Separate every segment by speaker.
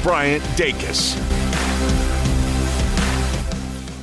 Speaker 1: Bryant Dacus.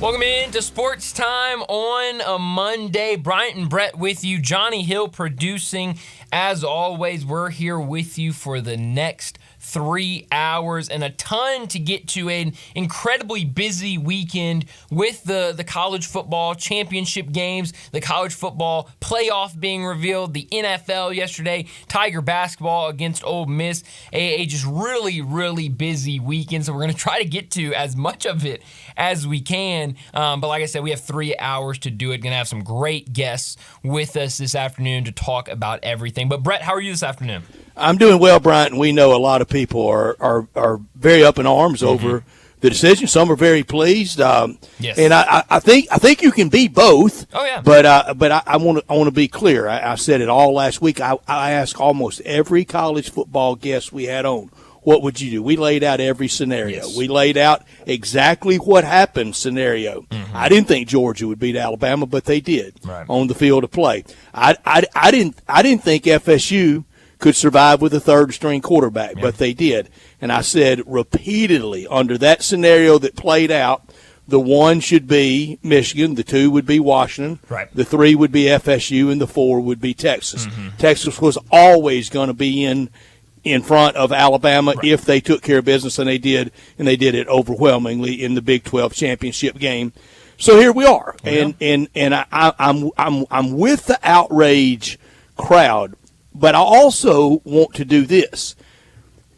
Speaker 2: Welcome in to Sports Time on a Monday. Bryant and Brett with you. Johnny Hill producing. As always, we're here with you for the next 3 hours and a ton to get to. An incredibly busy weekend with the college football championship games, the college football playoff being revealed, the NFL yesterday, Tiger basketball against Ole Miss. A just really, really busy weekend. So we're going to try to get to as much of it as we can. But like I said, we have 3 hours to do it. Going to have some great guests with us this afternoon to talk about everything. But Brett, how are you this afternoon?
Speaker 3: I'm doing well, Bryant, and we know a lot of people are very up in arms over the decision. Some are very pleased.
Speaker 2: Yes.
Speaker 3: And I think you can be both.
Speaker 2: Oh yeah.
Speaker 3: But I want to be clear. I said it all last week. I asked almost every college football guest we had on, what would you do? We laid out every scenario.
Speaker 2: Yes.
Speaker 3: We laid out exactly what happened scenario. I didn't think Georgia would beat Alabama, but they did on the field of play. I didn't think FSU could survive with a third-string quarterback, but they did. And I said repeatedly, under that scenario that played out, the 1 should be Michigan, the 2 would be Washington, the 3 would be FSU, and the 4 would be Texas. Texas was always going to be in front of Alabama if they took care of business, and they did it overwhelmingly in the Big 12 championship game. So here we are, and I'm with the outrage crowd. But I also want to do this.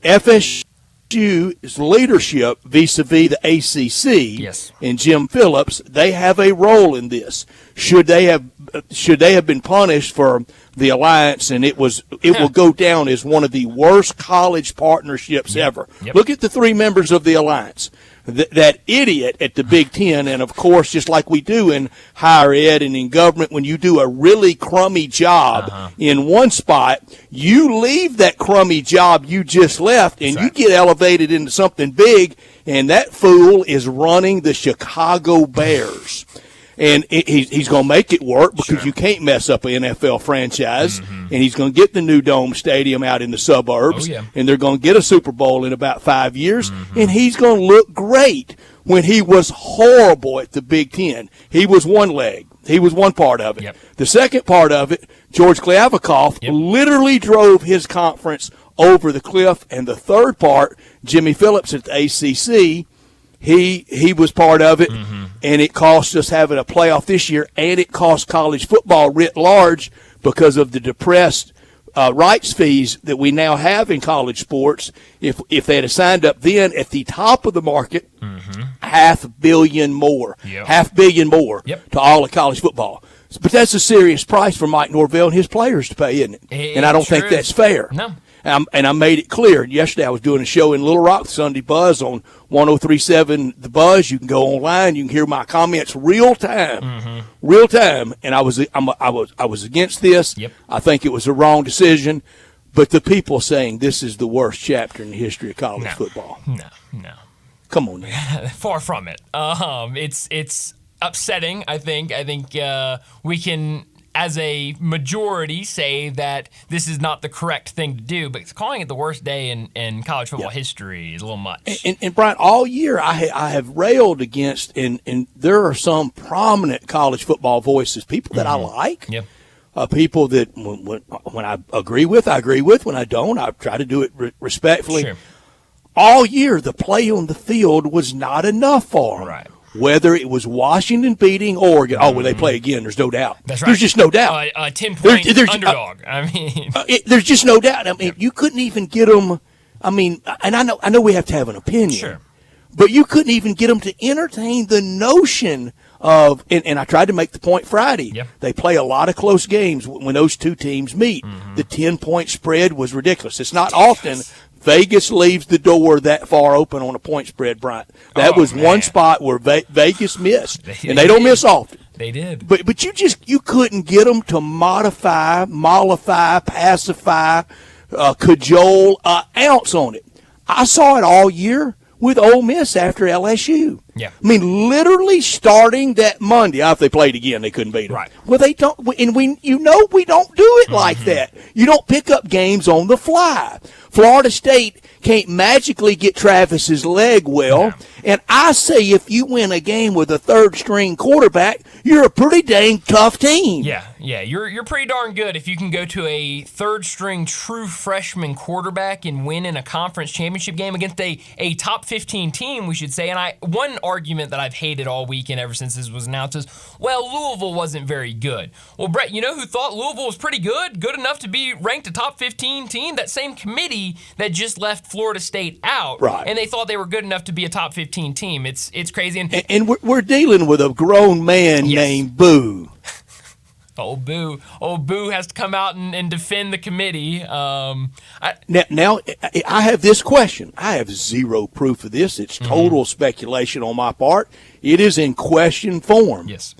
Speaker 3: FSU's leadership vis-a-vis the ACC and Jim Phillips, they have a role in this. Should they have been punished for the alliance, and it will go down as one of the worst college partnerships ever. Look at the 3 members of the alliance. That idiot at the Big Ten, and of course, just like we do in higher ed and in government, when you do a really crummy job in one spot, you leave that crummy job you just left, and you get elevated into something big, and that fool is running the Chicago Bears. And he's going to make it work because you can't mess up an NFL franchise. And he's going to get the new Dome Stadium out in the suburbs. And they're going to get a Super Bowl in about 5 years. And he's going to look great when he was horrible at the Big Ten. He was one leg. He was one part of it. The second part of it, George Kliavkoff literally drove his conference over the cliff. And the third part, Jimmy Phillips at the ACC, he was part of it, and it cost us having a playoff this year, and it cost college football writ large because of the depressed rights fees that we now have in college sports. If they had signed up then at the top of the market, $500 million more, $500 million more to all of college football. But that's a serious price for Mike Norvell and his players to pay, isn't it? And I don't think that's fair.
Speaker 2: No.
Speaker 3: And I made it clear. Yesterday I was doing a show in Little Rock, Sunday Buzz, on 103.7 The Buzz. You can go online. You can hear my comments real time. And I was against this. I think it was a wrong decision. But the people saying this is the worst chapter in the history of college football.
Speaker 2: No.
Speaker 3: Come on now.
Speaker 2: Far from it. It's upsetting, I think. I think we can, as a majority, say that this is not the correct thing to do, but calling it the worst day in college football history is a little much.
Speaker 3: And Brian, all year I have railed against, and there are some prominent college football voices, people that I like, people that when I agree with, I agree with. When I don't, I try to do it respectfully. All year, the play on the field was not enough for them. Whether it was Washington beating Oregon, when they play again, there's no doubt.
Speaker 2: That's right.
Speaker 3: There's just no doubt.
Speaker 2: 10-point underdog. I mean,
Speaker 3: there's just no doubt. I mean, you couldn't even get them. I mean, and I know we have to have an opinion, but you couldn't even get them to entertain the notion of. And I tried to make the point Friday. They play a lot of close games when those two teams meet. The 10-point spread was ridiculous. It's not often Vegas leaves the door that far open on a point spread, Bryant. That was one spot where Vegas missed, and they don't miss often.
Speaker 2: They did.
Speaker 3: But you couldn't get them to mollify, pacify, cajole an ounce on it. I saw it all year with Ole Miss after LSU.
Speaker 2: Yeah.
Speaker 3: I mean, literally starting that Monday. If they played again, they couldn't beat them.
Speaker 2: Right.
Speaker 3: Well, they don't, and we don't do it like that. You don't pick up games on the fly. Florida State can't magically get Travis's leg well.
Speaker 2: Yeah.
Speaker 3: And I say if you win a game with a third-string quarterback, you're a pretty dang tough team.
Speaker 2: Yeah, you're pretty darn good if you can go to a third-string true freshman quarterback and win in a conference championship game against a top 15 team, we should say. And one argument that I've hated all weekend ever since this was announced is, well, Louisville wasn't very good. Well, Brett, you know who thought Louisville was pretty good enough to be ranked a top 15 team? That same committee that just left Florida State out.
Speaker 3: Right.
Speaker 2: And they thought they were good enough to be a top 15 team. It's crazy.
Speaker 3: And we're dealing with a grown man named Boo.
Speaker 2: Old Boo has to come out and defend the committee.
Speaker 3: Now, I have this question. I have zero proof of this. It's total speculation on my part. It is in question form.
Speaker 2: Yes.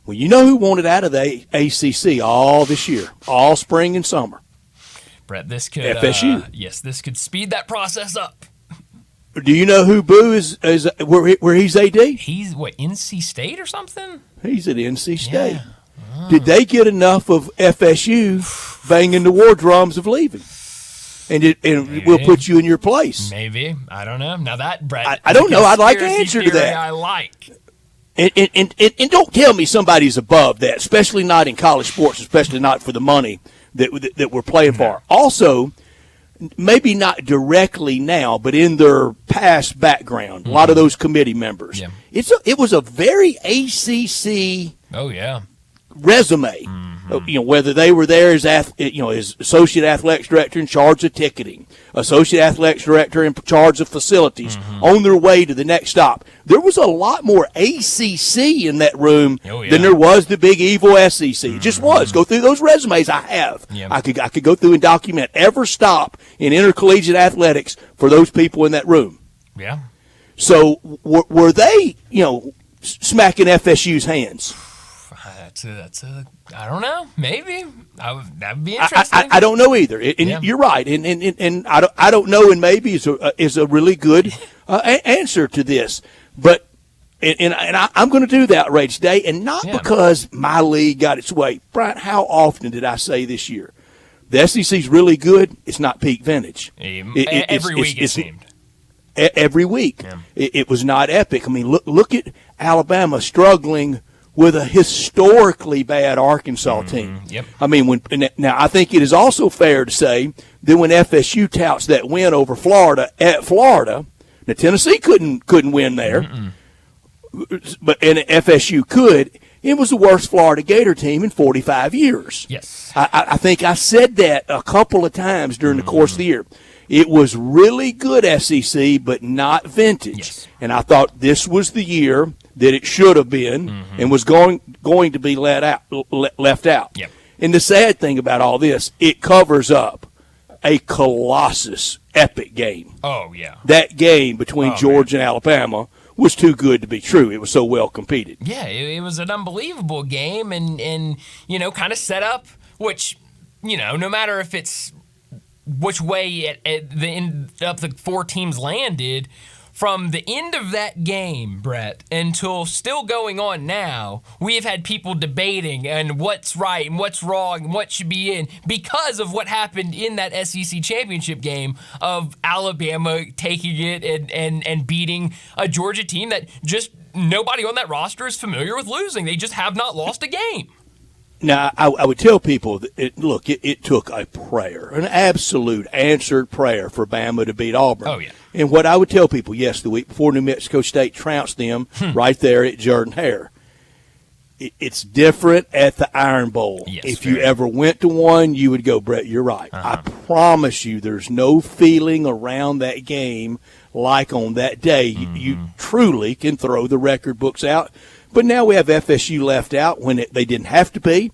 Speaker 3: Well, you know who wanted out of the ACC all this year, all spring and summer?
Speaker 2: Brett, this could
Speaker 3: FSU.
Speaker 2: Yes, this could speed that process up.
Speaker 3: Do you know who Boo is where he's AD?
Speaker 2: He's what, NC State or something?
Speaker 3: He's at NC State.
Speaker 2: Yeah.
Speaker 3: Did they get enough of FSU banging the war drums of leaving? And we'll put you in your place.
Speaker 2: Maybe. I don't know. Now that, Brett,
Speaker 3: I don't know. I'd like an answer to that.
Speaker 2: I like.
Speaker 3: And don't tell me somebody's above that, especially not in college sports, especially not for the money that we're playing for. Also, maybe not directly now, but in their past background, a lot of those committee members.
Speaker 2: Yeah.
Speaker 3: It was a very ACC resume. Whether they were there as as associate athletics director in charge of ticketing, associate athletics director in charge of facilities, on their way to the next stop. There was a lot more ACC in that room than there was the big evil SEC. It just was. Go through those resumes. I have.
Speaker 2: Yeah.
Speaker 3: I could go through and document every stop in intercollegiate athletics for those people in that room.
Speaker 2: Yeah.
Speaker 3: So were they, smacking FSU's hands?
Speaker 2: I don't know. Maybe that'd be interesting.
Speaker 3: I don't know either. And you're right. And I don't know. And maybe is a really good answer to this. But I'm going to do the outrage today, and not because my league got its way. Brian, how often did I say this year? The SEC's really good. It's not peak vintage.
Speaker 2: Every week it seemed.
Speaker 3: Every week.
Speaker 2: Yeah.
Speaker 3: It was not epic. I mean, look at Alabama struggling with a historically bad Arkansas team.
Speaker 2: Yep.
Speaker 3: I mean, now I think it is also fair to say that when FSU touts that win over Florida at Florida, now Tennessee couldn't win there, but FSU could. It was the worst Florida Gator team in 45 years.
Speaker 2: Yes.
Speaker 3: I think I said that a couple of times during the course of the year. It was really good SEC, but not vintage.
Speaker 2: Yes.
Speaker 3: And I thought this was the year that it should have been and was going to be left out.
Speaker 2: Yep.
Speaker 3: And the sad thing about all this, it covers up a colossus epic game.
Speaker 2: Oh, yeah.
Speaker 3: That game between Georgia and Alabama was too good to be true. It was so well competed.
Speaker 2: Yeah, it was an unbelievable game and kind of set up, which, no matter if it's which way the four teams landed, from the end of that game, Brett, until still going on now, we have had people debating and what's right and what's wrong and what should be in because of what happened in that SEC championship game of Alabama taking it and beating a Georgia team that just nobody on that roster is familiar with losing. They just have not lost a game.
Speaker 3: Now, I would tell people, that it took a prayer, an absolute answered prayer for Bama to beat Auburn.
Speaker 2: Oh, yeah.
Speaker 3: And what I would tell people, the week before New Mexico State trounced them right there at Jordan-Hare. It's different at the Iron Bowl.
Speaker 2: Yes,
Speaker 3: if you ever went to one, you would go, Brett, you're right. I promise you there's no feeling around that game like on that day. You truly can throw the record books out. But now we have FSU left out when they didn't have to be.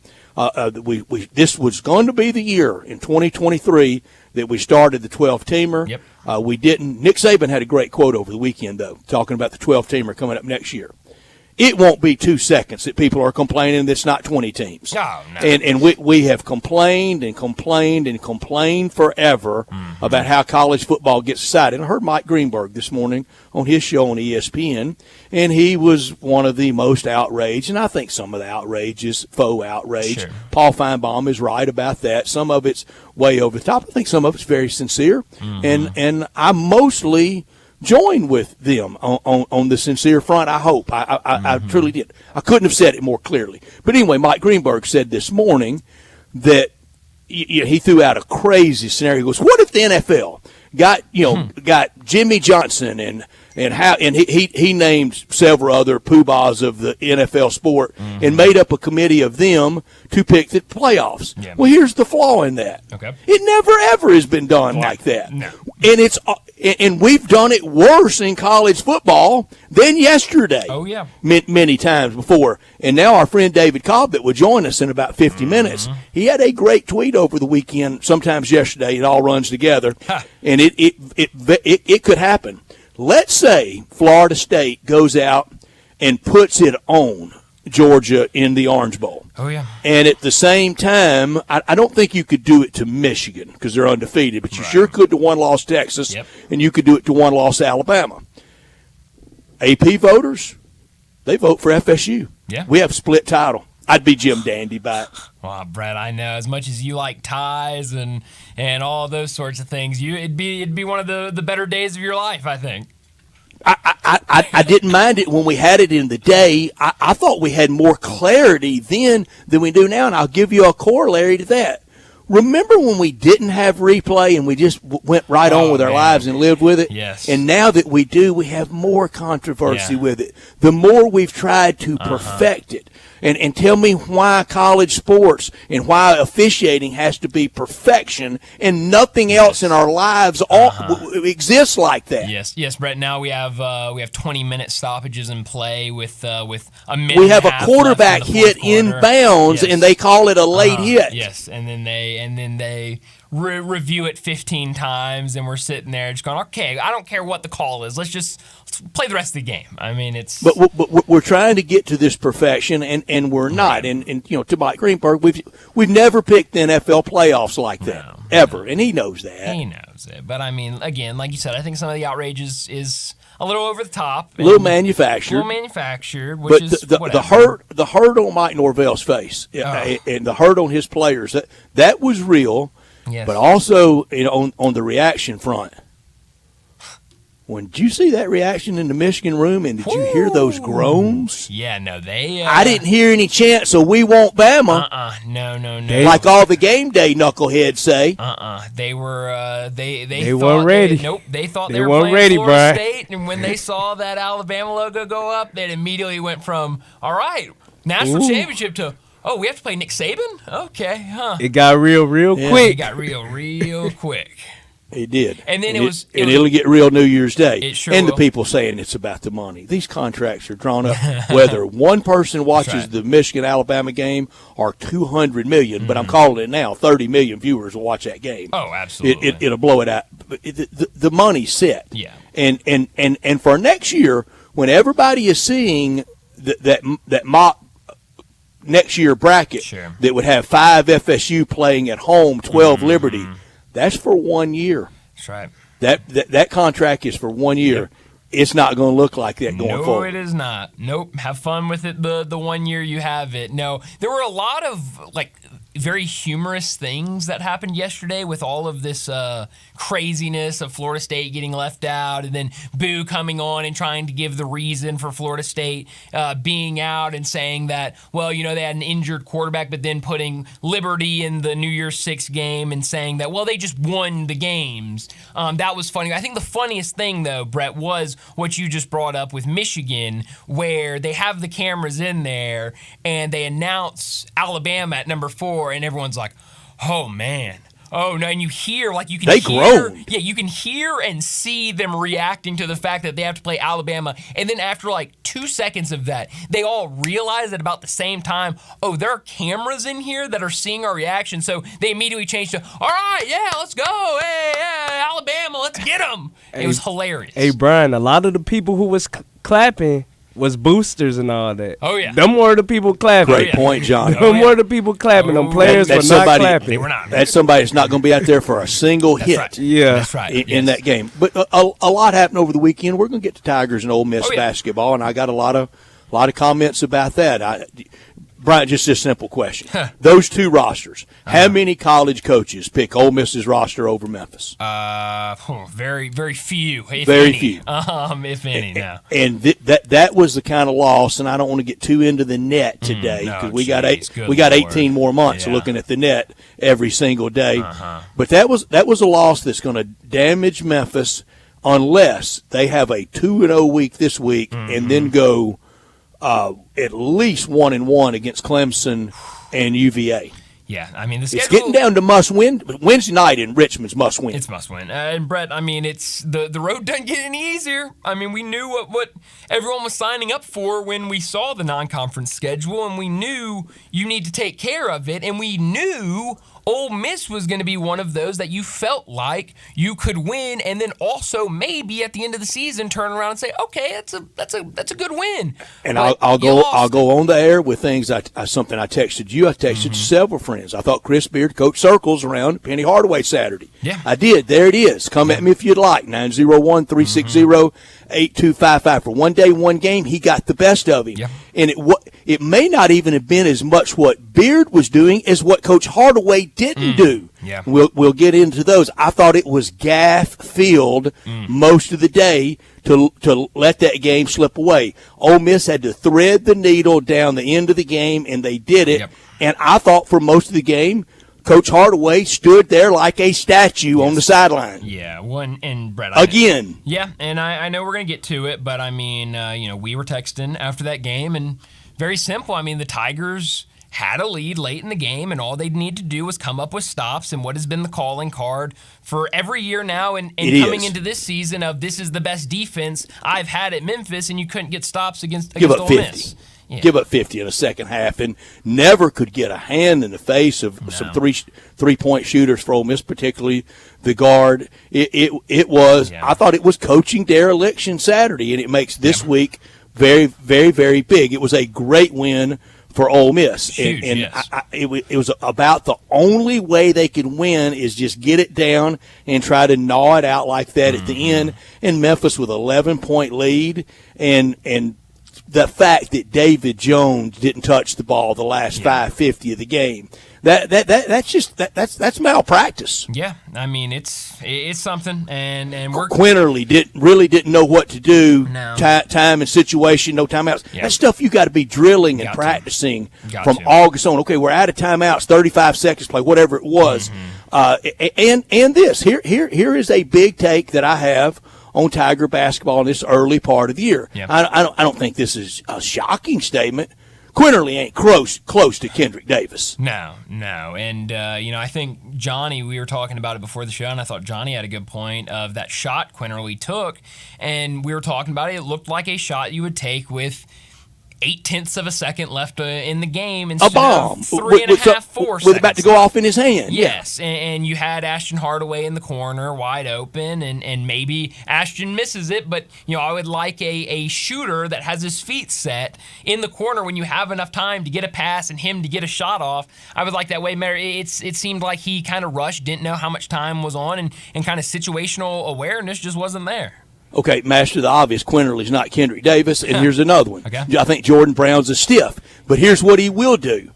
Speaker 3: This was going to be the year in 2023 that we started the 12-teamer.
Speaker 2: Yep.
Speaker 3: We didn't. Nick Saban had a great quote over the weekend, though, talking about the 12-teamer coming up next year. it won't be 2 seconds that people are complaining that's not 20 teams.
Speaker 2: No.
Speaker 3: And we have complained and complained and complained forever about how college football gets decided. And I heard Mike Greenberg this morning on his show on ESPN, and he was one of the most outraged, and I think some of the outrage is faux outrage.
Speaker 2: Sure.
Speaker 3: Paul Feinbaum is right about that. Some of it's way over the top. I think some of it's very sincere, and I mostly join with them on the sincere front. I hope. I truly did. I couldn't have said it more clearly. But anyway, Mike Greenberg said this morning that he threw out a crazy scenario. He goes, "What if the NFL got Jimmy Johnson and he named several other poobahs of the NFL sport and made up a committee of them to pick the playoffs." Yeah. Well, here's the flaw in that.
Speaker 2: Okay.
Speaker 3: It never ever has been done like that.
Speaker 2: No.
Speaker 3: And we've done it worse in college football than yesterday.
Speaker 2: Oh, yeah.
Speaker 3: Many times before. And now our friend David Cobb that will join us in about 50 minutes, he had a great tweet over the weekend, sometimes yesterday. It all runs together. And it could happen. Let's say Florida State goes out and puts it on Georgia in the Orange Bowl.
Speaker 2: Oh, yeah.
Speaker 3: And at the same time, I don't think you could do it to Michigan because they're undefeated, but you sure could to one-loss Texas, and you could do it to one-loss Alabama. AP voters, they vote for FSU.
Speaker 2: Yeah.
Speaker 3: We have split title. I'd be Jim Dandy by it.
Speaker 2: Well, Brett, I know as much as you like ties and all those sorts of things, it'd be one of the better days of your life, I think.
Speaker 3: I didn't mind it when we had it in the day. I thought we had more clarity then than we do now, and I'll give you a corollary to that. Remember when we didn't have replay and we just went right on with our lives and lived with it?
Speaker 2: Yes.
Speaker 3: And now that we do, we have more controversy with it. The more we've tried to perfect it. And tell me why college sports and why officiating has to be perfection and nothing else in our lives exists like that.
Speaker 2: Yes, Brett. Now we have 20-minute stoppages in play with a minute.
Speaker 3: We have
Speaker 2: and
Speaker 3: a quarterback hit inbounds, and they call it a late hit.
Speaker 2: Yes, and then they review it 15 times, and we're sitting there just going, okay, I don't care what the call is. Let's play the rest of the game. I mean, it's
Speaker 3: but we're trying to get to this perfection, and we're not. And to Mike Greenberg, we've never picked the NFL playoffs like that ever, and he knows that.
Speaker 2: He knows it. But I mean, again, like you said, I think some of the outrage is a little over the top,
Speaker 3: a little manufactured,
Speaker 2: which is
Speaker 3: the hurt on Mike Norvell's face and the hurt on his players that was real.
Speaker 2: Yes.
Speaker 3: But also on the reaction front. When did you see that reaction in the Michigan room, and did you hear those groans?
Speaker 2: Yeah, no, they.
Speaker 3: I didn't hear any chant, so we won't Bama.
Speaker 2: No.
Speaker 3: Like all the game day knuckleheads say.
Speaker 2: They were. They
Speaker 1: weren't ready.
Speaker 2: Nope, they thought they were playing
Speaker 1: ready,
Speaker 2: Florida
Speaker 1: Brian.
Speaker 2: State, and when they saw that Alabama logo go up, they immediately went from national championship to. Oh, we have to play Nick Saban? Okay, huh?
Speaker 1: It got real quick.
Speaker 2: It got real quick.
Speaker 3: It did.
Speaker 2: And then
Speaker 3: it'll get real New Year's Day.
Speaker 2: It sure
Speaker 3: and
Speaker 2: will.
Speaker 3: The people saying it's about the money. These contracts are drawn up whether one person watches the Michigan-Alabama game or 200 million, but I'm calling it now, 30 million viewers will watch that game.
Speaker 2: Oh, absolutely.
Speaker 3: It'll blow it out. The money's set.
Speaker 2: Yeah.
Speaker 3: And for next year, when everybody is seeing that mock next year bracket that would have 5 FSU playing at home, 12 Liberty, that's for 1 year.
Speaker 2: That's right.
Speaker 3: That contract is for 1 year. Yep. It's not going to look like that going forward.
Speaker 2: No, it is not. Nope. Have fun with it the 1 year you have it. No, there were a lot of very humorous things that happened yesterday with all of this craziness of Florida State getting left out, and then Boo coming on and trying to give the reason for Florida State being out and saying that, well, they had an injured quarterback, but then putting Liberty in the New Year's Six game and saying that, well, they just won the games. That was funny. I think the funniest thing, though, Brett, was what you just brought up with Michigan, where they have the cameras in there and they announce Alabama at number 4, and everyone's like, oh, man. Oh, no, and you hear, you can hear.
Speaker 3: Groaned.
Speaker 2: Yeah, you can hear and see them reacting to the fact that they have to play Alabama. And then after 2 seconds of that, they all realize at about the same time, oh, there are cameras in here that are seeing our reaction. So they immediately changed to, all right, yeah, let's go. Hey, yeah, Alabama, let's get them. It was hilarious.
Speaker 1: Hey, Brian, a lot of the people who was clapping was boosters and all that.
Speaker 2: Oh, yeah.
Speaker 1: Them were the people clapping.
Speaker 3: Great point, John.
Speaker 1: Them were the people clapping. Them players were not clapping.
Speaker 2: They were not.
Speaker 3: That's somebody that's not going to be out there for a single hit.
Speaker 2: Right.
Speaker 1: Yeah.
Speaker 2: That's right.
Speaker 3: In that game. But a lot happened over the weekend. We're going to get to Tigers and Ole Miss basketball, and I got a lot of comments about that. Brian, just a simple question. Those two rosters, how many college coaches pick Ole Miss's roster over Memphis?
Speaker 2: Very, very few.
Speaker 3: Very few.
Speaker 2: If any, now.
Speaker 3: And that was the kind of loss, and I don't want to get too into the net today because we got 18 more months looking at the net every single day. But that was a loss that's going to damage Memphis unless they have a 2-0 week this week and then go at least 1-1 against Clemson and UVA.
Speaker 2: Yeah, I mean, the schedule,
Speaker 3: it's getting down to must-win. Wednesday night in Richmond's must-win.
Speaker 2: It's must-win. And, Brett, I mean, it's the road doesn't get any easier. I mean, we knew what everyone was signing up for when we saw the non-conference schedule, and we knew you need to take care of it, and we knew Ole Miss was going to be one of those that you felt like you could win, and then also maybe at the end of the season turn around and say, okay, that's a good win.
Speaker 3: And I'll go on the air with things. Something I texted you. I texted several friends. I thought Chris Beard coached circles around Penny Hardaway Saturday.
Speaker 2: Yeah,
Speaker 3: I did. There it is. Come at me if you'd like. 901-360-8255. For one day, one game, he got the best of him.
Speaker 2: Yeah.
Speaker 3: And it may not even have been as much what Beard was doing as what Coach Hardaway didn't do.
Speaker 2: Yeah.
Speaker 3: We'll get into those. I thought it was gaff-filled most of the day to let that game slip away. Ole Miss had to thread the needle down the end of the game, and they did it.
Speaker 2: Yep.
Speaker 3: And I thought for most of the game, Coach Hardaway stood there like a statue on the sideline.
Speaker 2: Yeah, and Brett.
Speaker 3: Again.
Speaker 2: Yeah, and I know we're going to get to it, but I mean, we were texting after that game, and very simple. I mean, the Tigers had a lead late in the game, and all they'd need to do was come up with stops, and what has been the calling card for every year now, and coming into this season of this is the best defense I've had at Memphis, and you couldn't get stops against Ole Miss. Yeah.
Speaker 3: Give up 50 in the second half, and never could get a hand in the face of some three-point shooters for Ole Miss, particularly the guard. It was. I thought it was coaching dereliction Saturday, and it makes this week very, very, very big. It was a great win for Ole Miss,
Speaker 2: huge,
Speaker 3: and it was about the only way they could win is just get it down and try to gnaw it out like that at the end. And Memphis with 11-point lead, and the fact that David Jones didn't touch the ball the last 550 of the game, that's malpractice.
Speaker 2: Yeah, I mean it's something, and we're
Speaker 3: Quinterly didn't know what to do.
Speaker 2: No.
Speaker 3: Time and situation, no timeouts.
Speaker 2: Yeah.
Speaker 3: That stuff you got to be drilling and practicing from August on. Okay, we're out of timeouts, 35 seconds play, whatever it was. And this here is a big take that I have on Tiger basketball in this early part of the year.
Speaker 2: Yeah.
Speaker 3: I don't think this is a shocking statement. Quinterly ain't close to Kendrick Davis.
Speaker 2: No. And, I think Johnny, we were talking about it before the show, and I thought Johnny had a good point of that shot Quinterly took, and we were talking about it. It looked like a shot you would take with 0.8 of a second left in the game instead
Speaker 3: a bomb.
Speaker 2: of 3.5, 4 seconds.
Speaker 3: With about to go off in his hand.
Speaker 2: Yes, and you had Ashton Hardaway in the corner, wide open, and maybe Ashton misses it, but I would like a shooter that has his feet set in the corner when you have enough time to get a pass and him to get a shot off. I would like that way. It seemed like he kind of rushed, didn't know how much time was on, and kind of situational awareness just wasn't there.
Speaker 3: Okay, master the obvious. Quinterly's not Kendrick Davis, and here's another one.
Speaker 2: Okay.
Speaker 3: I think Jordan Brown's a stiff, but here's what he will do.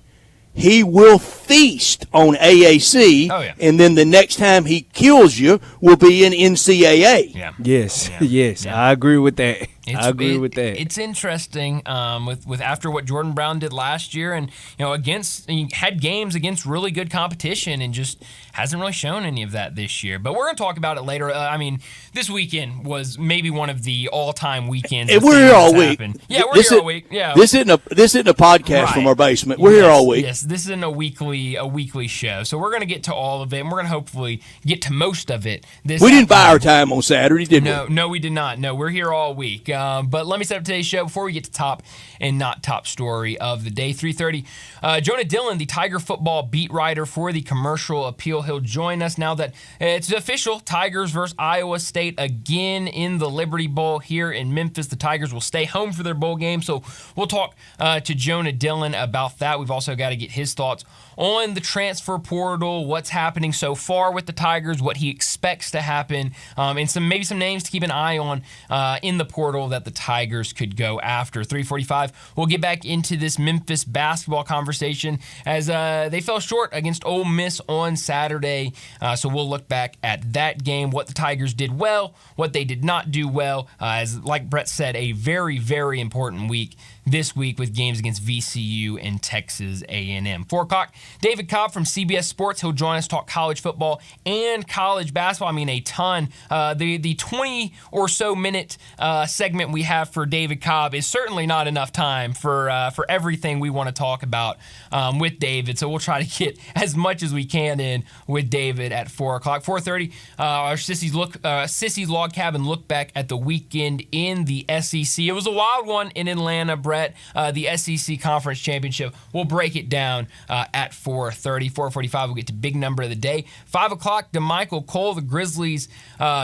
Speaker 3: He will feast on AAC, and then the next time he kills you will be in NCAA.
Speaker 2: Yeah.
Speaker 1: Yes, yes, I agree with that. I agree with that.
Speaker 2: It's interesting with after what Jordan Brown did last year, and he had games against really good competition, and just hasn't really shown any of that this year. But we're going to talk about it later. This weekend was maybe one of the all-time weekends.
Speaker 3: And we're here all week.
Speaker 2: Yeah, we're here all week. Yeah,
Speaker 3: this isn't a podcast from our basement. We're here all week.
Speaker 2: Yes, this isn't a weekly weekly show. So we're going to get to all of it, and we're going to hopefully get to most of it this
Speaker 3: We didn't buy our time on Saturday, did we?
Speaker 2: No, we did not. No, we're here all week. But let me set up today's show before we get to top and not top story of the day. 3:30, Jonah Dillon, the Tiger football beat writer for the Commercial Appeal. He'll join us now that it's official. Tigers versus Iowa State again in the Liberty Bowl here in Memphis. The Tigers will stay home for their bowl game, so we'll talk to Jonah Dillon about that. We've also got to get his thoughts on the transfer portal, what's happening so far with the Tigers, what he expects to happen, and maybe some names to keep an eye on in the portal that the Tigers could go after. 3:45, we'll get back into this Memphis basketball conversation as they fell short against Ole Miss on Saturday. So we'll look back at that game, what the Tigers did well, what they did not do well. As like Brett said, a very, very important week this week with games against VCU and Texas A&M. 4 o'clock, David Cobb from CBS Sports. He'll join us, talk college football and college basketball. I mean, a ton. The 20 or so minute segment we have for David Cobb is certainly not enough time for everything we want to talk about with David. So we'll try to get as much as we can in with David at 4 o'clock. 4:30, our Sissy's Log Cabin look back at the weekend in the SEC. It was a wild one in Atlanta, Brett. The SEC Conference Championship. We'll break it down at 4:30. 4:45, we'll get to big number of the day. 5 o'clock, DeMichael Cole, the Grizzlies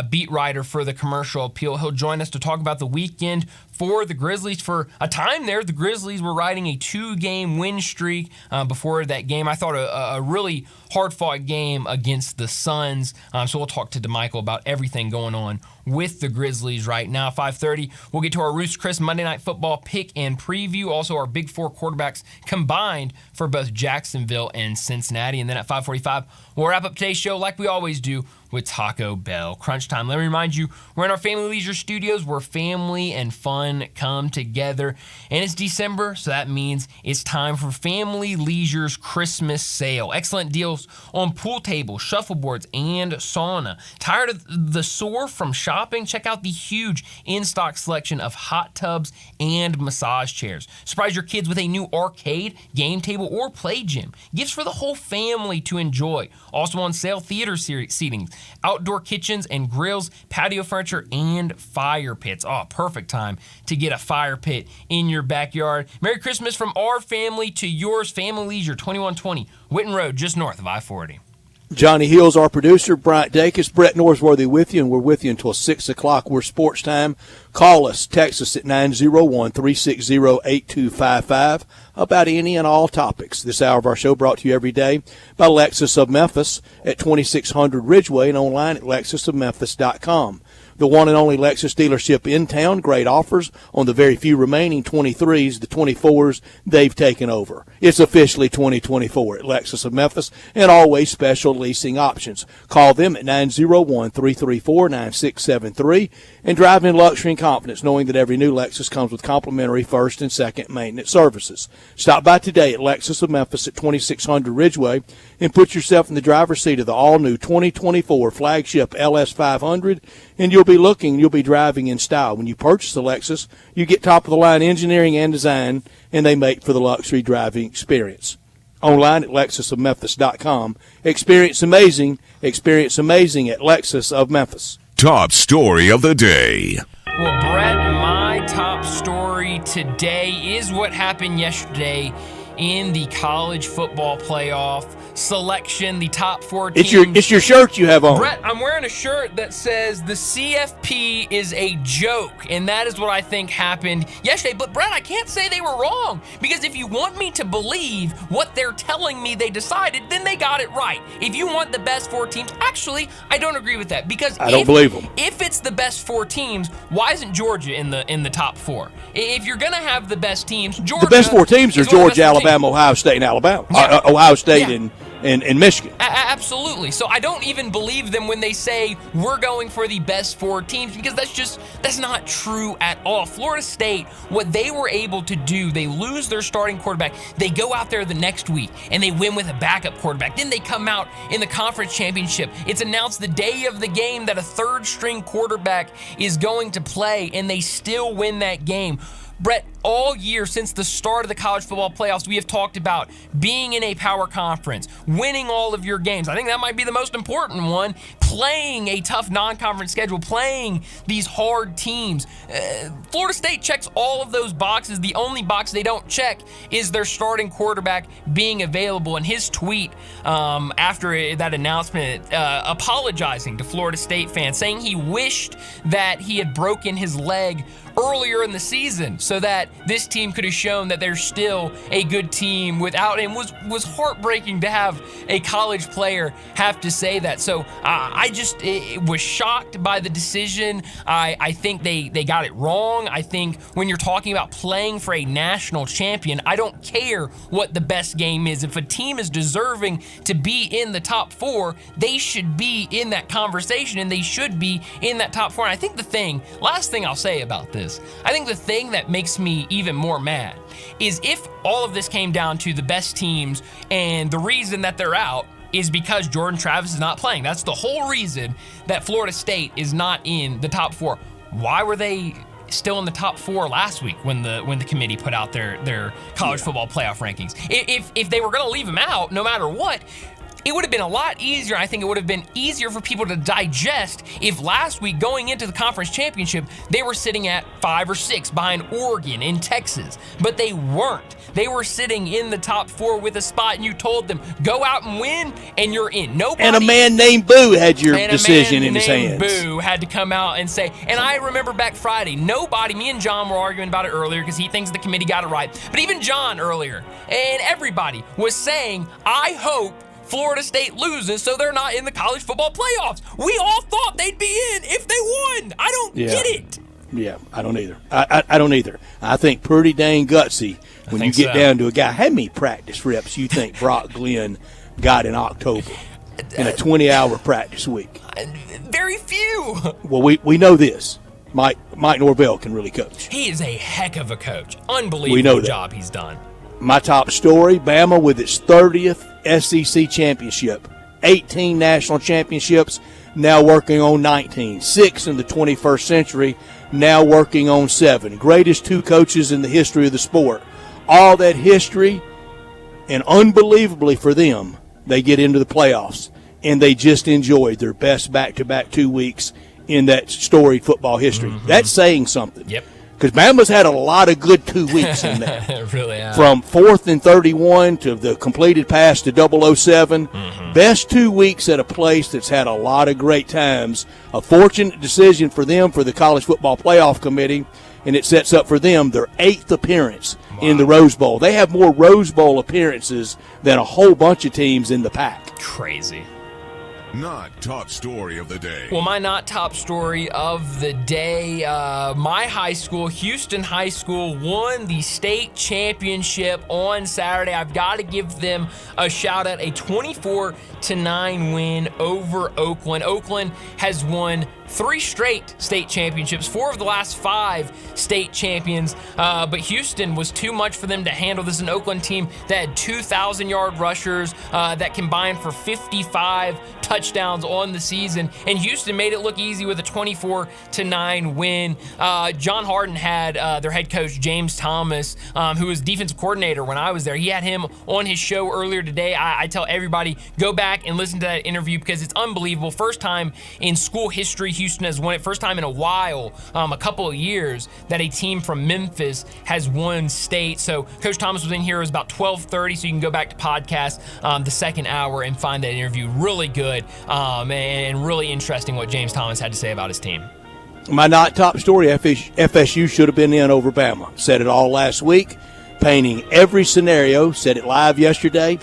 Speaker 2: beat writer for the Commercial Appeal. He'll join us to talk about the weekend for the Grizzlies. For a time there, the Grizzlies were riding a 2-game win streak before that game. I thought a really hard-fought game against the Suns. So we'll talk to DeMichael about everything going on with the Grizzlies right now. 5:30, we'll get to our Roost Chris Monday Night Football pick and preview. Also, our Big Four quarterbacks combined for both Jacksonville and Cincinnati. And then at 5:45, we'll wrap up today's show like we always do with Taco Bell Crunch Time. Let me remind you, we're in our Family Leisure Studios where family and fun come together. And it's December, so that means it's time for Family Leisure's Christmas sale. Excellent deals on pool tables, shuffleboards, and sauna. Tired of the sore from shopping? Check out the huge in-stock selection of hot tubs and massage chairs. Surprise your kids with a new arcade, game table, or play gym. Gifts for the whole family to enjoy. Also on sale, theater seating, outdoor kitchens and grills, patio furniture, and fire pits. Oh, perfect time to get a fire pit in your backyard. Merry Christmas from our family to yours. Family Leisure, 2120 Whitten Road, just north of I-40.
Speaker 3: Johnny Hill's our producer, Bryant Dacus, Brett Norsworthy with you, and we're with you until 6 o'clock. We're Sports Time. Call us, text us at 901-360-8255 about any and all topics. This hour of our show brought to you every day by Lexus of Memphis at 2600 Ridgeway and online at lexusofmemphis.com. The one and only Lexus dealership in town. Great offers on the very few remaining 23s. The 24s, they've taken over. It's officially 2024 at Lexus of Memphis, and always special leasing options. Call them at 901-334-9673 and drive in luxury and confidence, knowing that every new Lexus comes with complimentary first and second maintenance services. Stop by today at Lexus of Memphis at 2600 Ridgeway and put yourself in the driver's seat of the all-new 2024 flagship LS500, and you'll be driving in style. When you purchase a Lexus, you get top-of-the-line engineering and design, and they make for the luxury driving experience. Online at lexusofmemphis.com. Experience amazing at Lexus of Memphis.
Speaker 4: Top story of the day.
Speaker 2: Well, Brett, my top story today is what happened yesterday in the college football playoff selection, the top 4 teams.
Speaker 3: It's your shirt you have on.
Speaker 2: Brett, I'm wearing a shirt that says the CFP is a joke, and that is what I think happened yesterday. But Brett, I can't say they were wrong, because if you want me to believe what they're telling me they decided, then they got it right. If you want the best 4 teams, actually, I don't agree with that, because
Speaker 3: I don't believe them.
Speaker 2: If it's the best 4 teams, why isn't Georgia in the top 4? If you're gonna have the best teams, Georgia.
Speaker 3: The best 4 teams are Georgia, Alabama, Ohio State, and Alabama. Yeah. Ohio State and Michigan.
Speaker 2: Absolutely. So I don't even believe them when they say we're going for the best 4 teams, because that's not true at all. Florida State, what they were able to do, they lose their starting quarterback. They go out there the next week and they win with a backup quarterback. Then they come out in the conference championship. It's announced the day of the game that a 3rd-string quarterback is going to play, and they still win that game. Brett, all year since the start of the college football playoffs, we have talked about being in a power conference, winning all of your games. I think that might be the most important one. Playing a tough non-conference schedule, playing these hard teams. Florida State checks all of those boxes. The only box they don't check is their starting quarterback being available. And his tweet after that announcement, apologizing to Florida State fans, saying he wished that he had broken his leg earlier in the season so that this team could have shown that they're still a good team without him. Was heartbreaking to have a college player have to say that. So I just was shocked by the decision. I think they got it wrong. I think when you're talking about playing for a national champion, I don't care what the best game is. If a team is deserving to be in the top 4, they should be in that conversation, and they should be in that top 4. And I think last thing I'll say about this, I think the thing that makes me even more mad is if all of this came down to the best teams and the reason that they're out is because Jordan Travis is not playing. That's the whole reason that Florida State is not in the top 4. Why were they still in the top 4 last week when the committee put out their college football playoff rankings? If they were going to leave him out, no matter what, it would have been a lot easier. I think it would have been easier for people to digest if last week, going into the conference championship, they were sitting at 5 or 6 behind Oregon and Texas. But they weren't. They were sitting in the top 4 with a spot, and you told them, go out and win, and you're in. Nobody,
Speaker 3: and a man named Boo had your decision in his hands.
Speaker 2: Boo had to come out and say, and I remember back Friday, me and John were arguing about it earlier because he thinks the committee got it right. But even John earlier, and everybody was saying, I hope Florida State loses so they're not in the college football playoffs. We all thought they'd be in if they won. I don't get it.
Speaker 3: Yeah, I don't either. I don't either. I think pretty dang gutsy when you get down to a guy. How many practice reps you think Brock Glenn got in October in a 20-hour practice week?
Speaker 2: Very few.
Speaker 3: Well, we know this. Mike Norvell can really coach.
Speaker 2: He is a heck of a coach. Unbelievable job he's done.
Speaker 3: My top story, Bama with its 30th SEC championship, 18 national championships, now working on 19, 6 in the 21st century, now working on 7. Greatest 2 coaches in the history of the sport. All that history, and unbelievably for them, they get into the playoffs, and they just enjoyed their best back-to-back 2 weeks in that storied football history. Mm-hmm. That's saying something.
Speaker 2: Yep.
Speaker 3: Because Bama's had a lot of good 2 weeks in there.
Speaker 2: Really have.
Speaker 3: From 4th and 31 to the completed pass to 007. Mm-hmm. Best 2 weeks at a place that's had a lot of great times. A fortunate decision for them, for the College Football Playoff Committee, and it sets up for them their 8th appearance in the Rose Bowl. They have more Rose Bowl appearances than a whole bunch of teams in the pack.
Speaker 2: Crazy.
Speaker 4: Not top story of the day.
Speaker 2: Well, my not top story of the day, my high school, Houston High School, won the state championship on Saturday. I've got to give them a shout out, a 24-9 win over Oakland. Oakland has won 3 straight state championships, 4 of the last 5 state champions, but Houston was too much for them to handle. This is an Oakland team that had 2,000-yard rushers that combined for 55 touchdowns on the season, and Houston made it look easy with a 24-9 win. John Harden had their head coach, James Thomas, who was defensive coordinator when I was there. He had him on his show earlier today. I tell everybody, go back and listen to that interview because it's unbelievable. First time in school history Houston has won it. First time in a while, a couple of years, that a team from Memphis has won state. So Coach Thomas was in here. It was about 12:30, so you can go back to podcast the second hour and find that interview. Really good and really interesting what James Thomas had to say about his team.
Speaker 3: My not top story, FSU should have been in over Bama. Said it all last week, painting every scenario. Said it live yesterday,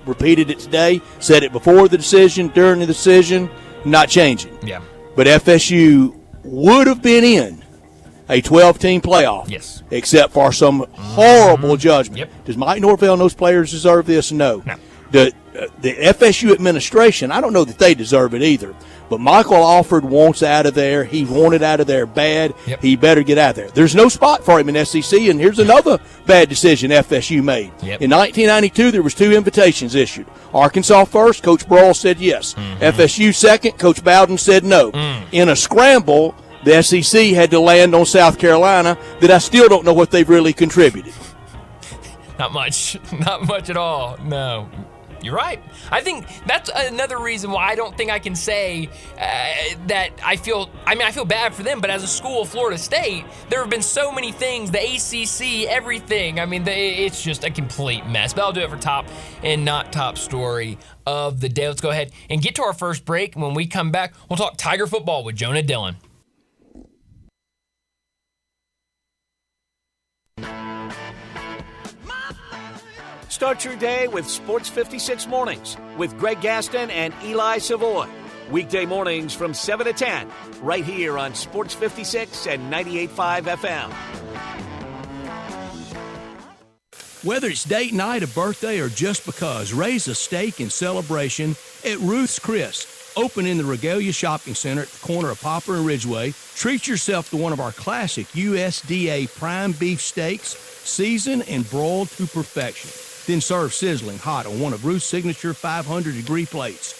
Speaker 3: repeated it today, said it before the decision, during the decision, not changing.
Speaker 2: Yeah.
Speaker 3: But FSU would have been in a 12-team playoff,
Speaker 2: yes,
Speaker 3: except for some horrible judgment.
Speaker 2: Yep.
Speaker 3: Does Mike Norvell and those players deserve this? No. The FSU administration, I don't know that they deserve it either. But Michael Alford wants out of there. He wanted out of there bad.
Speaker 2: Yep.
Speaker 3: He better get out of there. There's no spot for him in SEC, and here's another bad decision FSU made.
Speaker 2: Yep.
Speaker 3: In 1992, there was 2 invitations issued. Arkansas first, Coach Brohl said yes. FSU second, Coach Bowden said no. In a scramble, The SEC had to land on South Carolina that I still don't know what they've really contributed.
Speaker 2: Not much. Not much at all. No. You're right. I think that's another reason why I don't think I can say that I feel bad for them, but as a school of Florida State, there have been so many things, the ACC, everything. I mean, it's just a complete mess. But I'll do it for top and not top story of the day. Let's go ahead and get to our first break. When we come back, we'll talk Tiger football with Jonah Dillon.
Speaker 5: Start your day with Sports 56 Mornings with Greg Gaston and Eli Savoy. Weekday mornings from 7 to 10, right here on Sports 56 and 98.5 FM.
Speaker 3: Whether it's date night, a birthday, or just because, raise a steak in celebration at Ruth's Chris. Open in the Regalia Shopping Center at the corner of Poplar and Ridgeway. Treat yourself to one of our classic USDA prime beef steaks, seasoned and broiled to perfection. Then serve sizzling hot on one of Ruth's signature 500-degree plates.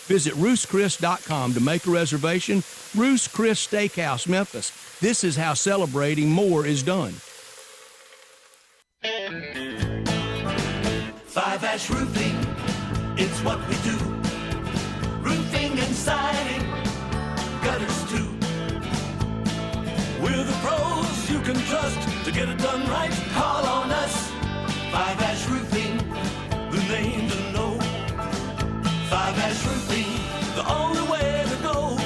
Speaker 3: Visit Ruth'sChris.com to make a reservation. Ruth's Chris Steakhouse, Memphis. This is how celebrating more is done.
Speaker 6: 5-Ash Roofing, it's what we do. Roofing and siding, gutters too. We're the pros you can trust to get it done right. Call on us. 5-Ash Roofing, the name to know. 5-Ash Roofing, the only way to go.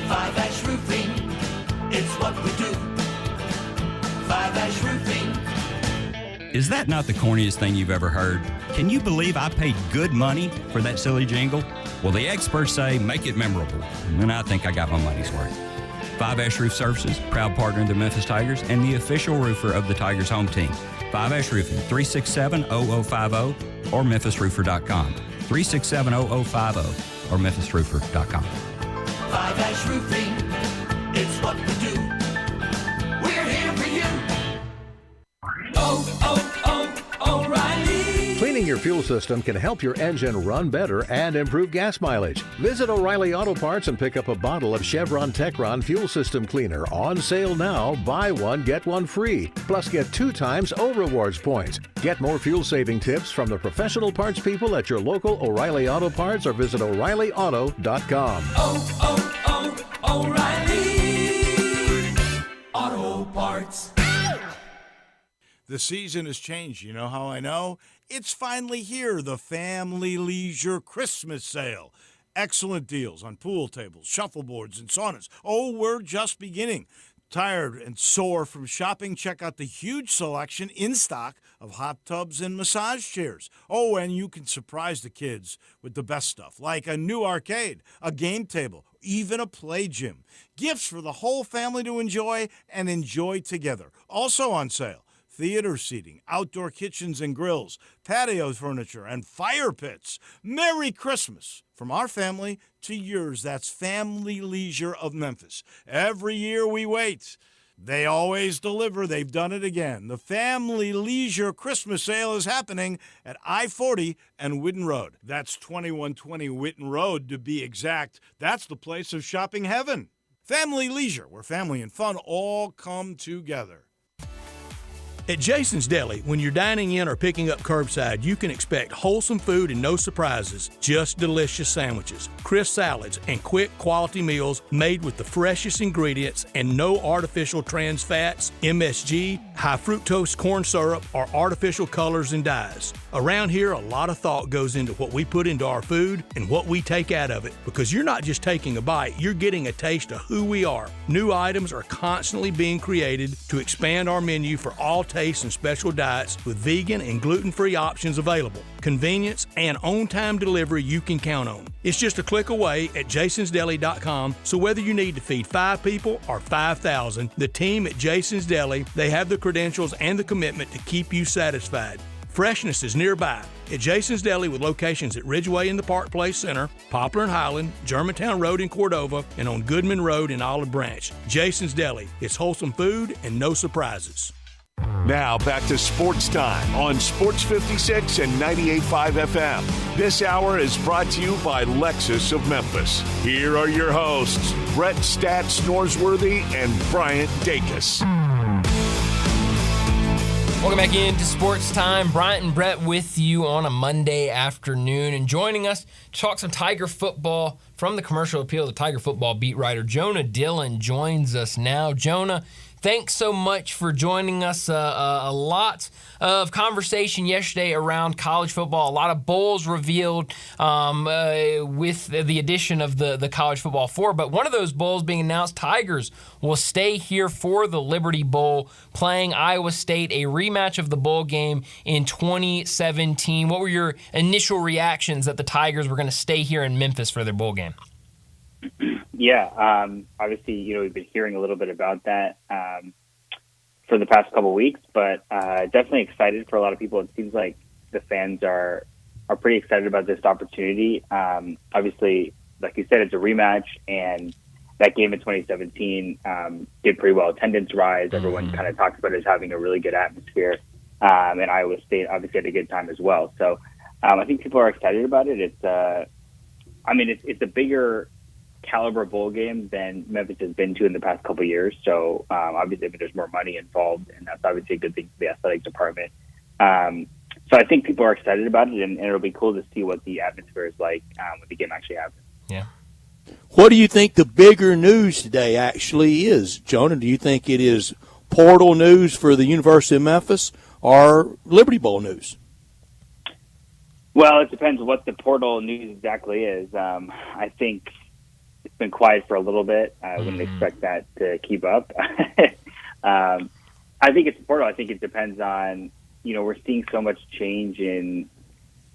Speaker 6: 5-Ash Roofing, it's what we do. 5-Ash Roofing.
Speaker 7: Is that not the corniest thing you've ever heard? Can you believe I paid good money for that silly jingle? Well, the experts say make it memorable, and I think I got my money's worth. 5-Ash Roof Services, proud partner of the Memphis Tigers and the official roofer of the Tigers home team. 5-Ash Roofing, 367-0050 or memphisroofer.com. 367-0050 or memphisroofer.com.
Speaker 6: 5-Ash Roofing, it's what we do. We're here for you. O'Reilly.
Speaker 8: Cleaning your fuel system can help your engine run better and improve gas mileage. Visit O'Reilly Auto Parts and pick up a bottle of Chevron Techron Fuel System Cleaner. On sale now. Buy one, get one free. Plus get 2 times O-Rewards points. Get more fuel-saving tips from the professional parts people at your local O'Reilly Auto Parts or visit O'ReillyAuto.com.
Speaker 6: O'Reilly Auto Parts.
Speaker 9: The season has changed. You know how I know? It's finally here, the Family Leisure Christmas Sale. Excellent deals on pool tables, shuffleboards, and saunas. Oh, we're just beginning. Tired and sore from shopping? Check out the huge selection in stock of hot tubs and massage chairs. Oh, and you can surprise the kids with the best stuff, like a new arcade, a game table, even a play gym. Gifts for the whole family to enjoy and enjoy together. Also on sale, theater seating, outdoor kitchens and grills, patio furniture, and fire pits. Merry Christmas from our family to yours. That's Family Leisure of Memphis. Every year we wait. They always deliver. They've done it again. The Family Leisure Christmas Sale is happening at I-40 and Whitten Road. That's 2120 Whitten Road to be exact. That's the place of shopping heaven. Family Leisure, where family and fun all come together.
Speaker 3: At Jason's Deli, when you're dining in or picking up curbside, you can expect wholesome food and no surprises, just delicious sandwiches, crisp salads, and quick quality meals made with the freshest ingredients and no artificial trans fats, MSG, high fructose corn syrup, or artificial colors and dyes. Around here, a lot of thought goes into what we put into our food and what we take out of it, because you're not just taking a bite, you're getting a taste of who we are. New items are constantly being created to expand our menu for all tastes and special diets with vegan and gluten-free options available. Convenience and on-time delivery you can count on. It's just a click away at jasonsdeli.com, so whether you need to feed 5 people or 5,000, the team at Jason's Deli, they have the credentials and the commitment to keep you satisfied. Freshness is nearby at Jason's Deli with locations at Ridgeway in the Park Place Center, Poplar and Highland, Germantown Road in Cordova, and on Goodman Road in Olive Branch. Jason's Deli. It's wholesome food and no surprises.
Speaker 5: Now back to Sports Time on Sports 56 and 98.5 FM. This hour is brought to you by Lexus of Memphis. Here are your hosts, Brett Stats Norsworthy and Bryant Dacus.
Speaker 2: Welcome back into Sports Time. Bryant and Brett with you on a Monday afternoon. And joining us to talk some Tiger football from the Commercial Appeal, the Tiger football beat writer Jonah Dillon joins us now. Jonah, thanks so much for joining us. A lot of conversation yesterday around college football. A lot of bowls revealed with the addition of the College Football 4. But one of those bowls being announced, Tigers will stay here for the Liberty Bowl, playing Iowa State, a rematch of the bowl game in 2017. What were your initial reactions that the Tigers were going to stay here in Memphis for their bowl game?
Speaker 10: Yeah, obviously, we've been hearing a little bit about that for the past couple of weeks, but definitely excited for a lot of people. It seems like the fans are pretty excited about this opportunity. Obviously, like you said, it's a rematch, and that game in 2017 did pretty well. Attendance rise. Everyone kind of talks about it as having a really good atmosphere, and Iowa State obviously had a good time as well. So I think people are excited about it. It's a bigger caliber bowl game than Memphis has been to in the past couple of years. So obviously there's more money involved, and that's obviously a good thing for the athletic department. So I think people are excited about it, and it'll be cool to see what the atmosphere is like when the game actually happens.
Speaker 2: Yeah.
Speaker 3: What do you think the bigger news today actually is, Jonah? Do you think it is portal news for the University of Memphis or Liberty Bowl news?
Speaker 10: Well, it depends what the portal news exactly is. I think it's been quiet for a little bit. I wouldn't expect that to keep up. I think it's portal. I think it depends on, we're seeing so much change in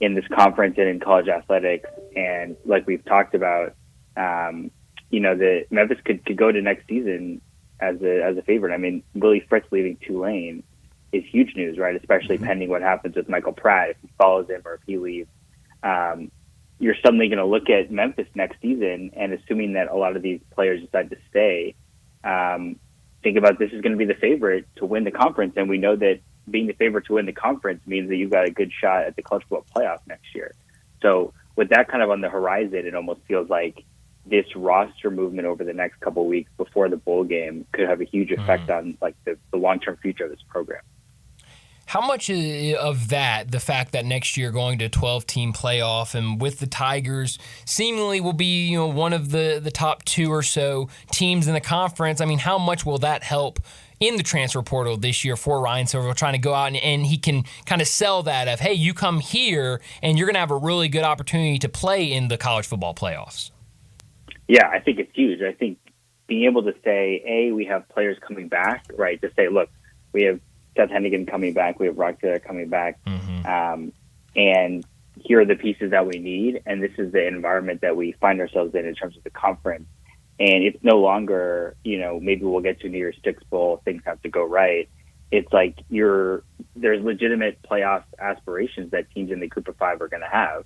Speaker 10: this conference and in college athletics. And like we've talked about, the Memphis could go to next season as a favorite. I mean, Willie Fritz leaving Tulane is huge news, right? Especially pending what happens with Michael Pratt, if he follows him or if he leaves. You're suddenly going to look at Memphis next season, and assuming that a lot of these players decide to stay, think about this is going to be the favorite to win the conference. And we know that being the favorite to win the conference means that you've got a good shot at the college football playoff next year. So with that kind of on the horizon, it almost feels like this roster movement over the next couple of weeks before the bowl game could have a huge effect on like the long-term future of this program.
Speaker 2: How much of that, the fact that next year going to a 12-team playoff and with the Tigers seemingly will be one of the top two or so teams in the conference, I mean, how much will that help in the transfer portal this year for Ryan Silver, trying to go out and he can kind of sell that of, hey, you come here and you're going to have a really good opportunity to play in the college football playoffs?
Speaker 10: Yeah, I think it's huge. I think being able to say, we have players coming back, right, to say, look, we have Seth Hennigan coming back, we have Rock Taylor coming back, and here are the pieces that we need, and this is the environment that we find ourselves in terms of the conference. And it's no longer, maybe we'll get to New Year's Six Bowl, things have to go right. It's like there's legitimate playoff aspirations that teams in the Group of Five are going to have.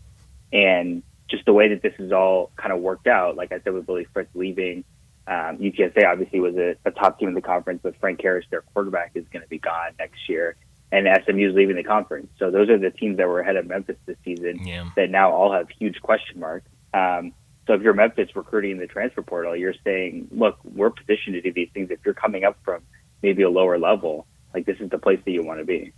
Speaker 10: And just the way that this is all kind of worked out, like I said, with Willie Fritz leaving, UTSA obviously was a top team in the conference, but Frank Harris, their quarterback, is going to be gone next year. And SMU is leaving the conference. So those are the teams that were ahead of Memphis this season that now all have huge question marks. So if you're Memphis recruiting in the transfer portal, you're saying, look, we're positioned to do these things. If you're coming up from maybe a lower level, like this is the place that you want to be.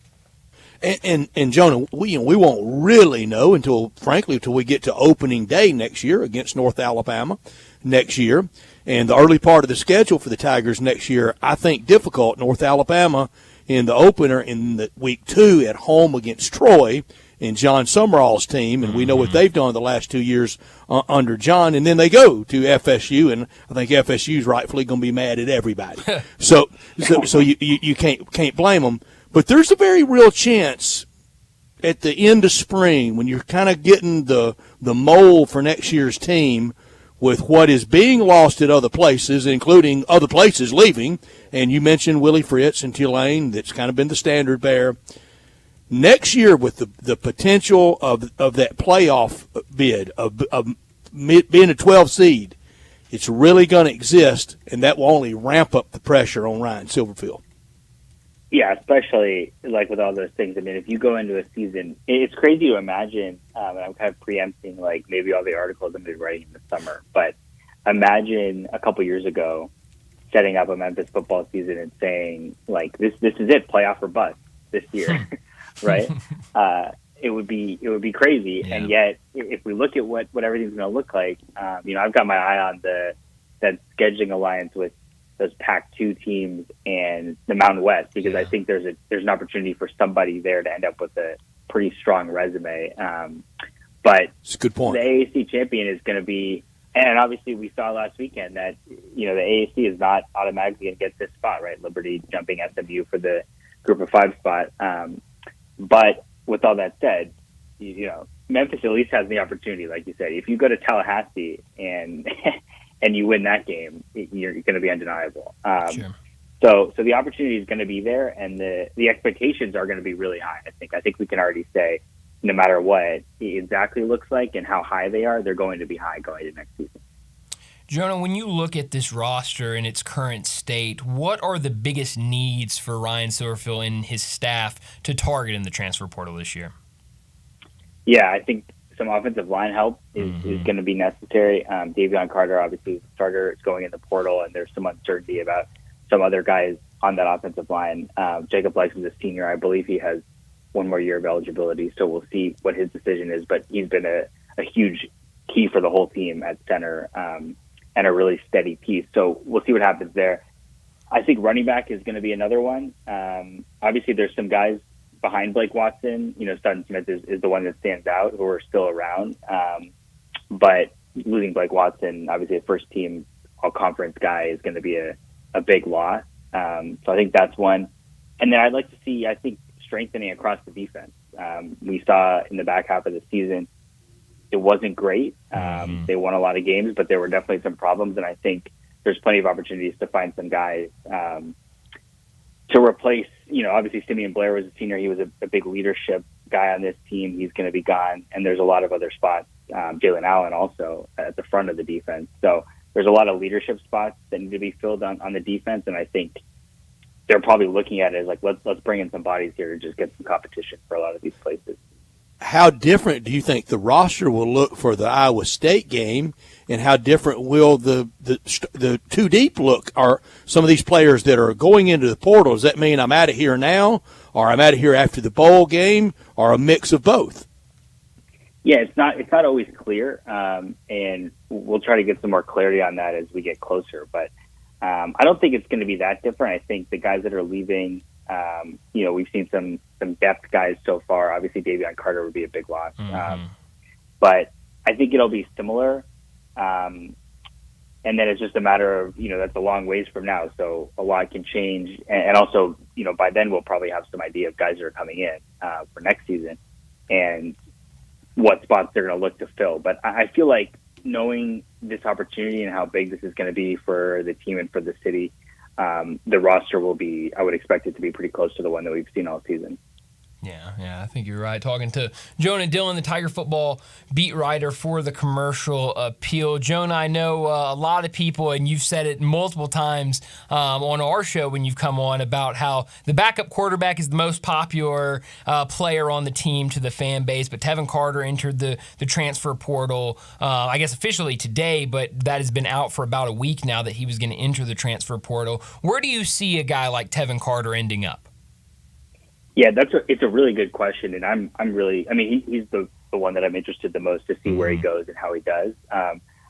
Speaker 3: And Jonah, we won't really know until we get to opening day next year against North Alabama next year. And the early part of the schedule for the Tigers next year, I think difficult. North Alabama in the opener in the week 2 at home against Troy and John Summerall's team, and we know what they've done the last 2 years under John. And then they go to FSU, and I think FSU's rightfully going to be mad at everybody. so you can't blame them. But there's a very real chance at the end of spring when you're kind of getting the mold for next year's team with what is being lost at other places, including other places leaving. And you mentioned Willie Fritz and Tulane. That's kind of been the standard bearer. Next year, with the potential of that playoff bid of being a 12 seed, it's really going to exist, and that will only ramp up the pressure on Ryan Silverfield.
Speaker 10: Yeah, especially like with all those things. I mean, if you go into a season, it's crazy to imagine, and I'm kind of preempting like maybe all the articles I'm going to be writing in the summer, but imagine a couple years ago setting up a Memphis football season and saying like this is it, playoff or bust this year, right? It would be crazy. Yeah. And yet, if we look at what everything's going to look like, I've got my eye on that scheduling alliance with those Pac-2 teams and the Mountain West, because I think there's an opportunity for somebody there to end up with a pretty strong resume. But
Speaker 3: it's a good point.
Speaker 10: The AAC champion is going to be, and obviously we saw last weekend that the AAC is not automatically going to get this spot, right? Liberty jumping SMU for the Group of 5 spot. But with all that said, Memphis at least has the opportunity, like you said. If you go to Tallahassee and you win that game, you're going to be undeniable.
Speaker 2: Sure.
Speaker 10: So the opportunity is going to be there, and the expectations are going to be really high. I think we can already say, no matter what it exactly looks like and how high they are, they're going to be high going into next season.
Speaker 2: Jonah, when you look at this roster in its current state, what are the biggest needs for Ryan Silverfield and his staff to target in the transfer portal this year?
Speaker 10: Yeah, I think some offensive line help is going to be necessary. Davion Carter, obviously, is the starter. It's going in the portal, and there's some uncertainty about some other guys on that offensive line. Jacob Lex is a senior. I believe he has one more year of eligibility, so we'll see what his decision is. But he's been a huge key for the whole team at center and a really steady piece. So we'll see what happens there. I think running back is going to be another one. Obviously, there's some guys behind Blake Watson. Sutton Smith is the one that stands out who are still around. But losing Blake Watson, obviously a first-team all-conference guy, is going to be a big loss. So I think that's one. And then I'd like to see, I think, strengthening across the defense. We saw in the back half of the season, it wasn't great. They won a lot of games, but there were definitely some problems. And I think there's plenty of opportunities to find some guys to replace, obviously Simeon Blair was a senior. He was a big leadership guy on this team. He's going to be gone. And there's a lot of other spots. Jalen Allen also at the front of the defense. So there's a lot of leadership spots that need to be filled on the defense. And I think they're probably looking at it as like, let's bring in some bodies here to just get some competition for a lot of these places.
Speaker 3: How different do you think the roster will look for the Iowa State game, and how different will the two deep look? Are some of these players that are going into the portal, does that mean I'm out of here now, or I'm out of here after the bowl game, or a mix of both?
Speaker 10: Yeah, it's not always clear, and we'll try to get some more clarity on that as we get closer. But I don't think it's going to be that different. I think the guys that are leaving, we've seen some depth guys so far. Obviously, Davion Carter would be a big loss. But I think it'll be similar. And then it's just a matter of, that's a long ways from now. So a lot can change. And also, by then we'll probably have some idea of guys that are coming in for next season and what spots they're going to look to fill. But I feel like knowing this opportunity and how big this is going to be for the team and for the city, the roster will be, I would expect it to be pretty close to the one that we've seen all season.
Speaker 2: Yeah, I think you're right. Talking to Jonah Dillon, the Tiger football beat writer for the Commercial Appeal. Jonah, I know a lot of people, and you've said it multiple times on our show when you've come on, about how the backup quarterback is the most popular player on the team to the fan base, but Tevin Carter entered the transfer portal, I guess officially today, but that has been out for about a week now that he was going to enter the transfer portal. Where do you see a guy like Tevin Carter ending up?
Speaker 10: Yeah, it's a really good question, and I'm really, he's the one that I'm interested the most to see where he goes and how he does.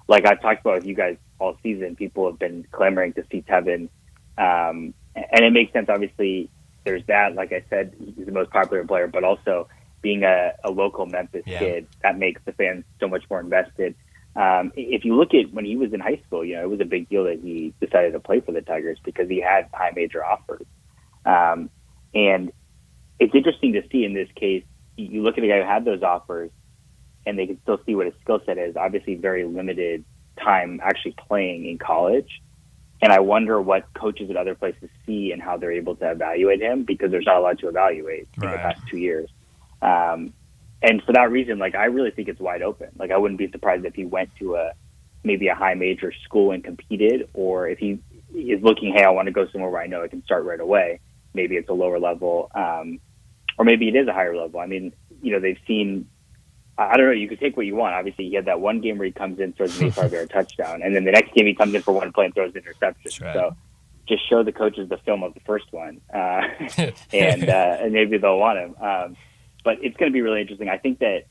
Speaker 10: Like I've talked about with you guys all season, people have been clamoring to see Tevin, and it makes sense. Obviously, there's that. Like I said, he's the most popular player, but also being a local Memphis kid, that makes the fans so much more invested. If you look at when he was in high school, it was a big deal that he decided to play for the Tigers because he had high major offers, and it's interesting to see in this case, you look at a guy who had those offers and they can still see what his skill set is. Obviously very limited time actually playing in college. And I wonder what coaches at other places see and how they're able to evaluate him, because there's not a lot to evaluate in the past 2 years. And for that reason, I really think it's wide open. I wouldn't be surprised if he went to maybe a high major school and competed, or if he is looking, hey, I want to go somewhere where I know I can start right away. maybe it's a lower level, or maybe it is a higher level. I mean, they've seen, I don't know, you could take what you want. Obviously, he had that one game where he comes in, throws an 85-yard touchdown, and then the next game he comes in for one play and throws an interception.
Speaker 2: Right.
Speaker 10: So just show the coaches the film of the first one, and maybe they'll want him. But it's going to be really interesting. I think that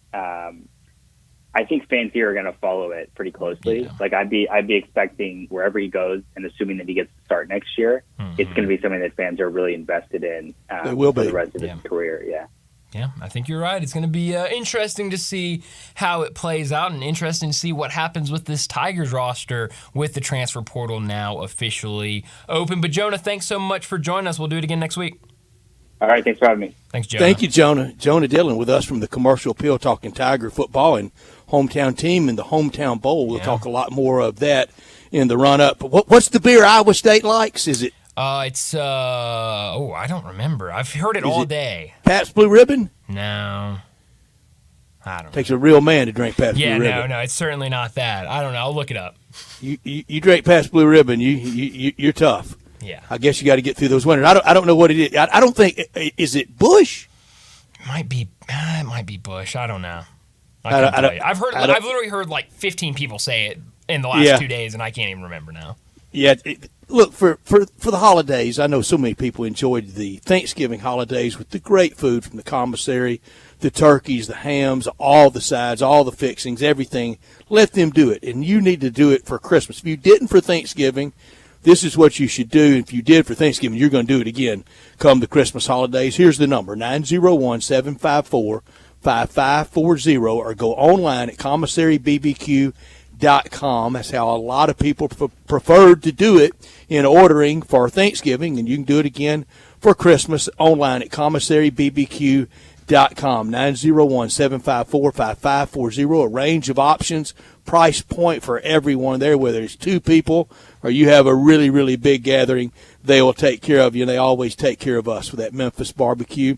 Speaker 10: I think fans here are going to follow it pretty closely.
Speaker 2: Yeah.
Speaker 10: Like I'd be expecting wherever he goes, and assuming that he gets to start next year, it's going to be something that fans are really invested in for the rest of his career. Yeah.
Speaker 2: Yeah, I think you're right. It's going to be interesting to see how it plays out, and interesting to see what happens with this Tigers roster with the transfer portal now officially open. But Jonah, thanks so much for joining us. We'll do it again next week.
Speaker 10: All right, thanks for having me.
Speaker 2: Thanks, Jonah.
Speaker 3: Thank you, Jonah. Jonah Dillon with us from the Commercial Appeal, talking Tiger football and hometown team in the hometown bowl. We'll talk a lot more of that in the run-up. But what's the beer Iowa State likes? Is it?
Speaker 2: I don't remember. I've heard it all day.
Speaker 3: Pabst Blue Ribbon?
Speaker 2: No. I don't know.
Speaker 3: Takes a real man to drink Pabst Blue Ribbon.
Speaker 2: Yeah, no, it's certainly not that. I don't know. I'll look it up.
Speaker 3: You drink Pabst Blue Ribbon, you're tough.
Speaker 2: Yeah.
Speaker 3: I guess you got to get through those winters. I don't know what it is. I don't think, is it Bush?
Speaker 2: It might be Bush. I don't know. I couldn't tell you. I've literally heard like 15 people say it in the last 2 days, and I can't even remember now.
Speaker 3: Yeah, look, for the holidays, I know so many people enjoyed the Thanksgiving holidays with the great food from the commissary, the turkeys, the hams, all the sides, all the fixings, everything. Let them do it, and you need to do it for Christmas. If you didn't for Thanksgiving, this is what you should do. If you did for Thanksgiving, you're going to do it again come the Christmas holidays. Here's the number, 901-754-5540, or go online at commissarybbq.com. That's how a lot of people preferred to do it in ordering for Thanksgiving, and you can do it again for Christmas online at commissarybbq.com. 901-754-5540. A range of options, price point for everyone there, whether it's two people or you have a really, really big gathering. They will take care of you, and they always take care of us with that Memphis barbecue.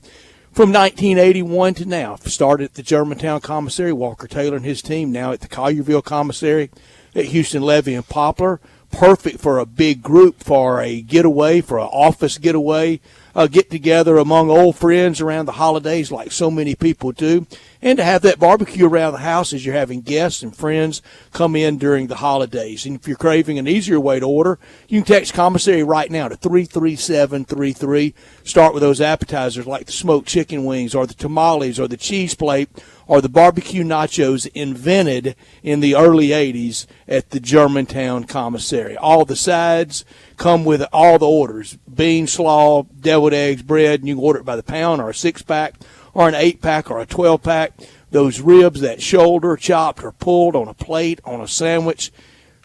Speaker 3: From 1981 to now, started at the Germantown Commissary, Walker Taylor and his team, now at the Collierville Commissary at Houston Levy and Poplar. Perfect for a big group, for a getaway, for an office getaway, get-together among old friends around the holidays like so many people do, and to have that barbecue around the house as you're having guests and friends come in during the holidays. And if you're craving an easier way to order, you can text Commissary right now to 33733. Start with those appetizers like the smoked chicken wings or the tamales or the cheese plate or the barbecue nachos invented in the early 80s at the Germantown Commissary. All the sides come with all the orders: bean slaw, deviled eggs, bread, and you can order it by the pound or a 6-pack or an 8-pack or a 12-pack. Those ribs, that shoulder, chopped or pulled on a plate, on a sandwich,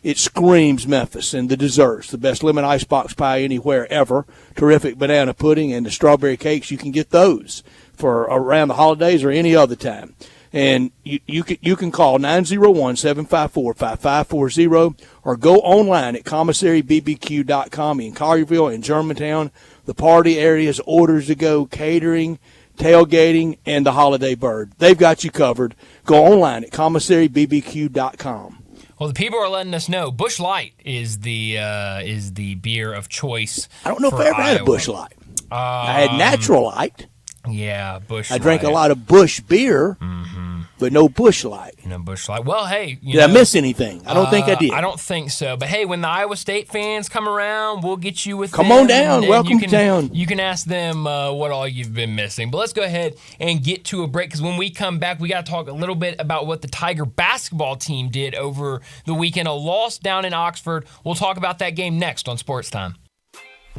Speaker 3: it screams Memphis. And the desserts, the best lemon icebox pie anywhere ever, terrific banana pudding, and the strawberry cakes, you can get those for around the holidays or any other time. And you can call 901-754-5540 or go online at commissarybbq.com in Collierville and Germantown. The party areas, orders to go, catering, tailgating, and the holiday bird. They've got you covered. Go online at commissarybbq.com.
Speaker 2: Well, the people are letting us know Busch Light is the beer of choice.
Speaker 3: I don't know if I ever had a Busch Light. I had Natural Light.
Speaker 2: Yeah, Busch Light.
Speaker 3: I drank a lot of Busch beer, but no Busch Light.
Speaker 2: No Busch Light. Well, hey.
Speaker 3: Did I miss anything? I don't think I did.
Speaker 2: I don't think so. But, hey, when the Iowa State fans come around, we'll get you with them.
Speaker 3: Come on down. Welcome down.
Speaker 2: You can ask them what all you've been missing. But let's go ahead and get to a break, because when we come back, we got to talk a little bit about what the Tiger basketball team did over the weekend. A loss down in Oxford. We'll talk about that game next on Sports Time.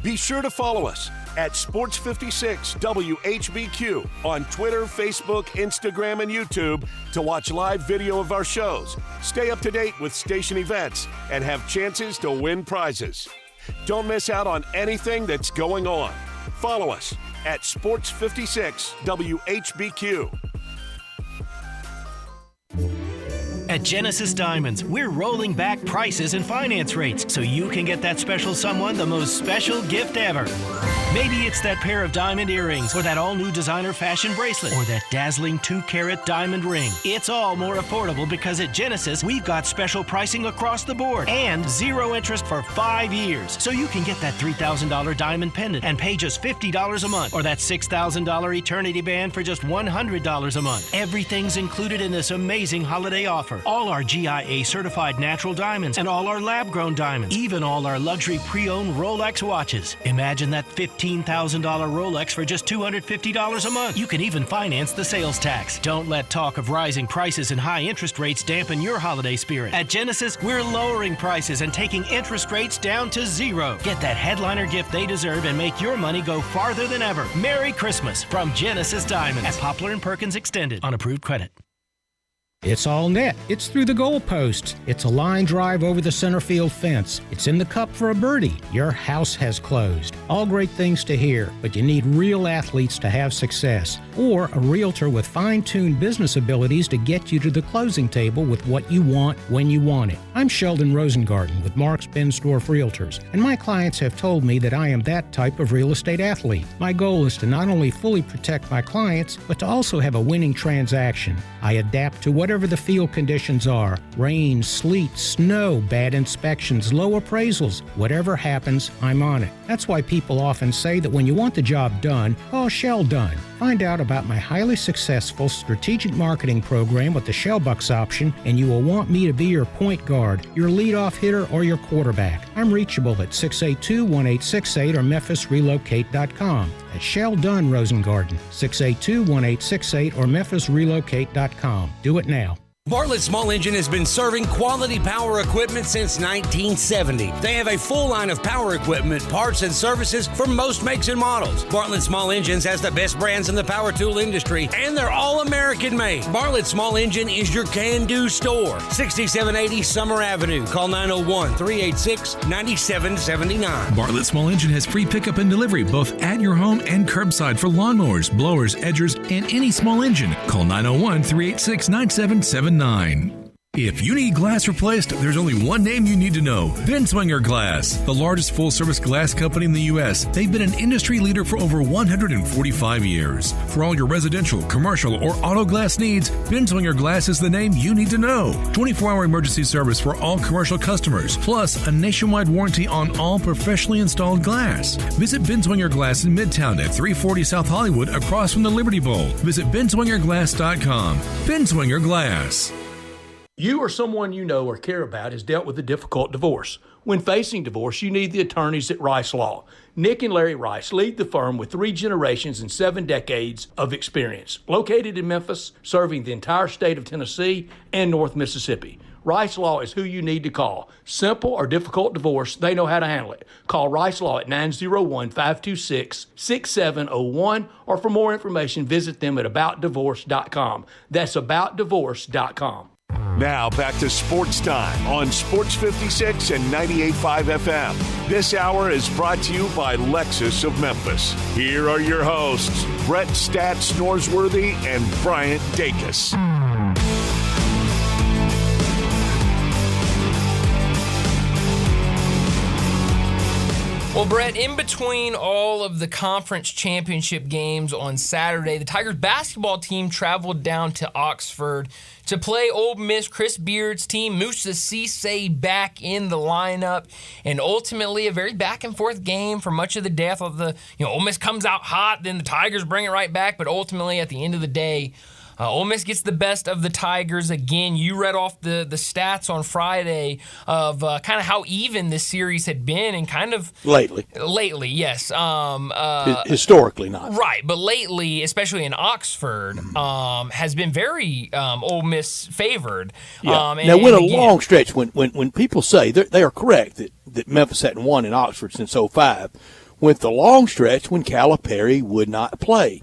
Speaker 5: Be sure to follow us at Sports56 WHBQ on Twitter, Facebook, Instagram, and YouTube to watch live video of our shows, stay up to date with station events, and have chances to win prizes. Don't miss out on anything that's going on. Follow us at Sports56 WHBQ.
Speaker 11: At Genesis Diamonds, we're rolling back prices and finance rates so you can get that special someone the most special gift ever. Maybe it's that pair of diamond earrings, or that all-new designer fashion bracelet, or that dazzling 2-carat diamond ring. It's all more affordable because at Genesis, we've got special pricing across the board and 0 interest for 5 years. So you can get that $3,000 diamond pendant and pay just $50 a month, or that $6,000 eternity band for just $100 a month. Everything's included in this amazing holiday offer. All our GIA certified natural diamonds and all our lab-grown diamonds, even all our luxury pre-owned Rolex watches. Imagine that $15,000 Rolex for just $250 a month. You can even finance the sales tax. Don't let talk of rising prices and high interest rates dampen your holiday spirit. At Genesis, we're lowering prices and taking interest rates down to 0. Get that headliner gift they deserve and make your money go farther than ever. Merry Christmas from Genesis Diamonds at Poplar and Perkins Extended on approved credit.
Speaker 12: It's all net. It's through the goalposts. It's a line drive over the center field fence. It's in the cup for a birdie. Your house has closed. All great things to hear, but you need real athletes to have success, or a realtor with fine-tuned business abilities to get you to the closing table with what you want when you want it. I'm Sheldon Rosengarten with Mark's Bensdorf Realtors, and my clients have told me that I am that type of real estate athlete. My goal is to not only fully protect my clients, but to also have a winning transaction. I adapt to whatever the field conditions are. Rain, sleet, snow, bad inspections, low appraisals. Whatever happens, I'm on it. That's why people often say that when you want the job done, call Shell Done. Find out about my highly successful strategic marketing program with the Shellbucks option, and you will want me to be your point guard, your leadoff hitter, or your quarterback. I'm reachable at 682-1868 or memphisrelocate.com. At Shell Done Rosengarten, 682-1868 or memphisrelocate.com. Do it now.
Speaker 13: Bartlett Small Engine has been serving quality power equipment since 1970. They have a full line of power equipment, parts, and services for most makes and models. Bartlett Small Engines has the best brands in the power tool industry, and they're all American made. Bartlett Small Engine is your can-do store. 6780 Summer Avenue. Call 901-386-9779.
Speaker 14: Bartlett Small Engine has free pickup and delivery both at your home and curbside for lawnmowers, blowers, edgers, and any small engine. Call 901-386-9779. If you need glass replaced, there's only one name you need to know: Binswanger Glass, the largest full-service glass company in the U.S. They've been an industry leader for over 145 years. For all your residential, commercial, or auto glass needs, Binswanger Glass is the name you need to know. 24-hour emergency service for all commercial customers, plus a nationwide warranty on all professionally installed glass. Visit Binswanger Glass in Midtown at 340 South Hollywood, across from the Liberty Bowl. Visit binswangerglass.com. Binswanger Glass.
Speaker 3: You or someone you know or care about has dealt with a difficult divorce. When facing divorce, you need the attorneys at Rice Law. Nick and Larry Rice lead the firm with 3 generations and 7 decades of experience. Located in Memphis, serving the entire state of Tennessee and North Mississippi. Rice Law is who you need to call. Simple or difficult divorce, they know how to handle it. Call Rice Law at 901-526-6701, or for more information, visit them at aboutdivorce.com. That's aboutdivorce.com.
Speaker 5: Now back to Sports Time on Sports 56 and 98.5 FM. This hour is brought to you by Lexus of Memphis. Here are your hosts, Brett Stats Norsworthy and Bryant Dacus.
Speaker 2: Well, Brett, in between all of the conference championship games on Saturday, the Tigers basketball team traveled down to Oxford to play Ole Miss. Chris Beard's team, Moussa Cisse back in the lineup, and ultimately a very back-and-forth game for much of the depth of the, Ole Miss comes out hot, then the Tigers bring it right back, but ultimately at the end of the day, Ole Miss gets the best of the Tigers. Again, you read off the stats on Friday of kind of how even this series had been, and kind of lately, yes.
Speaker 3: Historically not.
Speaker 2: Right, but lately, especially in Oxford, has been very Ole Miss favored.
Speaker 3: Yeah. Now, when a long stretch, when people say, they are correct that Memphis hadn't won in Oxford since 2005, went the long stretch when Calipari would not play.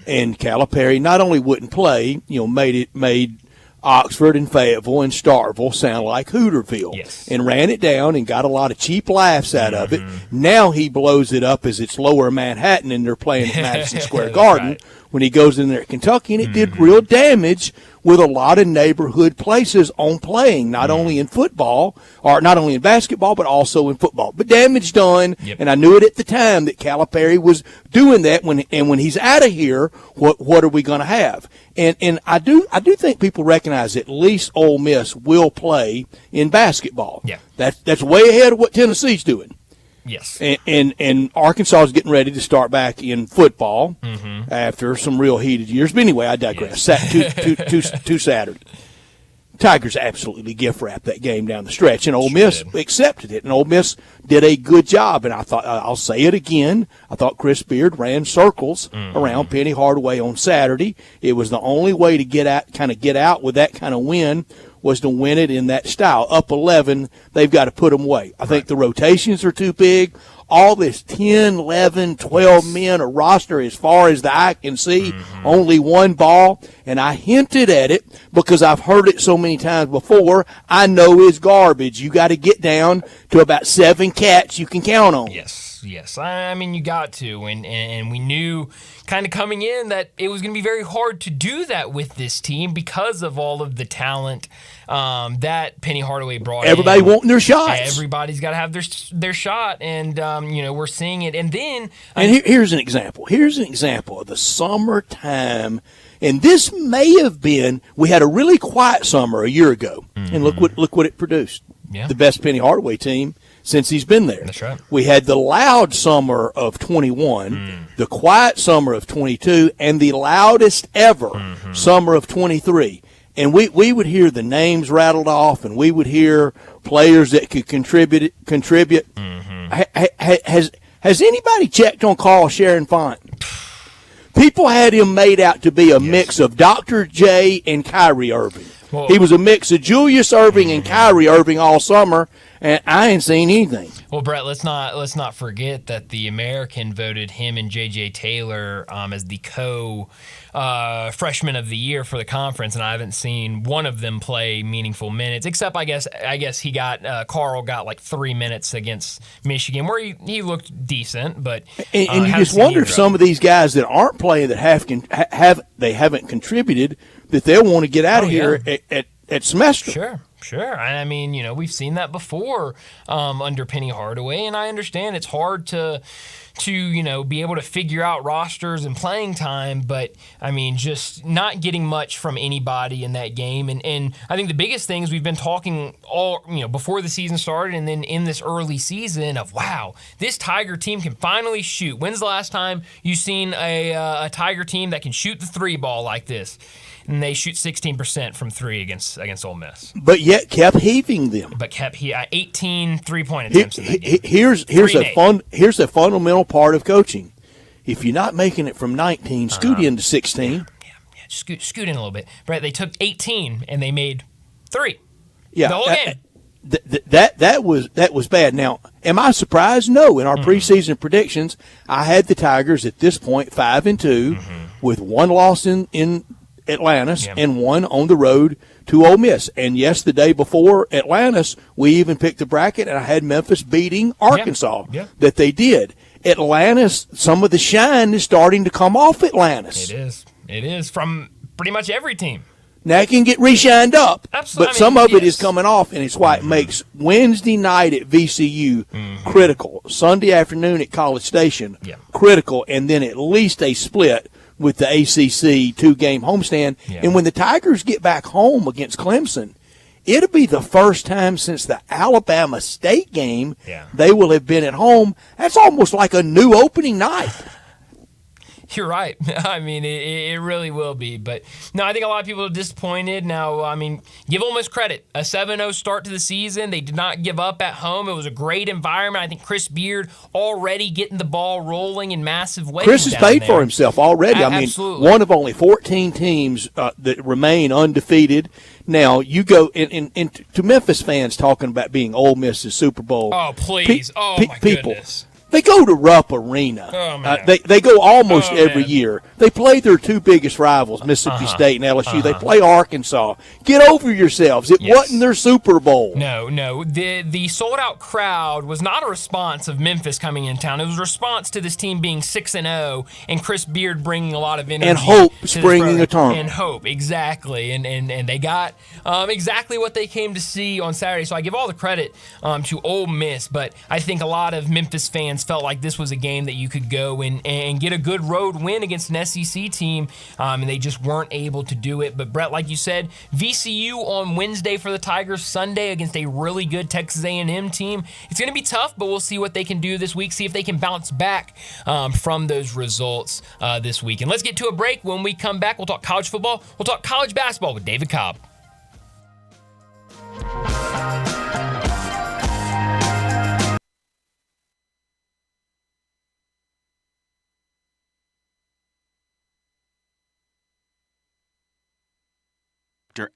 Speaker 3: And Calipari not only wouldn't play, made Oxford and Fayetteville and Starkville sound like Hooterville, and ran it down and got a lot of cheap laughs out of it. Now he blows it up as it's lower Manhattan and they're playing at Madison Square Garden, when he goes in there at Kentucky, and it did real damage with a lot of neighborhood places on playing, not only in football, or not only in basketball, but also in football. But damage done, and I knew it at the time that Calipari was doing that. When he's out of here, what are we going to have? And I do think people recognize at least Ole Miss will play in basketball.
Speaker 2: Yeah,
Speaker 3: that's way ahead of what Tennessee's doing.
Speaker 2: Yes.
Speaker 3: And Arkansas is getting ready to start back in football after some real heated years. But anyway, I digress. Two Saturday. Tigers absolutely gift wrapped that game down the stretch, and Ole Miss accepted it. And Ole Miss did a good job. And I thought, I'll say it again, I thought Chris Beard ran circles around Penny Hardaway on Saturday. It was the only way to get out with that kind of win, was to win it in that style. Up 11, they've got to put them away. I think the rotations are too big. All this 10, 11, 12 men, a roster as far as the eye can see, only one ball. And I hinted at it because I've heard it so many times before. I know it's garbage. You got to get down to about 7 cats you can count on.
Speaker 2: Yes. I mean, you got to. And we knew kind of coming in that it was going to be very hard to do that with this team because of all of the talent that Penny Hardaway brought
Speaker 3: Everybody
Speaker 2: in.
Speaker 3: wanting their shots.
Speaker 2: Everybody's got to have their shot. And, we're seeing it. And then
Speaker 3: here's an example. Here's an example of the summertime. And this may have been, we had a really quiet summer a year ago. And look what it produced.
Speaker 2: Yeah.
Speaker 3: The best Penny Hardaway team since he's been there.
Speaker 2: That's right.
Speaker 3: We had the loud summer of 21, the quiet summer of 22, and the loudest ever summer of 23. And we would hear the names rattled off, and we would hear players that could contribute. Has anybody checked on Carl Sharon Font? People had him made out to be a mix of Dr. J and Kyrie Irving. Well, he was a mix of Julius Irving and Kyrie Irving all summer, and I ain't seen anything.
Speaker 2: Well, Brett, let's not forget that the American voted him and J.J. Taylor as the freshman of the year for the conference, and I haven't seen one of them play meaningful minutes, except I guess he got Carl got like 3 minutes against Michigan, where he looked decent, but
Speaker 3: and you just wonder if some of these guys that aren't playing that haven't contributed, that they'll want to get out of here at semester.
Speaker 2: Sure. I mean, we've seen that before under Penny Hardaway, and I understand it's hard to be able to figure out rosters and playing time, but I mean, just not getting much from anybody in that game. And I think the biggest thing is we've been talking all, before the season started and then in this early season of, wow, this Tiger team can finally shoot. When's the last time you've seen a Tiger team that can shoot the 3 ball like this? And they shoot 16% from 3 against Ole Miss.
Speaker 3: But yet kept heaving them.
Speaker 2: 18 3-point attempts in that game.
Speaker 3: Here's a fundamental part of coaching. If you're not making it from 19, scoot into 16.
Speaker 2: Yeah, scoot in a little bit. Brett, they took 18 and they made 3.
Speaker 3: Yeah,
Speaker 2: the whole game.
Speaker 3: That was bad. Now, am I surprised? No. In our preseason predictions, I had the Tigers at this point 5-2 with 1 loss in Atlantis and 1 on the road to Ole Miss. And yes, the day before Atlantis, we even picked the bracket, and I had Memphis beating Arkansas. That they did. Atlantis, some of the shine is starting to come off Atlantis.
Speaker 2: It is from pretty much every team.
Speaker 3: Now it can get re-shined up,
Speaker 2: absolutely.
Speaker 3: But some of it is coming off, and it's why it makes Wednesday night at VCU critical, Sunday afternoon at College Station critical, and then at least a split with the ACC 2-game homestand. And when the Tigers get back home against Clemson, it'll be the first time since the Alabama State game they will have been at home. That's almost like a new opening night.
Speaker 2: You're right. I mean, it really will be. But, no, I think a lot of people are disappointed. Now, I mean, give Ole Miss credit. A 7-0 start to the season. They did not give up at home. It was a great environment. I think Chris Beard already getting the ball rolling in massive ways.
Speaker 3: Chris has paid for himself already. I mean,
Speaker 2: absolutely.
Speaker 3: One of only 14 teams that remain undefeated. Now, you go to Memphis fans talking about being Ole Miss's Super Bowl.
Speaker 2: Oh, please. My goodness.
Speaker 3: They go to Rupp Arena.
Speaker 2: Oh, man.
Speaker 3: They go almost every year. They play their two biggest rivals, Mississippi State and LSU. They play Arkansas. Get over yourselves. It wasn't their Super Bowl.
Speaker 2: No. The sold-out crowd was not a response of Memphis coming in town. It was a response to this team being 6-0 and Chris Beard bringing a lot of energy.
Speaker 3: And hope springing a tournament.
Speaker 2: And hope, exactly. And they got exactly what they came to see on Saturday. So I give all the credit to Ole Miss, but I think a lot of Memphis fans felt like this was a game that you could go and get a good road win against an SEC team, and they just weren't able to do it. But, Brett, like you said, VCU on Wednesday for the Tigers, Sunday against a really good Texas A&M team. It's going to be tough, but we'll see what they can do this week, see if they can bounce back from those results this week. And let's get to a break. When we come back, we'll talk college football. We'll talk college basketball with David Cobb.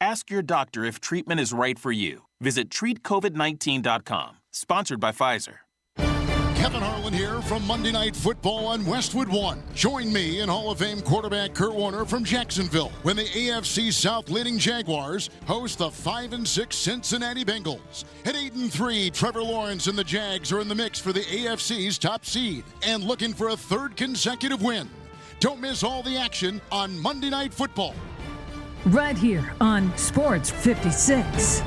Speaker 15: Ask your doctor if treatment is right for you. Visit treatcovid19.com. Sponsored by Pfizer.
Speaker 16: Kevin Harlan here from Monday Night Football on Westwood One. Join me and Hall of Fame quarterback Kurt Warner from Jacksonville when the AFC South leading Jaguars host the 5-6 Cincinnati Bengals. At 8-3, Trevor Lawrence and the Jags are in the mix for the AFC's top seed and looking for a third consecutive win. Don't miss all the action on Monday Night Football.
Speaker 17: Right here on Sports 56.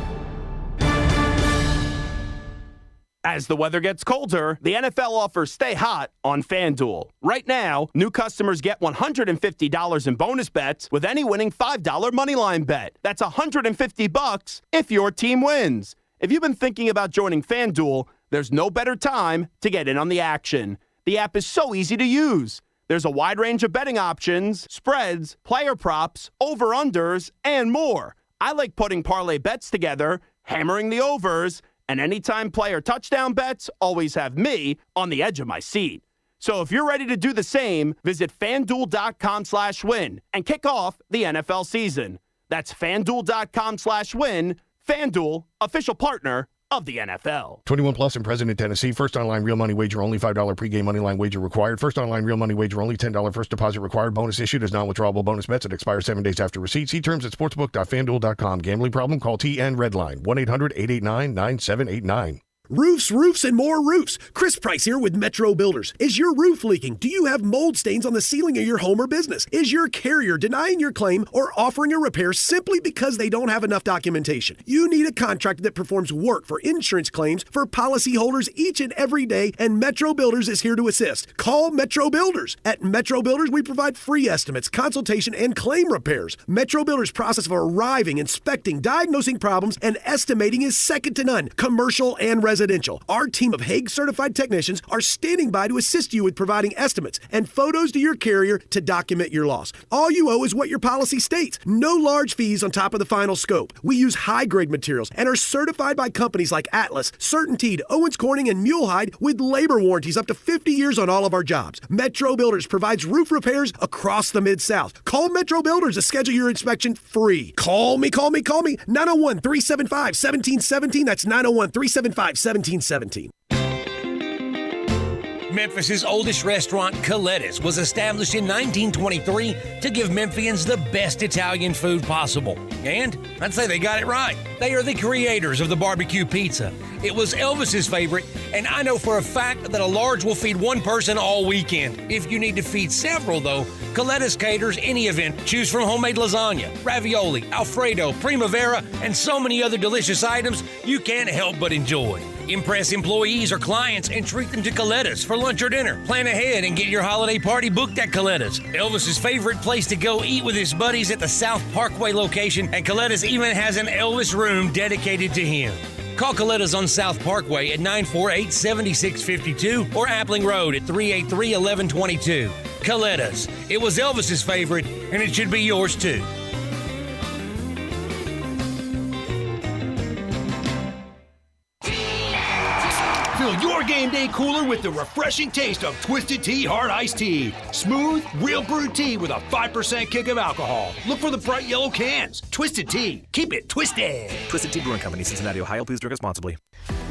Speaker 18: As the weather gets colder, the NFL offers Stay Hot on FanDuel. Right now, new customers get $150 in bonus bets with any winning $5 moneyline bet. That's $150 if your team wins. If you've been thinking about joining FanDuel, there's no better time to get in on the action. The app is so easy to use. There's a wide range of betting options, spreads, player props, over-unders, and more. I like putting parlay bets together, hammering the overs, and anytime player touchdown bets always have me on the edge of my seat. So if you're ready to do the same, visit FanDuel.com/win and kick off the NFL season. That's FanDuel.com/win. FanDuel, official partner of the NFL.
Speaker 19: 21 plus and present in Tennessee. First online real money wager only. $5 pregame money line wager required. First online real money wager only. $10 first deposit required. Bonus issued as non-withdrawable bonus bets that expire 7 days after receipt. See terms at sportsbook.fanduel.com. Gambling problem? Call TN Redline 1-800-889-9789.
Speaker 20: Roofs, and more roofs. Chris Price here with Metro Builders. Is your roof leaking? Do you have mold stains on the ceiling of your home or business? Is your carrier denying your claim or offering a repair simply because they don't have enough documentation? You need a contractor that performs work for insurance claims for policyholders each and every day, and Metro Builders is here to assist. Call Metro Builders. At Metro Builders, we provide free estimates, consultation, and claim repairs. Metro Builders' process of arriving, inspecting, diagnosing problems, and estimating is second to none, commercial and residential. Our team of Hague-certified technicians are standing by to assist you with providing estimates and photos to your carrier to document your loss. All you owe is what your policy states. No large fees on top of the final scope. We use high-grade materials and are certified by companies like Atlas, CertainTeed, Owens Corning, and Mulehide with labor warranties up to 50 years on all of our jobs. Metro Builders provides roof repairs across the Mid-South. Call Metro Builders to schedule your inspection free. Call me. 901-375-1717. That's 901-375-1717.
Speaker 13: Memphis's oldest restaurant, Coletta's, was established in 1923 to give Memphians the best Italian food possible. And I'd say they got it right. They are the creators of the barbecue pizza. It was Elvis's favorite, and I know for a fact that a large will feed one person all weekend. If you need to feed several, though, Coletta's caters any event. Choose from homemade lasagna, ravioli, Alfredo, primavera, and so many other delicious items you can't help but enjoy. Impress employees or clients and treat them to Coletta's for lunch or dinner. Plan ahead and get your holiday party booked at Coletta's. Elvis's favorite place to go eat with his buddies at the South Parkway location, and Coletta's even has an Elvis room dedicated to him. Call Coletta's on South Parkway at 948-7652 or Appling Road at 383-1122. Coletta's. It was Elvis's favorite, and it should be yours too.
Speaker 21: Fill your game day cooler with the refreshing taste of Twisted Tea Hard Iced Tea. Smooth, real brewed tea with a 5% kick of alcohol. Look for the bright yellow cans. Twisted Tea. Keep it twisted.
Speaker 22: Twisted Tea Brewing Company, Cincinnati, Ohio. Please drink responsibly.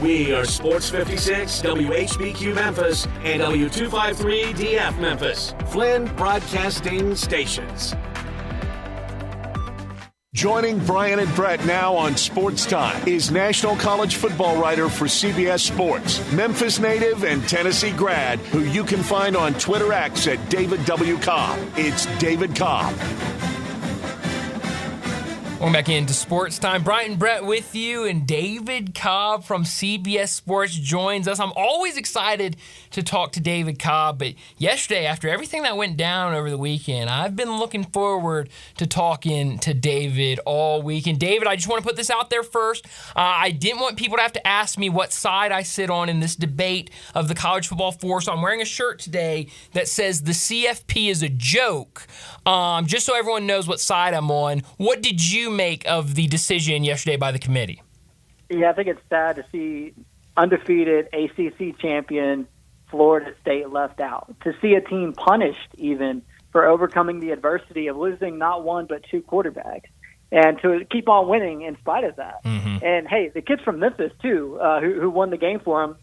Speaker 5: We are Sports 56, WHBQ Memphis, and W253DF Memphis, Flynn Broadcasting Stations.
Speaker 1: Joining Brian and Brett now on Sports Time is National College Football writer for CBS Sports, Memphis native and Tennessee grad, who you can find on Twitter X at David W. Cobb. It's David Cobb.
Speaker 2: Welcome back into Sports Time. Brian Brett with you, and David Cobb from CBS Sports joins us. I'm always excited to talk to David Cobb, but yesterday, after everything that went down over the weekend, I've been looking forward to talking to David all week. And David, I just want to put this out there first. I didn't want people to have to ask me what side I sit on in this debate of the college football force. So I'm wearing a shirt today that says the CFP is a joke, just so everyone knows what side I'm on. What did you make of the decision yesterday by the committee?
Speaker 22: Yeah, I think it's sad to see undefeated ACC champion Florida State left out, to see a team punished even for overcoming the adversity of losing not one but two quarterbacks, and to keep on winning in spite of that. Mm-hmm. And, hey, the kid's from Memphis, too, who won the game for him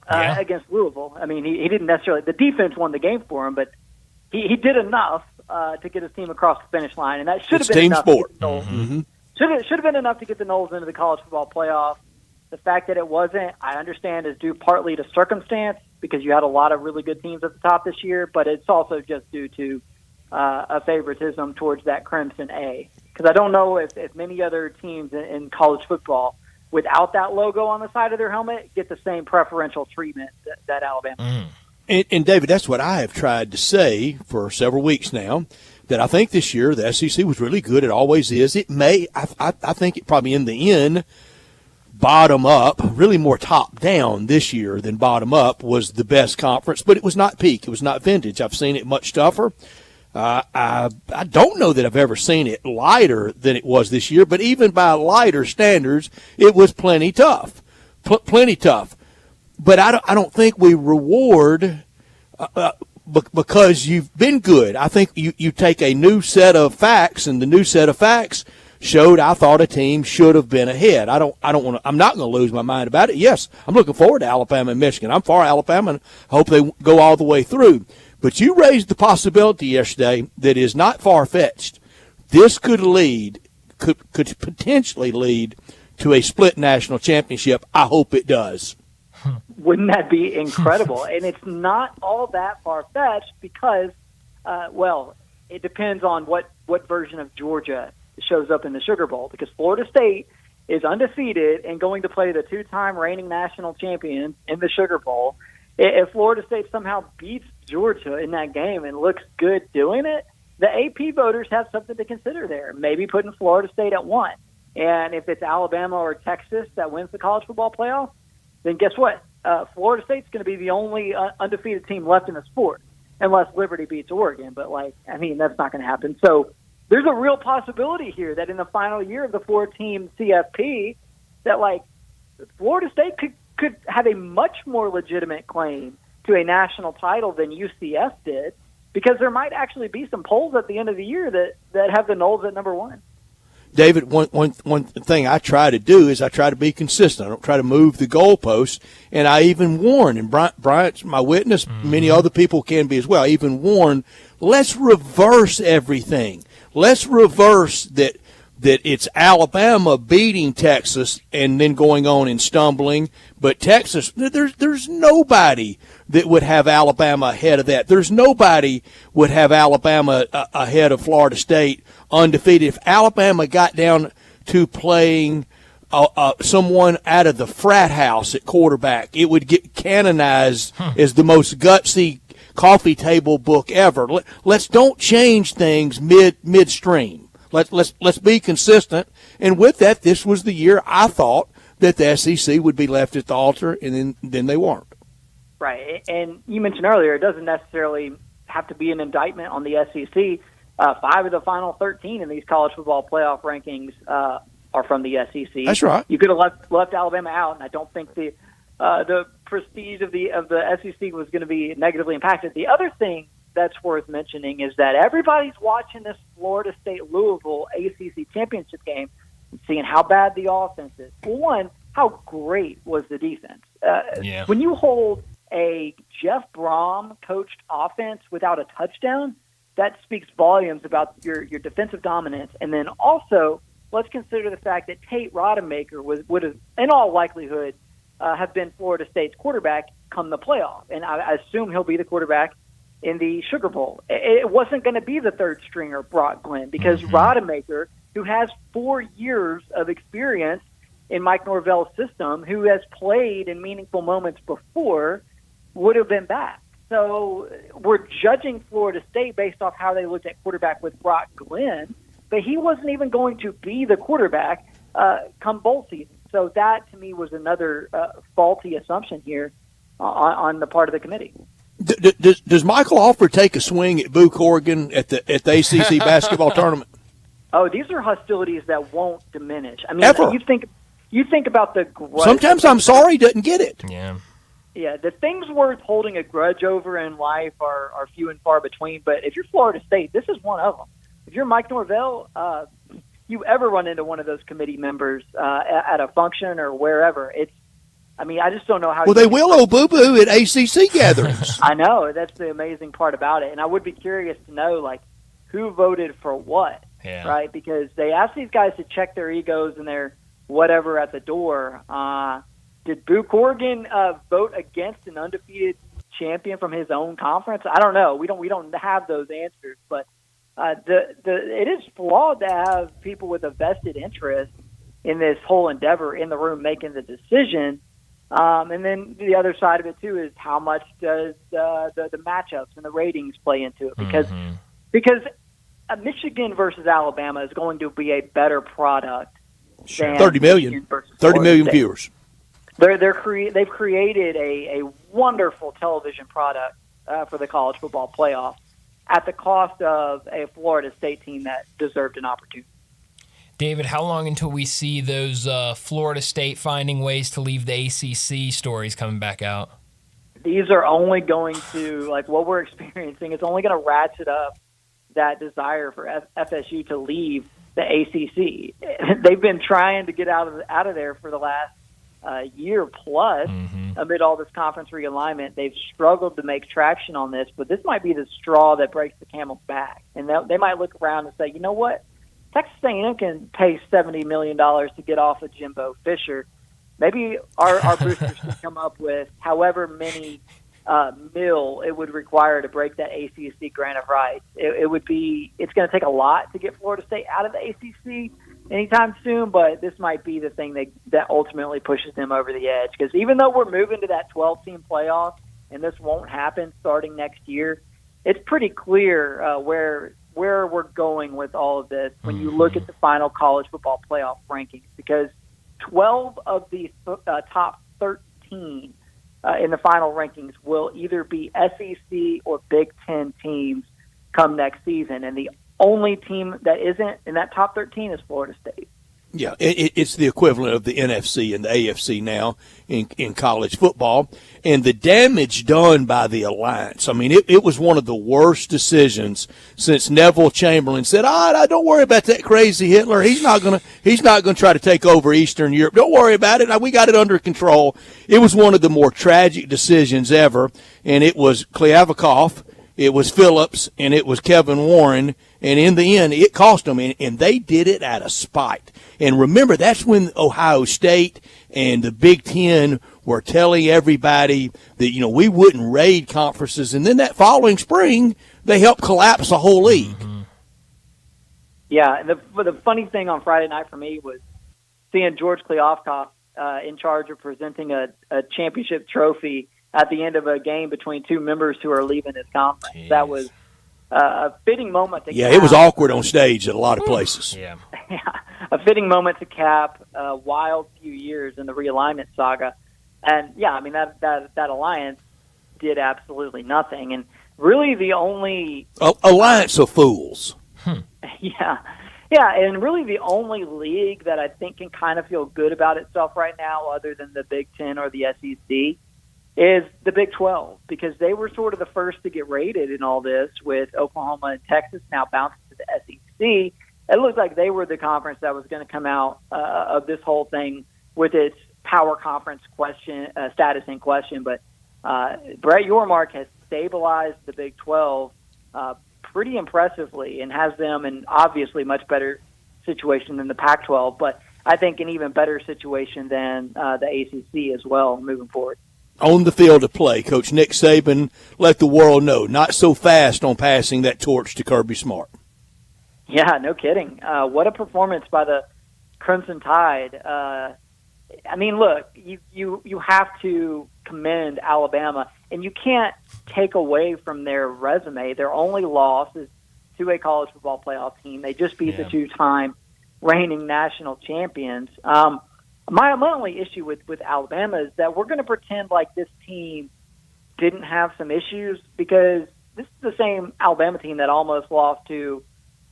Speaker 22: against Louisville. I mean, he didn't necessarily – the defense won the game for him, but he did enough to get his team across the finish line, and that should have been
Speaker 3: team
Speaker 22: enough.
Speaker 3: Sport.
Speaker 22: Should have been enough to get the Noles into the college football playoff. The fact that it wasn't, I understand, is due partly to circumstance because you had a lot of really good teams at the top this year, but it's also just due to a favoritism towards that Crimson A. Because I don't know if many other teams in college football without that logo on the side of their helmet get the same preferential treatment that Alabama.
Speaker 3: And David, that's what I have tried to say for several weeks now, that I think this year the SEC was really good. It always is. It may, I think it probably in the end, bottom up, really more top down this year than bottom up, was the best conference, but it was not peak. It was not vintage. I've seen it much tougher. I don't know that I've ever seen it lighter than it was this year, but even by lighter standards, it was plenty tough. Plenty tough. But I don't think we reward because you've been good. I think you take a new set of facts, and the new set of facts showed I thought a team should have been ahead. I'm not going to lose my mind about it. Yes, I'm looking forward to Alabama and Michigan. I'm for Alabama and hope they go all the way through. But you raised the possibility yesterday that is not far-fetched. This could potentially lead to a split national championship. I hope it does.
Speaker 22: Wouldn't that be incredible? And it's not all that far-fetched because, it depends on what version of Georgia shows up in the Sugar Bowl, because Florida State is undefeated and going to play the two-time reigning national champions in the Sugar Bowl. If Florida State somehow beats Georgia in that game and looks good doing it, the AP voters have something to consider there, maybe putting Florida State at 1. And if it's Alabama or Texas that wins the college football playoff, then guess what? Florida State's going to be the only undefeated team left in the sport, unless Liberty beats Oregon. But, that's not going to happen. So there's a real possibility here that in the final year of the 4-team CFP, that, Florida State could have a much more legitimate claim to a national title than UCF did, because there might actually be some polls at the end of the year that have the Noles at number 1.
Speaker 3: David, one thing I try to do is I try to be consistent. I don't try to move the goalposts, and I even warn, and Bryant's my witness, many other people can be as well, I even warn, let's reverse everything. Let's reverse that it's Alabama beating Texas and then going on and stumbling, but Texas, there's nobody that would have Alabama ahead of that. There's nobody would have Alabama ahead of Florida State undefeated. If Alabama got down to playing someone out of the frat house at quarterback, it would get canonized as the most gutsy coffee table book ever. Let's don't change things midstream. Let's be consistent. And with that, this was the year I thought that the SEC would be left at the altar, and then they weren't.
Speaker 22: Right. And you mentioned earlier, it doesn't necessarily have to be an indictment on the SEC. 5 of the final 13 in these college football playoff rankings are from the SEC.
Speaker 3: That's right.
Speaker 22: You could have left Alabama out, and I don't think the prestige of the SEC was going to be negatively impacted. The other thing that's worth mentioning is that everybody's watching this Florida State-Louisville ACC championship game and seeing how bad the offense is. Well, one, how great was the defense?
Speaker 2: Yeah.
Speaker 22: When you hold a Jeff Brom coached offense without a touchdown, that speaks volumes about your defensive dominance. And then also, let's consider the fact that Tate Rodemaker would have, in all likelihood, have been Florida State's quarterback come the playoff. And I assume he'll be the quarterback in the Sugar Bowl. It wasn't going to be the third stringer Brock Glenn because Rodemaker, who has 4 years of experience in Mike Norvell's system, who has played in meaningful moments before, would have been back. So we're judging Florida State based off how they looked at quarterback with Brock Glenn, but he wasn't even going to be the quarterback come bowl season. So that, to me, was another faulty assumption here on the part of the committee.
Speaker 3: Does Michael Alford take a swing at Boo Corrigan at the ACC basketball tournament?
Speaker 22: Oh, these are hostilities that won't diminish. I mean,
Speaker 3: Ever.
Speaker 22: You think about the grudge.
Speaker 3: Sometimes I'm sorry he doesn't get it.
Speaker 2: Yeah.
Speaker 22: Yeah, the things worth holding a grudge over in life are few and far between. But if you're Florida State, this is one of them. If you're Mike Norvell, you ever run into one of those committee members at a function or wherever, I just don't know how.
Speaker 3: Well, they will boo-boo at ACC gatherings.
Speaker 22: I know. That's the amazing part about it. And I would be curious to know, who voted for what, right? Because they asked these guys to check their egos and their whatever at the door. Did Boo Corrigan vote against an undefeated champion from his own conference? I don't know. We don't have those answers. But it is flawed to have people with a vested interest in this whole endeavor in the room making the decision. And then the other side of it, too, is how much does the matchups and the ratings play into it? Because Michigan versus Alabama is going to be a better product than
Speaker 3: 30 million. 30 million viewers.
Speaker 22: They've created a wonderful television product for the college football playoff at the cost of a Florida State team that deserved an opportunity.
Speaker 2: David, how long until we see those Florida State finding ways to leave the ACC stories coming back out?
Speaker 22: These are only going to, what we're experiencing, it's only going to ratchet up that desire for FSU to leave the ACC. They've been trying to get out of there for the last year plus amid all this conference realignment. They've struggled to make traction on this, but this might be the straw that breaks the camel's back. And they might look around and say, you know what? Texas A&M can pay $70 million to get off of Jimbo Fisher. Maybe our boosters can come up with however many mil it would require to break that ACC grant of rights. It's going to take a lot to get Florida State out of the ACC anytime soon, but this might be the thing that ultimately pushes them over the edge. Because even though we're moving to that 12-team playoff, and this won't happen starting next year, it's pretty clear where we're going with all of this when you look at the final college football playoff rankings, because 12 of the top 13 in the final rankings will either be SEC or Big Ten teams come next season, and the only team that isn't in that top 13 is Florida State.
Speaker 3: Yeah, it's the equivalent of the NFC and the AFC now in college football. And the damage done by the alliance, I mean, it was one of the worst decisions since Neville Chamberlain said, don't worry about that crazy Hitler. He's not gonna try to take over Eastern Europe. Don't worry about it. We got it under control. It was one of the more tragic decisions ever. And it was Kliavkoff, it was Phillips, and it was Kevin Warren. And in the end, it cost them, and they did it out of spite. And remember, that's when Ohio State and the Big Ten were telling everybody that, we wouldn't raid conferences. And then that following spring, they helped collapse the whole league.
Speaker 22: Yeah, and the funny thing on Friday night for me was seeing George Kliavkoff in charge of presenting a championship trophy at the end of a game between two members who are leaving his conference. Jeez. That was a fitting moment to cap.
Speaker 3: It was awkward on stage at a lot of places.
Speaker 22: Yeah, a fitting moment to cap a wild few years in the realignment saga. And, that alliance did absolutely nothing. And really the only
Speaker 3: alliance of fools.
Speaker 22: Yeah, and really the only league that I think can kind of feel good about itself right now, other than the Big Ten or the SEC, is the Big 12, because they were sort of the first to get rated in all this, with Oklahoma and Texas now bouncing to the SEC. It looked like they were the conference that was going to come out of this whole thing with its power conference status in question, but Brett Yormark has stabilized the Big 12 pretty impressively and has them in obviously much better situation than the Pac-12, but I think an even better situation than the ACC as well moving forward.
Speaker 3: On the field of play, Coach Nick Saban let the world know, not so fast on passing that torch to Kirby Smart.
Speaker 22: Yeah, no kidding. What a performance by the Crimson Tide. I mean, look, you have to commend Alabama, and you can't take away from their resume. Their only loss is to a college football playoff team. They just beat the two-time reigning national champions. My only issue with Alabama is that we're going to pretend like this team didn't have some issues, because this is the same Alabama team that almost lost to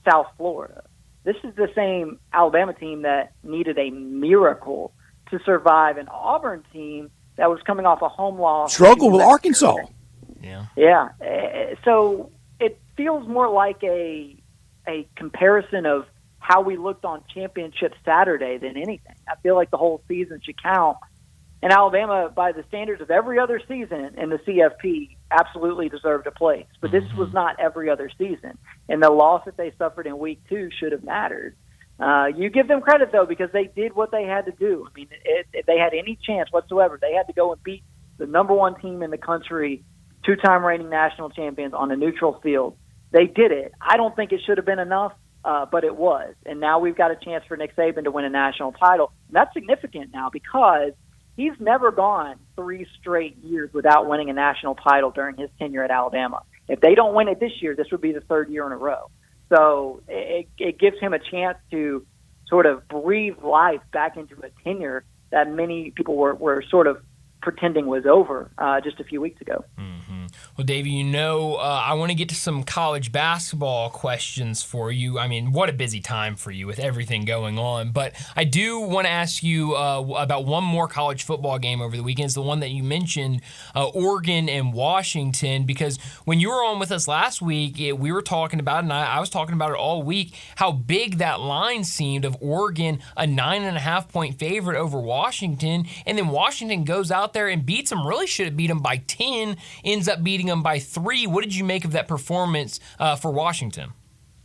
Speaker 22: South Florida. This is the same Alabama team that needed a miracle to survive an Auburn team that was coming off a home loss.
Speaker 3: Struggled with Arkansas.
Speaker 22: Yeah. So it feels more like a comparison of how we looked on Championship Saturday than anything. I feel like the whole season should count. And Alabama, by the standards of every other season in the CFP, absolutely deserved a place. But this was not every other season. And the loss that they suffered in Week 2 should have mattered. You give them credit, though, because they did what they had to do. I mean, if they had any chance whatsoever, they had to go and beat the number one team in the country, two-time reigning national champions, on a neutral field. They did it. I don't think it should have been enough, but it was. And now we've got a chance for Nick Saban to win a national title. And that's significant now, because he's never gone 3 straight years without winning a national title during his tenure at Alabama. If they don't win it this year, this would be the 3rd year in a row. So it gives him a chance to sort of breathe life back into a tenure that many people were sort of pretending was over just a few weeks ago.
Speaker 2: Well, Davey, I want to get to some college basketball questions for you. I mean, what a busy time for you with everything going on. But I do want to ask you about one more college football game over the weekend. It's the one that you mentioned, Oregon and Washington, because when you were on with us last week, we were talking about it, and I was talking about it all week, how big that line seemed of Oregon, a 9.5-point favorite over Washington, and then Washington goes out there and beats them, really should have beat them by 10, ends up beating them by 3. What did you make of that performance for Washington?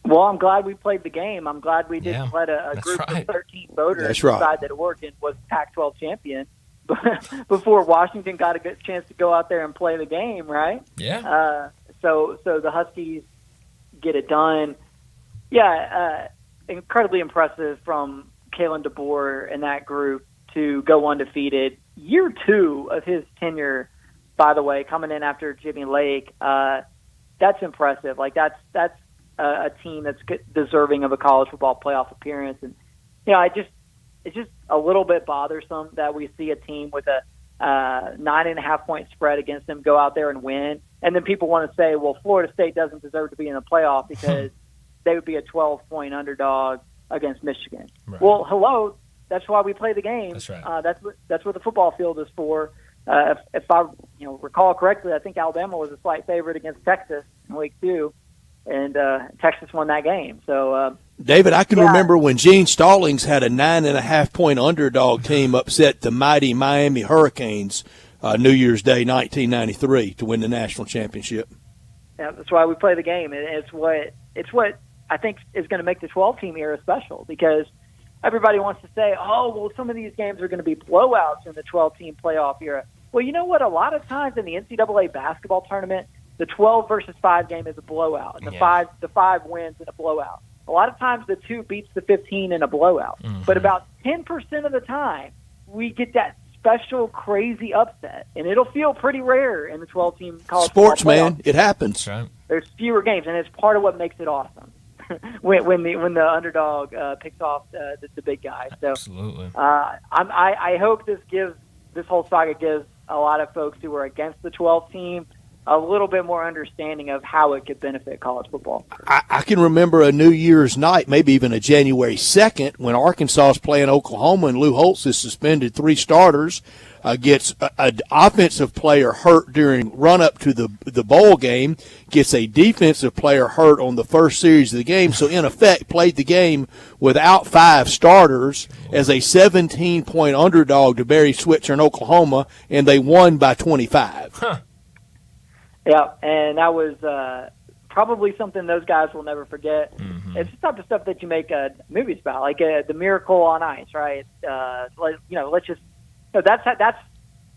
Speaker 22: Well, I'm glad we played the game. I'm glad we didn't let a group of 13 voters decide that Oregon was Pac-12 champion before Washington got a good chance to go out there and play the game, right?
Speaker 2: Yeah.
Speaker 22: So the Huskies get it done. Yeah, incredibly impressive from Kalen DeBoer and that group to go undefeated. Year 2 of his tenure, by the way, coming in after Jimmy Lake, that's impressive. Like that's a team that's deserving of a college football playoff appearance. And it's just a little bit bothersome that we see a team with a 9.5-point spread against them go out there and win, and then people want to say, well, Florida State doesn't deserve to be in the playoff because they would be a 12-point underdog against Michigan.
Speaker 2: Right.
Speaker 22: Well, hello. That's why we play the game.
Speaker 2: That's right.
Speaker 22: That's what the football field is for. If I recall correctly, I think Alabama was a slight favorite against Texas in Week 2, and Texas won that game. So,
Speaker 3: David, I can remember when Gene Stallings had a 9.5-point underdog team upset the mighty Miami Hurricanes New Year's Day 1993 to win the national championship.
Speaker 22: Yeah, that's why we play the game, and it's what I think is going to make the 12-team era special, because everybody wants to say, oh, well, some of these games are going to be blowouts in the 12-team playoff era. Well, you know what? A lot of times in the NCAA basketball tournament, the 12 versus 5 game is a blowout, and the 5 wins in a blowout. A lot of times the 2 beats the 15 in a blowout. But about 10% of the time, we get that special, crazy upset, and it'll feel pretty rare in the 12-team college
Speaker 3: sports,
Speaker 22: football
Speaker 3: man. It happens.
Speaker 2: Right.
Speaker 22: There's fewer games, and it's part of what makes it awesome. when the underdog picks off the big guy. So,
Speaker 2: absolutely.
Speaker 22: I hope this whole saga gives a lot of folks who are against the 12 team a little bit more understanding of how it could benefit college football.
Speaker 3: I can remember a New Year's night, maybe even a January 2nd, when Arkansas is playing Oklahoma and Lou Holtz is suspended 3 starters, gets an offensive player hurt during run-up to the bowl game, gets a defensive player hurt on the first series of the game, so in effect played the game without 5 starters as a 17-point underdog to Barry Switzer in Oklahoma, and they won by 25.
Speaker 2: Huh.
Speaker 22: Yeah, and that was probably something those guys will never forget.
Speaker 2: Mm-hmm.
Speaker 22: It's the type of stuff that you make movies about, like the Miracle on Ice, right? Let's just that's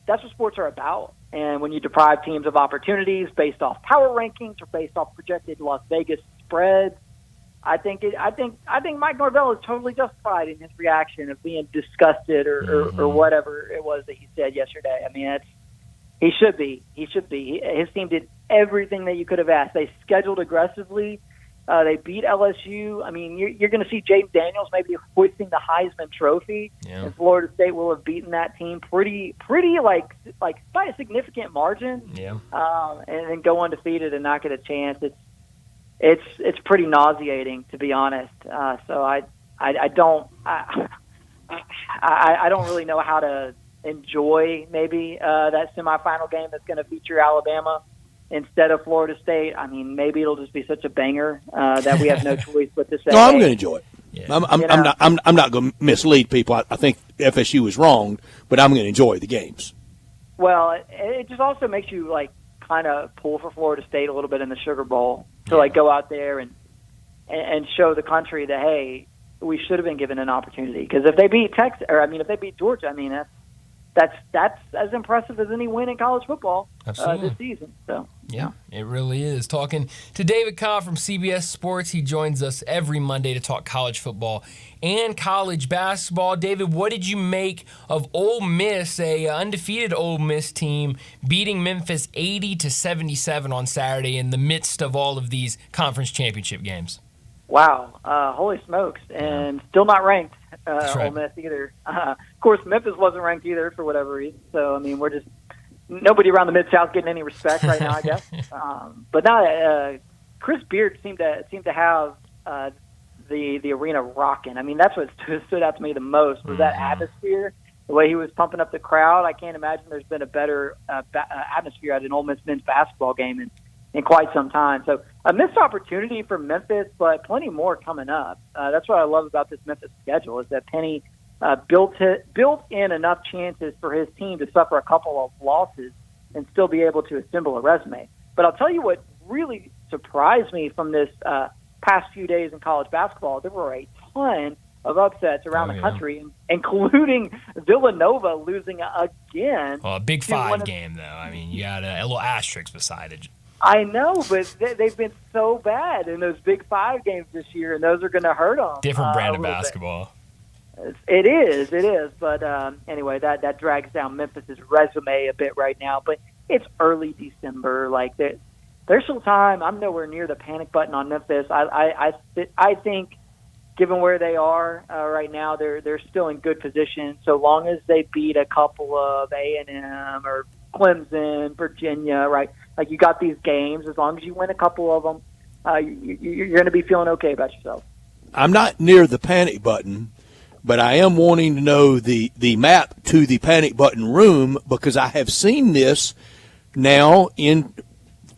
Speaker 22: what sports are about. And when you deprive teams of opportunities based off power rankings or based off projected Las Vegas spreads, I think Mike Norvell is totally justified in his reaction of being disgusted or whatever it was that he said yesterday. I mean, he should be. His team did everything that you could have asked. They scheduled aggressively. They beat LSU. I mean, you're going to see James Daniels maybe hoisting the Heisman Trophy, and Florida State will have beaten that team pretty like by a significant margin.
Speaker 2: Yeah.
Speaker 22: And then go undefeated and not get a chance. It's pretty nauseating, to be honest. So I don't really know how to enjoy maybe that semifinal game that's going to feature Alabama instead of Florida State. I mean, maybe it'll just be such a banger that we have no choice but to say.
Speaker 3: No, I'm going to enjoy it.
Speaker 2: Yeah.
Speaker 3: I'm not going to mislead people. I think FSU is wrong, but I'm going to enjoy the games.
Speaker 22: Well, it just also makes you like kind of pull for Florida State a little bit in the Sugar Bowl to like go out there and show the country that, hey, we should have been given an opportunity. Because if they beat if they beat Georgia, I mean that's as impressive as any win in college football this season. So
Speaker 2: yeah, it really is. Talking to David Cobb from CBS Sports. He joins us every Monday to talk college football and college basketball. David, what did you make of Ole Miss, a undefeated Ole Miss team, beating Memphis 80-77 on Saturday in the midst of all of these conference championship games?
Speaker 22: Wow, holy smokes, and still not ranked,
Speaker 2: right.
Speaker 22: Ole Miss either. Of course, Memphis wasn't ranked either for whatever reason. So, I mean, we're just nobody around the Mid-South getting any respect right now, I guess. But now, Chris Beard seemed to have the arena rocking. I mean, that's what stood out to me the most was that atmosphere, the way he was pumping up the crowd. I can't imagine there's been a better atmosphere at an Ole Miss men's basketball game in quite some time. So a missed opportunity for Memphis, but plenty more coming up. That's what I love about this Memphis schedule is that Penny built in enough chances for his team to suffer a couple of losses and still be able to assemble a resume. But I'll tell you what really surprised me from this past few days in college basketball, there were a ton of upsets around the country, including Villanova losing again.
Speaker 2: Well, a Big Five game, though. I mean, you got a little asterisk beside it.
Speaker 22: I know, but they've been so bad in those Big Five games this year, and those are going to hurt them.
Speaker 2: Different brand of basketball.
Speaker 22: It is. But anyway, that drags down Memphis's resume a bit right now. But it's early December. Like there's still time. I'm nowhere near the panic button on Memphis. I think, given where they are right now, they're still in good position. So long as they beat a couple of A&M or Clemson, Virginia, right? Like, you got these games. As long as you win a couple of them, you're going to be feeling okay about yourself.
Speaker 3: I'm not near the panic button, but I am wanting to know the map to the panic button room because I have seen this now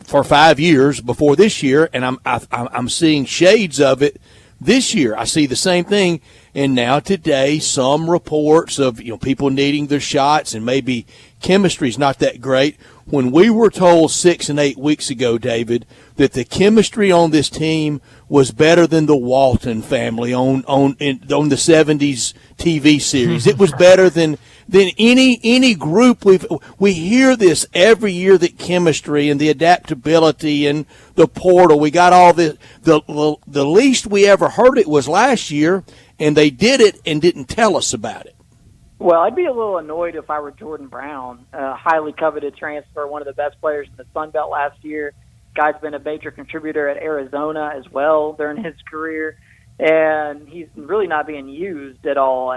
Speaker 3: for 5 years before this year, and I'm seeing shades of it this year. I see the same thing, and now today some reports of people needing their shots and maybe chemistry's not that great. When we were told 6 and 8 weeks ago, David, that the chemistry on this team was better than the Walton family on the 70s TV series, it was better than any group. We hear this every year, that chemistry and the adaptability and the portal. We got all this. The least we ever heard it was last year, and they did it and didn't tell us about it.
Speaker 22: Well, I'd be a little annoyed if I were Jordan Brown, a highly coveted transfer, one of the best players in the Sun Belt last year. Guy's been a major contributor at Arizona as well during his career, and he's really not being used at all.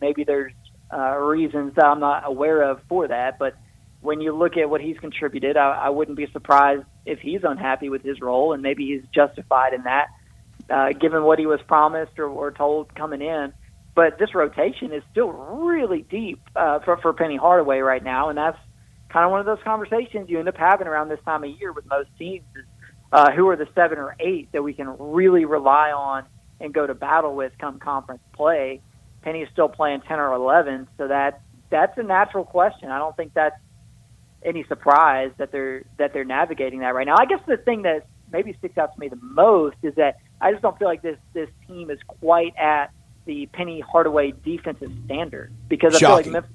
Speaker 22: Maybe there's reasons that I'm not aware of for that, but when you look at what he's contributed, I wouldn't be surprised if he's unhappy with his role, and maybe he's justified in that, given what he was promised or told coming in. But this rotation is still really deep for Penny Hardaway right now, and that's kind of one of those conversations you end up having around this time of year with most teams is who are the 7 or 8 that we can really rely on and go to battle with come conference play. Penny's still playing 10 or 11, so that's a natural question. I don't think that's any surprise that they're navigating that right now. I guess the thing that maybe sticks out to me the most is that I just don't feel like this team is quite at the Penny Hardaway defensive standard, because I feel like Memphis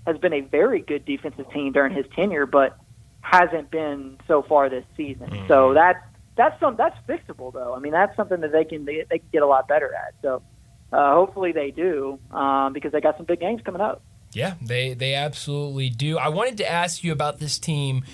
Speaker 22: has been a very good defensive team during his tenure, but hasn't been so far this season. Mm-hmm. So that's fixable though. I mean, that's something that they can get a lot better at. So hopefully they do, because they got some big games coming up.
Speaker 2: Yeah, they absolutely do. I wanted to ask you about this team,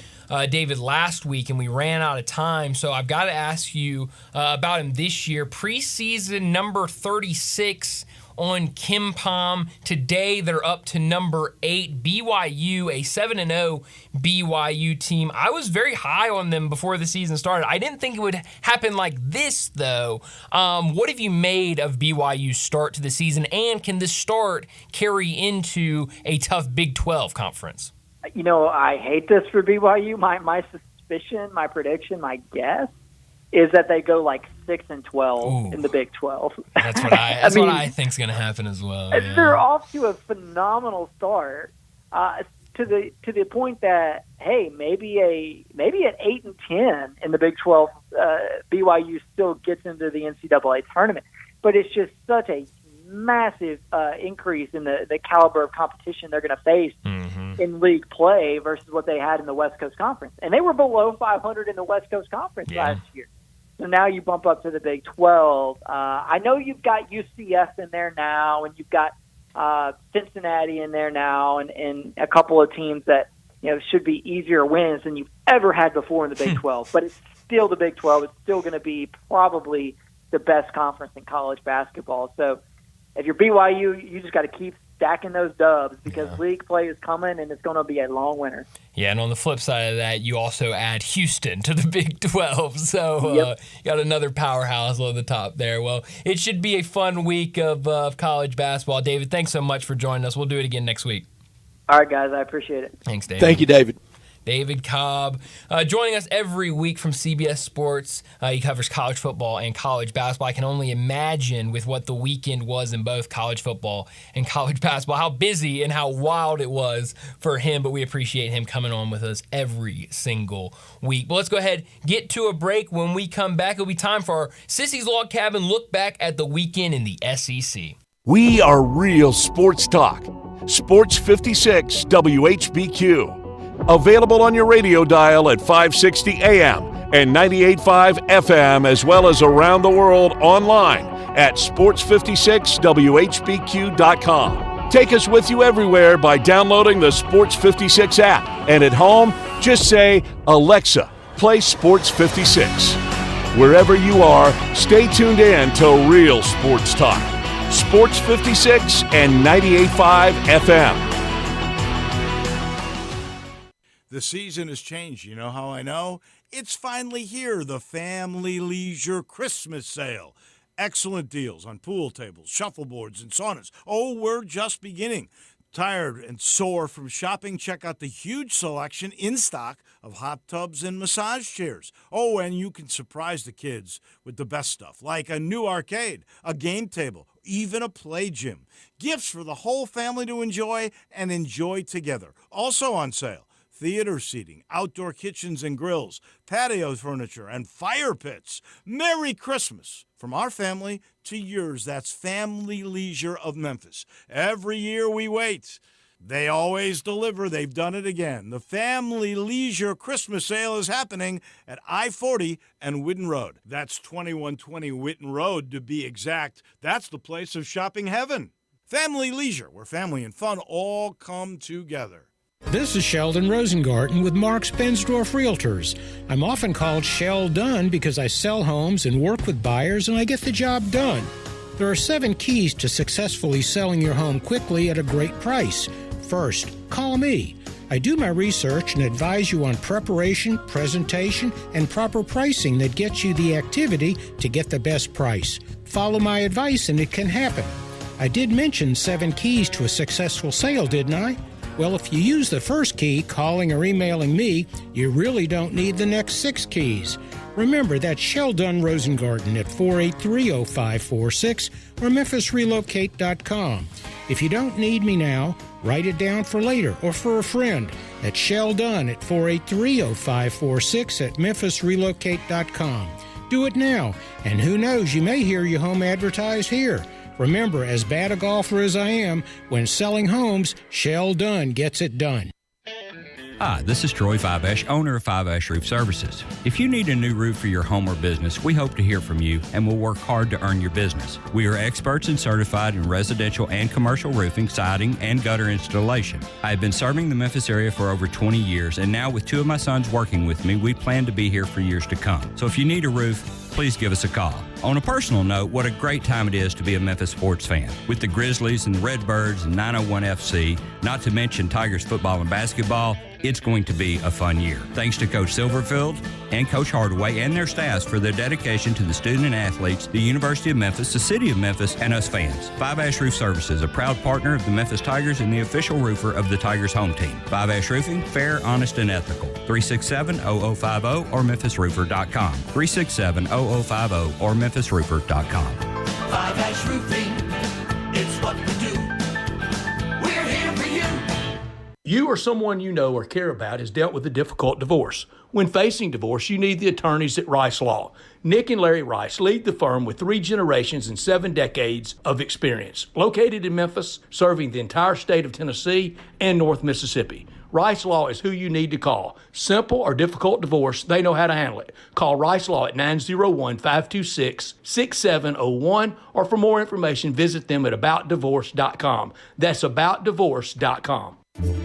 Speaker 2: David, last week, and we ran out of time, so I've got to ask you about him this year. Preseason number 36 on KenPom. Today they're up to number 8, BYU, a 7-0 BYU team. I was very high on them before the season started. I didn't think it would happen like this, though. What have you made of BYU's start to the season, and can this start carry into a tough Big 12 conference?
Speaker 22: You know, I hate this for BYU. My suspicion, my prediction, my guess is that they go like 6-12 in the Big 12.
Speaker 2: That's what I think is going to happen as well. Yeah.
Speaker 22: They're off to a phenomenal start, to the point that maybe at 8-10 in the Big 12, BYU still gets into the NCAA tournament. But it's just such a massive increase in the caliber of competition they're going to face in league play versus what they had in the West Coast Conference. And they were below 500 in the West Coast Conference last year. So now you bump up to the Big 12. I know you've got UCF in there now, and you've got Cincinnati in there now, and a couple of teams that should be easier wins than you've ever had before in the Big 12. But it's still the Big 12. It's still going to be probably the best conference in college basketball. So if you're BYU, you just got to keep stacking those dubs, because league play is coming, and it's going to be a long winter.
Speaker 2: Yeah, and on the flip side of that, you also add Houston to the Big 12. So you got another powerhouse on the top there. Well, it should be a fun week of college basketball. David, thanks so much for joining us. We'll do it again next week.
Speaker 22: All right, guys. I appreciate it.
Speaker 2: Thanks, David.
Speaker 3: Thank you, David.
Speaker 2: David Cobb, joining us every week from CBS Sports. He covers college football and college basketball. I can only imagine, with what the weekend was in both college football and college basketball, how busy and how wild it was for him. But we appreciate him coming on with us every single week. But let's go ahead, get to a break. When we come back, it'll be time for our Sissy's Log Cabin look back at the weekend in the SEC.
Speaker 1: We are real sports talk. Sports 56 WHBQ. Available on your radio dial at 560 AM and 98.5 FM, as well as around the world online at sports56whbq.com. Take us with you everywhere by downloading the Sports 56 app. And at home, just say, Alexa, play Sports 56. Wherever you are, stay tuned in to Real Sports Talk. Sports 56 and 98.5 FM.
Speaker 9: The season has changed. You know how I know? It's finally here, the Family Leisure Christmas Sale. Excellent deals on pool tables, shuffleboards, and saunas. Oh, we're just beginning. Tired and sore from shopping? Check out the huge selection in stock of hot tubs and massage chairs. Oh, and you can surprise the kids with the best stuff, like a new arcade, a game table, even a play gym. Gifts for the whole family to enjoy and enjoy together. Also on sale, theater seating, outdoor kitchens and grills, patio furniture, and fire pits. Merry Christmas from our family to yours. That's Family Leisure of Memphis. Every year we wait. They always deliver. They've done it again. The Family Leisure Christmas Sale is happening at I-40 and Whitten Road. That's 2120 Whitten Road to be exact. That's the place of shopping heaven. Family Leisure, where family and fun all come together.
Speaker 12: This is Sheldon Rosengarten with Mark's Bensdorf Realtors. I'm often called Shell Done because I sell homes and work with buyers, and I get the job done. There are 7 keys to successfully selling your home quickly at a great price. First, call me. I do my research and advise you on preparation, presentation, and proper pricing that gets you the activity to get the best price. Follow my advice and it can happen. I did mention 7 keys to a successful sale, didn't I? Well, if you use the first key, calling or emailing me, you really don't need the next 6 keys. Remember, that's Sheldon Rosengarten at 483-0546 or MemphisRelocate.com. If you don't need me now, write it down for later or for a friend. That's Sheldon at 483-0546 at MemphisRelocate.com. Do it now, and who knows, you may hear your home advertised here. Remember, as bad a golfer as I am, when selling homes, Sheldon gets it done.
Speaker 4: Hi, this is Troy Fiveash, owner of Fiveash Roof Services. If you need a new roof for your home or business, we hope to hear from you and will work hard to earn your business. We are experts and certified in residential and commercial roofing, siding, and gutter installation. I have been serving the Memphis area for over 20 years, and now with 2 of my sons working with me, we plan to be here for years to come. So if you need a roof, please give us a call. On a personal note, what a great time it is to be a Memphis sports fan. With the Grizzlies and the Redbirds and 901 FC, not to mention Tigers football and basketball, it's going to be a fun year. Thanks to Coach Silverfield and Coach Hardaway and their staffs for their dedication to the student and athletes, the University of Memphis, the City of Memphis, and us fans. Fiveash Roof Services, a proud partner of the Memphis Tigers and the official roofer of the Tigers home team. Fiveash Roofing, fair, honest, and ethical. 367-0050 or MemphisRoofer.com. 367-0050 or MemphisRoofer.com.
Speaker 6: Fiveash Roofing, it's what we do. We're here for you.
Speaker 3: You or someone you know or care about has dealt with a difficult divorce. When facing divorce, you need the attorneys at Rice Law. Nick and Larry Rice lead the firm with 3 generations and 7 decades of experience. Located in Memphis, serving the entire state of Tennessee and North Mississippi. Rice Law is who you need to call. Simple or difficult divorce, they know how to handle it. Call Rice Law at 901-526-6701, or for more information, visit them at aboutdivorce.com. That's aboutdivorce.com.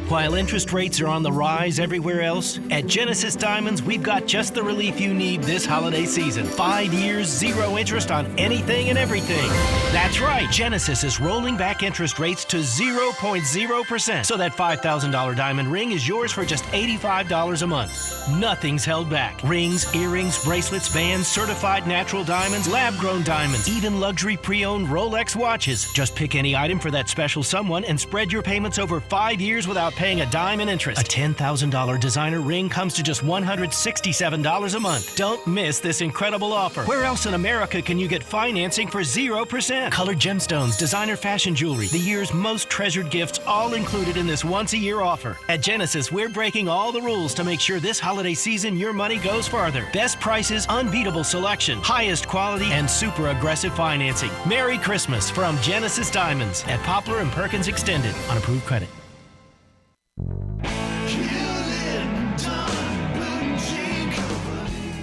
Speaker 11: While interest rates are on the rise everywhere else, at Genesis Diamonds, we've got just the relief you need this holiday season. 5 years, 0 interest on anything and everything. That's right, Genesis is rolling back interest rates to 0.0%. So that $5,000 diamond ring is yours for just $85 a month. Nothing's held back. Rings, earrings, bracelets, bands, certified natural diamonds, lab-grown diamonds, even luxury pre-owned Rolex watches. Just pick any item for that special someone and spread your payments over 5 years without paying a dime in interest. A $10,000 designer ring comes to just $167 a month. Don't miss this incredible offer. Where else in America can you get financing for 0%? Colored gemstones, designer fashion jewelry, the year's most treasured gifts, all included in this once-a-year offer. At Genesis, we're breaking all the rules to make sure this holiday season your money goes farther. Best prices, unbeatable selection, highest quality, and super aggressive financing. Merry Christmas from Genesis Diamonds at Poplar and Perkins Extended on approved credit.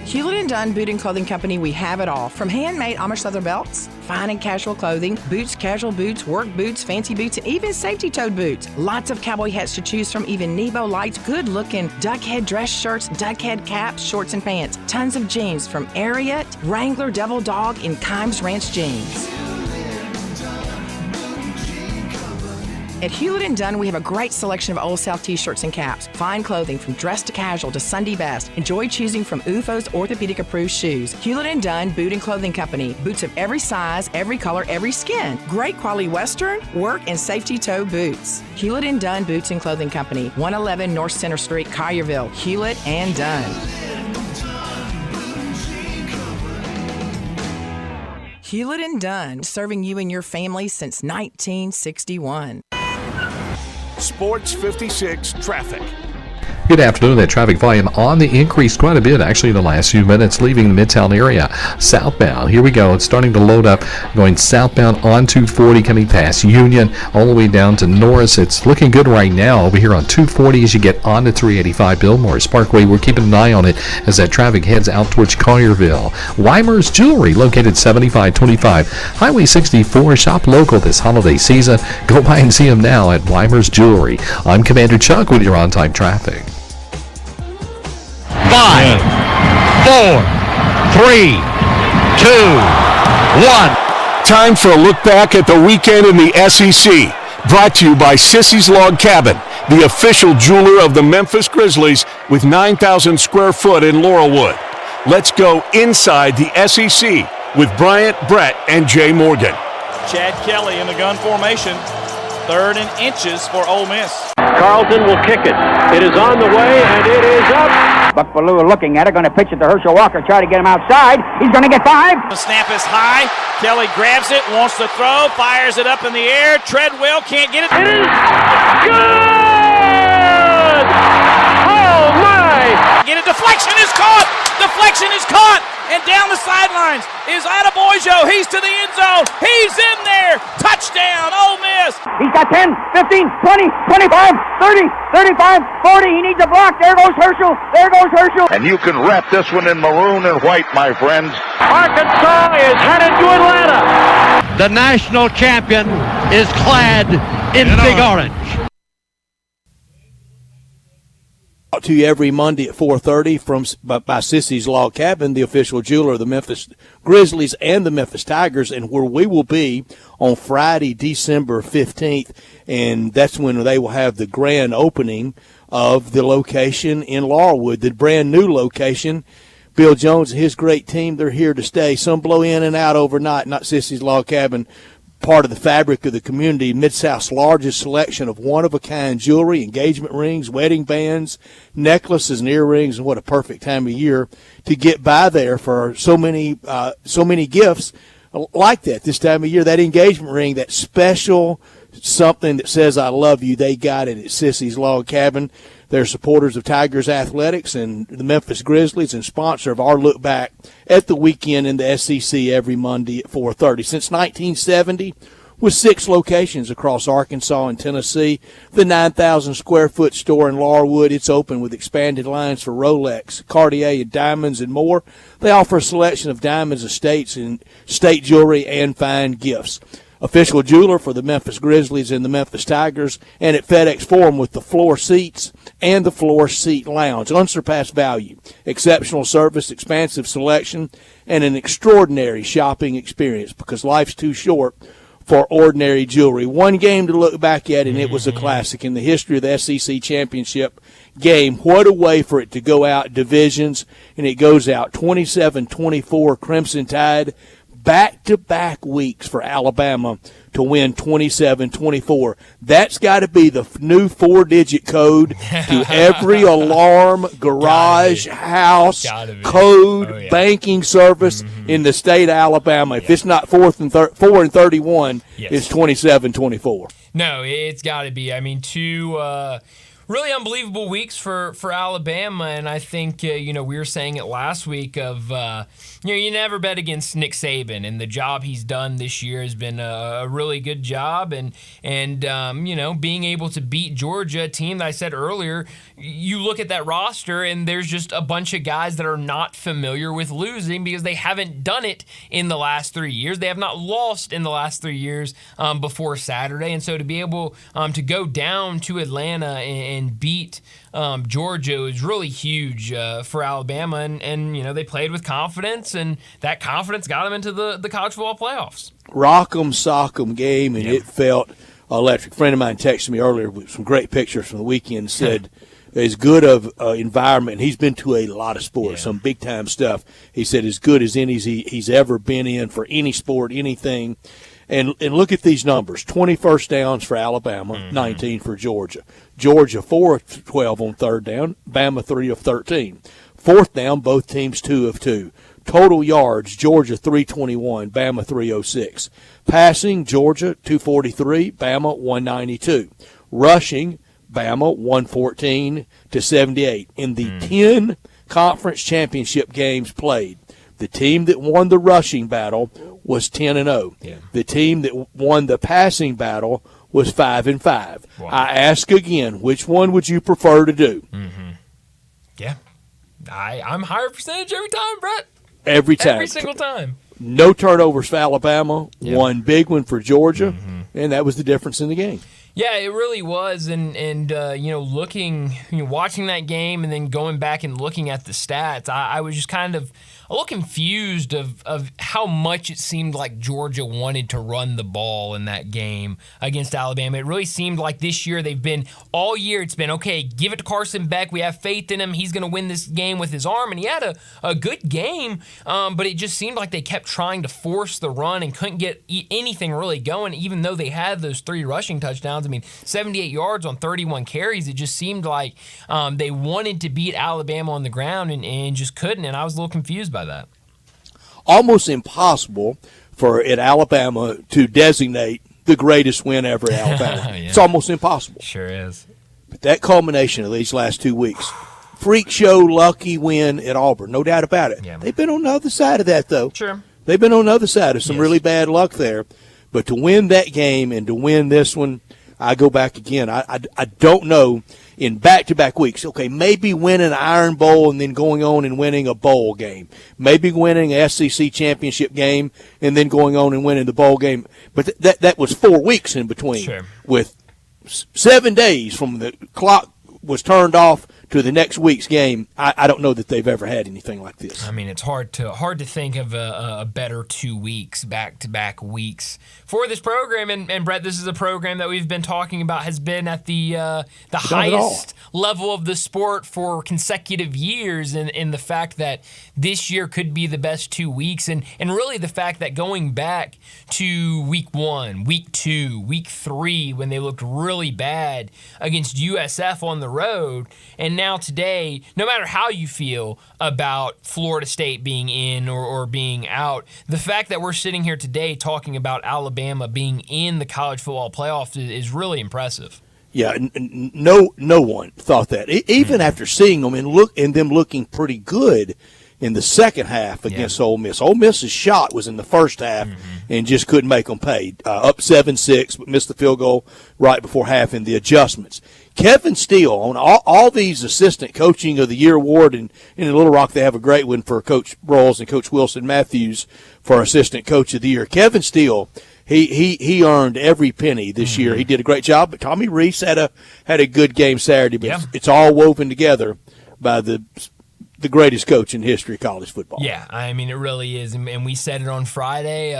Speaker 7: Hewlett & Dunn Boot and Clothing Company, we have it all. From handmade Amish leather belts, fine and casual clothing, boots, casual boots, work boots, fancy boots, and even safety-toed boots. Lots of cowboy hats to choose from, even Nebo lights, good-looking duck head dress shirts, duck head caps, shorts, and pants. Tons of jeans from Ariat, Wrangler, Devil Dog, and Kimes Ranch jeans. At Hewlett & Dunn, we have a great selection of Old South t-shirts and caps. Fine clothing from dress to casual to Sunday best. Enjoy choosing from UFO's orthopedic-approved shoes. Hewlett & Dunn Boot and Clothing Company. Boots of every size, every color, every skin. Great quality Western, work, and safety toe boots. Hewlett & Dunn Boots and Clothing Company. 111 North Center Street, Collierville. Hewlett & Dunn. Hewlett & Dunn, serving you and your family since 1961.
Speaker 1: Sports 56 traffic.
Speaker 23: Good afternoon. That traffic volume on the increase quite a bit actually in the last few minutes leaving the Midtown area. Southbound, here we go. It's starting to load up going southbound on 240 coming past Union all the way down to Norris. It's looking good right now over here on 240 as you get on to 385 Billmore Parkway. We're keeping an eye on it as that traffic heads out towards Collierville. Weimer's Jewelry located 7525 Highway 64. Shop local this holiday season. Go by and see them now at Weimer's Jewelry. I'm Commander Chuck with your on-time traffic.
Speaker 24: 5, 4, 3, 2, 1.
Speaker 1: Time for a look back at the weekend in the SEC. Brought to you by Sissy's Log Cabin. the official jeweler of the Memphis Grizzlies with 9,000 square foot in Laurelwood. Let's go inside the SEC with Bryant, Brett, and Jay Morgan.
Speaker 8: Chad Kelly in the gun formation. 3rd and inches for Ole Miss.
Speaker 10: Carlton will kick it. It is on the way, and it is up.
Speaker 14: Buck Bellew looking at it, going to pitch it to Herschel Walker, try to get him outside. He's going to get 5.
Speaker 8: The snap is high. Kelly grabs it, wants to throw, fires it up in the air. Treadwell can't get it.
Speaker 10: It is good! Oh, my!
Speaker 8: Get a deflection is caught! Deflection is caught! And down the sidelines is Adebayo. He's to the end zone. He's in there. Touchdown, Ole Miss.
Speaker 14: He's got 10, 15, 20, 25, 30, 35, 40. He needs a block. There goes Herschel. There goes Herschel.
Speaker 15: And you can wrap this one in maroon and white, my friends.
Speaker 10: Arkansas is headed to Atlanta.
Speaker 24: The national champion is clad in big orange.
Speaker 3: To you every Monday at 4:30 by Sissy's Log Cabin, the official jeweler of the Memphis Grizzlies and the Memphis Tigers, and where we will be on Friday, December 15th, and that's when they will have the grand opening of the location in Laurelwood, the brand new location. Bill Jones and his great team, they're here to stay. Some blow in and out overnight, not Sissy's Log Cabin. Part of the fabric of the community, Mid-South's largest selection of one-of-a-kind jewelry, engagement rings, wedding bands, necklaces, and earrings, and what a perfect time of year to get by there for so many gifts like that this time of year. That engagement ring, that special something that says I love you, they got it at Sissy's Log Cabin. They're supporters of Tigers Athletics and the Memphis Grizzlies and sponsor of our look back at the weekend in the SEC every Monday at 4:30. Since 1970, with 6 locations across Arkansas and Tennessee, the 9,000 square foot store in Laurelwood, it's open with expanded lines for Rolex, Cartier, and diamonds and more. They offer a selection of diamonds, estates, and state jewelry and fine gifts. Official jeweler for the Memphis Grizzlies and the Memphis Tigers, and at FedEx Forum with the floor seats and the floor seat lounge. Unsurpassed value, exceptional service, expansive selection, and an extraordinary shopping experience because life's too short for ordinary jewelry. One game to look back at, and it was a classic in the history of the SEC championship game. What a way for it to go out divisions, and it goes out 27-24 Crimson Tide. Back-to-back weeks for Alabama to win 27-24. That's got to be the new 4-digit code to every alarm, garage, house, code, banking service in the state of Alabama. If it's not 4 and 31, it's 27-24.
Speaker 2: No, it's got to be. I mean, 2 really unbelievable weeks for Alabama, and I think we were saying it last week of you never bet against Nick Saban, and the job he's done this year has been a really good job, and being able to beat Georgia, a team that I said earlier, you look at that roster and there's just a bunch of guys that are not familiar with losing because they haven't done it in the last 3 years. They have not lost in the last 3 years before Saturday, and so to be able to go down to Atlanta and beat Georgia was really huge for Alabama, and they played with confidence, and that confidence got them into the college football playoffs.
Speaker 3: Rock'em sock'em game, and it felt electric. A friend of mine texted me earlier with some great pictures from the weekend, said as good of environment. He's been to a lot of sports, some big-time stuff. He said as good as any he's ever been in for any sport, anything. And look at these numbers. 20 first downs for Alabama, 19 for Georgia. Georgia 4 of 12 on third down, Bama 3 of 13. Fourth down, both teams 2 of 2. Total yards, Georgia 321, Bama 306. Passing, Georgia 243, Bama 192. Rushing, Bama 114 to 78. In the 10 conference championship games played, the team that won the rushing battle was 10-0. The team that won the passing battle was 5-5. Wow. I ask again, which one would you prefer to do?
Speaker 2: Yeah, I'm higher percentage every time, Brett.
Speaker 3: Every time,
Speaker 2: every single time.
Speaker 3: No turnovers for Alabama. One big one for Georgia, and that was the difference in the game.
Speaker 2: Yeah, it really was, and looking, watching that game, and then going back and looking at the stats, I was just kind of a little confused of how much it seemed like Georgia wanted to run the ball in that game against Alabama. It really seemed like this year all year it's been, okay, give it to Carson Beck. We have faith in him. He's going to win this game with his arm. And he had a good game, but it just seemed like they kept trying to force the run and couldn't get anything really going, even though they had those 3 rushing touchdowns. I mean, 78 yards on 31 carries. It just seemed like they wanted to beat Alabama on the ground and just couldn't, and I was a little confused by that.
Speaker 3: Almost impossible for Alabama to designate the greatest win ever at Alabama.
Speaker 2: Yeah.
Speaker 3: It's almost impossible.
Speaker 2: Sure is.
Speaker 3: But that culmination of these last 2 weeks, freak show, lucky win at Auburn, no doubt about it.
Speaker 2: Yeah.
Speaker 3: They've been on the other side of that, though.
Speaker 2: Sure.
Speaker 3: They've been on the other side of some really bad luck there. But to win that game and to win this one, I go back again. I don't know in back-to-back weeks. Okay, maybe winning an Iron Bowl and then going on and winning a bowl game. Maybe winning an SEC championship game and then going on and winning the bowl game. But that was 4 weeks in between.
Speaker 2: Sure.
Speaker 3: With 7 days from the clock was turned off to the next week's game. I don't know that they've ever had anything like this.
Speaker 2: I mean, it's hard to think of a better 2 weeks, back-to-back weeks for this program. And Brett, this is a program that we've been talking about has been at the highest level of the sport for consecutive years, and the fact that this year could be the best 2 weeks, and really the fact that going back to week 1, week 2, week 3, when they looked really bad against USF on the road, and now today, no matter how you feel about Florida State being in or being out, the fact that we're sitting here today talking about Alabama being in the college football playoff is really impressive.
Speaker 3: Yeah, no one thought that. Even after seeing them and them looking pretty good in the second half against Ole Miss. Ole Miss's shot was in the first half and just couldn't make them pay. Up 7-6, but missed the field goal right before half in the adjustments. Kevin Steele, on all these assistant coaching of the year award, and in Little Rock they have a great one for Coach Rawls and Coach Wilson Matthews for assistant coach of the year. Kevin Steele, he earned every penny this year. He did a great job, but Tommy Reese had a good game Saturday, but it's all woven together by the greatest coach in the history of college football.
Speaker 2: Yeah, I mean, it really is. And we said it on Friday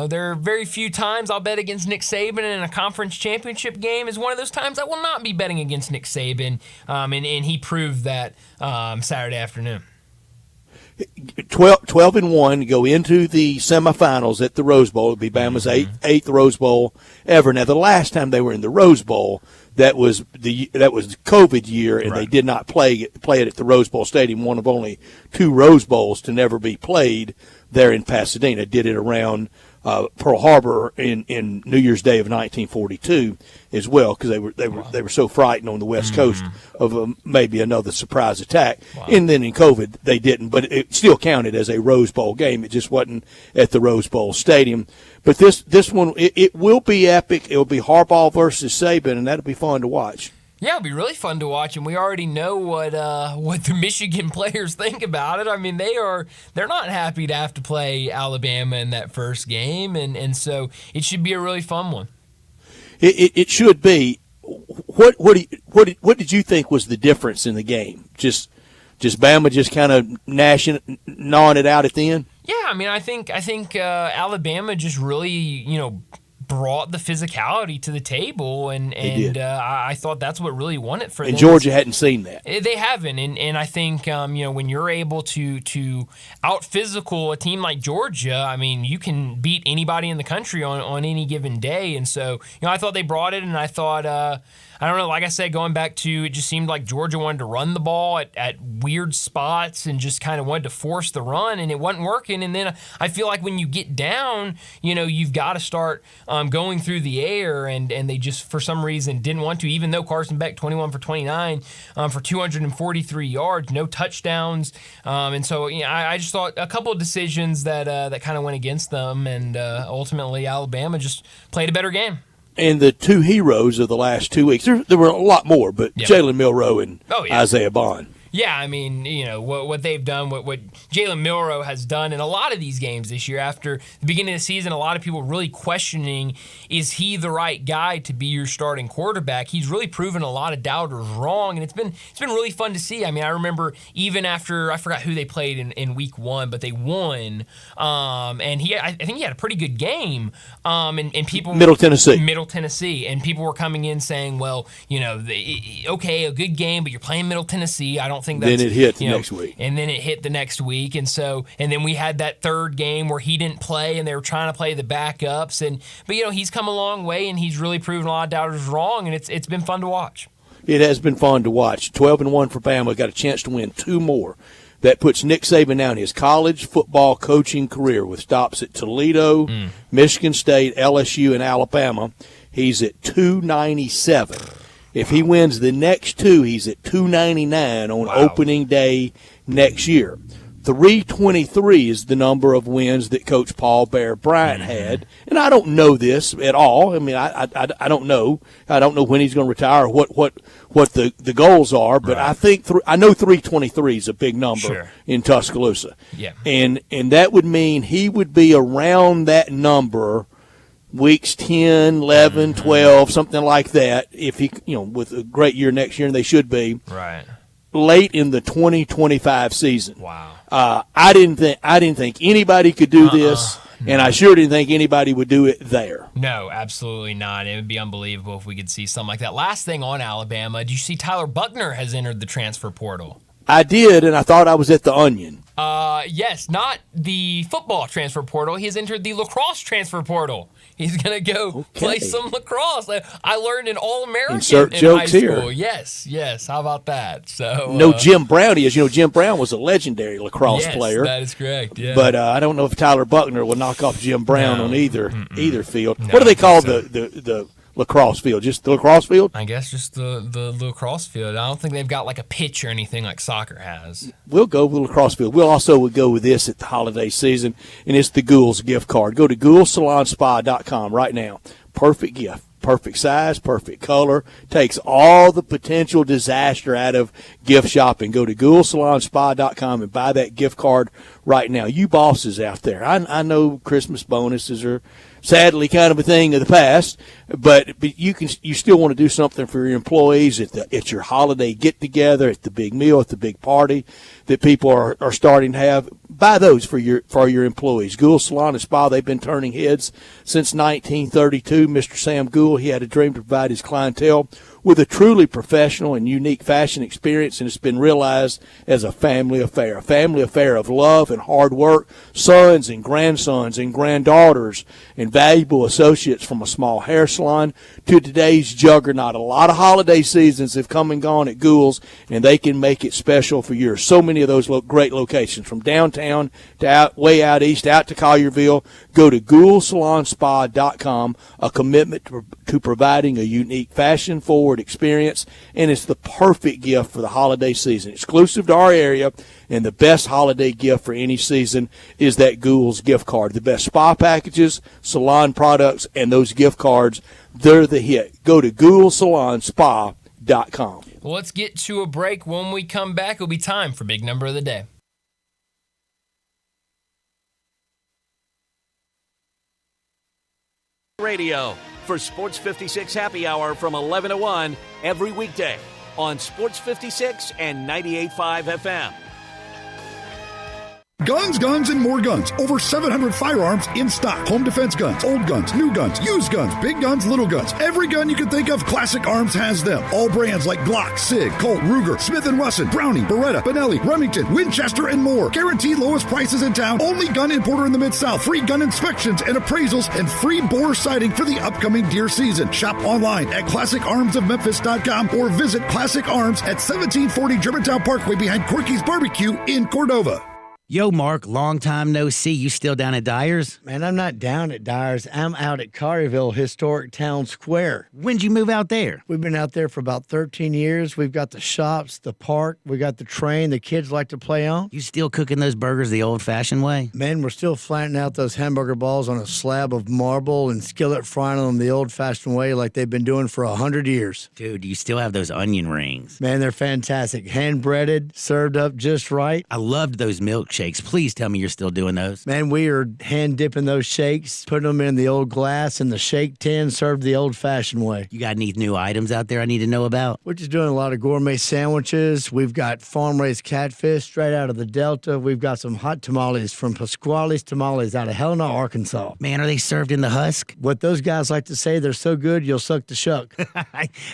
Speaker 2: there are very few times I'll bet against Nick Saban in a conference championship game is one of those times I will not be betting against Nick Saban. And he proved that Saturday afternoon.
Speaker 3: 12-1 go into the semifinals at the Rose Bowl. It'll be Bama's eighth Rose Bowl ever. Now, the last time they were in the Rose Bowl, that was the COVID year, and they did not play it at the Rose Bowl Stadium. One of only 2 Rose Bowls to never be played there in Pasadena. Did it around Pearl Harbor in New Year's Day of 1942 as well, because they were so frightened on the West Coast of maybe another surprise attack. And then in COVID they didn't, but it still counted as a Rose Bowl game. It just wasn't at the Rose Bowl Stadium. But this one, it will be epic. It will be Harbaugh versus Saban, and that'll be fun to watch.
Speaker 2: Yeah, it'll be really fun to watch, and we already know what the Michigan players think about it. I mean, they're not happy to have to play Alabama in that first game, and so it should be a really fun one.
Speaker 3: It should be. What did you think was the difference in the game? Just Bama just kind of gnawing it out at the end?
Speaker 2: Yeah, I mean, I think Alabama just really brought the physicality to the table, and I thought that's what really won it for them.
Speaker 3: And Georgia hadn't seen that.
Speaker 2: They haven't, and I think when you're able to out physical a team like Georgia, I mean, you can beat anybody in the country on any given day, and so I thought they brought it, and I thought. I don't know, like I said, going back to, it just seemed like Georgia wanted to run the ball at weird spots and just kind of wanted to force the run, and it wasn't working. And then I feel like when you get down, you've got to start going through the air, and they just, for some reason, didn't want to, even though Carson Beck, 21 for 29 for 243 yards, no touchdowns. And so I just thought a couple of decisions that kind of went against them, and ultimately Alabama just played a better game.
Speaker 3: And the 2 heroes of the last 2 weeks, there were a lot more, but Jalen Milroe and Isaiah Bond.
Speaker 2: Yeah, I mean, what they've done, what Jalen Milroe has done in a lot of these games this year. After the beginning of the season, a lot of people really questioning, is he the right guy to be your starting quarterback? He's really proven a lot of doubters wrong, and it's been really fun to see. I mean, I remember even after, I forgot who they played in week 1, but they won, and I think he had a pretty good game, and people
Speaker 3: Middle Tennessee,
Speaker 2: and people were coming in saying, well, okay, a good game, but you're playing Middle Tennessee. I don't think that's...
Speaker 3: Then it hit the next week.
Speaker 2: And then it hit the next week. And then we had that third game where he didn't play and they were trying to play the backups. But he's come a long way and he's really proven a lot of doubters wrong, and it's been fun to watch.
Speaker 3: It has been fun to watch. 12-1 for Bama. Got a chance to win 2 more. That puts Nick Saban now in his college football coaching career with stops at Toledo, Michigan State, LSU, and Alabama. He's at 297. If he wins the next 2, he's at 299 on opening day next year. 323 is the number of wins that Coach Paul Bear Bryant had. And I don't know this at all. I mean, I don't know. I don't know when he's going to retire or what the goals are. But I think I know 323 is a big number in Tuscaloosa.
Speaker 2: Yeah.
Speaker 3: And that would mean he would be around that number weeks 10, 11, 12, something like that, if he, with a great year next year, and they should be.
Speaker 2: Right.
Speaker 3: Late in the 2025 season.
Speaker 2: Wow.
Speaker 3: I didn't think anybody could do this, and I sure didn't think anybody would do it there.
Speaker 2: No, absolutely not. It would be unbelievable if we could see something like that. Last thing on Alabama, do you see Tyler Buckner has entered the transfer portal?
Speaker 3: I did, and I thought I was at the Onion.
Speaker 2: Yes, not the football transfer portal. He has entered the lacrosse transfer portal. He's going to go play some lacrosse. I learned an All-American
Speaker 3: Insert
Speaker 2: in
Speaker 3: jokes
Speaker 2: high school.
Speaker 3: here.
Speaker 2: Yes. How about that? So
Speaker 3: no, Jim Brown is. Jim Brown was a legendary lacrosse player.
Speaker 2: That is correct. Yeah.
Speaker 3: But I don't know if Tyler Buckner will knock off Jim Brown on either field.
Speaker 2: No,
Speaker 3: what do they call the lacrosse field? Just the lacrosse field?
Speaker 2: I guess just the lacrosse field. I don't think they've got like a pitch or anything like soccer has.
Speaker 3: We'll go with the lacrosse field. We'll also go with this at the holiday season, and it's the Ghouls gift card. Go to GhoulSalonSpa.com right now. Perfect gift. Perfect size, perfect color. Takes all the potential disaster out of gift shopping. Go to GhoulSalonSpa.com and buy that gift card right now. You bosses out there, I know Christmas bonuses are sadly kind of a thing of the past, but you still want to do something for your employees at your holiday get together, at the big meal, at the big party that people are starting to have. Buy those for your employees. Gould Salon and Spa, they've been turning heads since 1932. Mr. Sam Gould, he had a dream to provide his clientele with a truly professional and unique fashion experience, and it's been realized as a family affair of love and hard work, sons and grandsons and granddaughters and valuable associates, from a small hair salon to today's juggernaut. A lot of holiday seasons have come and gone at Gould's, and they can make it special for yours. So many of those great locations, from downtown to way out east, out to Collierville. Go to GhouldSalonSpa.com, a commitment to providing a unique fashion-forward experience, and it's the perfect gift for the holiday season. Exclusive to our area, and the best holiday gift for any season is that Gould's gift card. The best spa packages, salon products, and those gift cards, they're the hit. Go to GhouldSalonSpa.com.
Speaker 2: Well, let's get to a break. When we come back, it'll be time for Big Number of the Day.
Speaker 5: Radio for Sports 56 Happy Hour from 11 to 1 every weekday on Sports 56 and 98.5 FM.
Speaker 16: Guns, guns, and more guns. Over 700 firearms in stock. Home defense guns, old guns, new guns, used guns, big guns, little guns. Every gun you can think of, Classic Arms has them. All brands like Glock, Sig, Colt, Ruger, Smith & Wesson, Browning, Beretta, Benelli, Remington, Winchester, and more. Guaranteed lowest prices in town. Only gun importer in the Mid-South. Free gun inspections and appraisals, and free bore sighting for the upcoming deer season. Shop online at ClassicArmsOfMemphis.com or visit Classic Arms at 1740 Germantown Parkway behind Corky's Barbecue in Cordova.
Speaker 17: Yo, Mark, long time no see. You still down at Dyer's?
Speaker 18: Man, I'm not down at Dyer's. I'm out at Collierville Historic Town Square.
Speaker 17: When'd you move out there?
Speaker 18: We've been out there for about 13 years. We've got the shops, the park, we got the train the kids like to play on.
Speaker 17: You still cooking those burgers the old-fashioned way?
Speaker 18: Man, we're still flattening out those hamburger balls on a slab of marble and skillet frying them the old-fashioned way like they've been doing for 100 years.
Speaker 17: Dude, you still have those onion rings.
Speaker 18: Man, they're fantastic. Hand-breaded, served up just right.
Speaker 17: I loved those milkshakes. Please tell me you're still doing those.
Speaker 18: Man, we are hand-dipping those shakes, putting them in the old glass in the shake tin, served the old-fashioned way.
Speaker 17: You got any new items out there I need to know about?
Speaker 18: We're just doing a lot of gourmet sandwiches. We've got farm-raised catfish straight out of the Delta. We've got some hot tamales from Pasquale's Tamales out of Helena, Arkansas.
Speaker 17: Man, are they served in the husk?
Speaker 18: What those guys like to say, they're so good, you'll suck the shuck.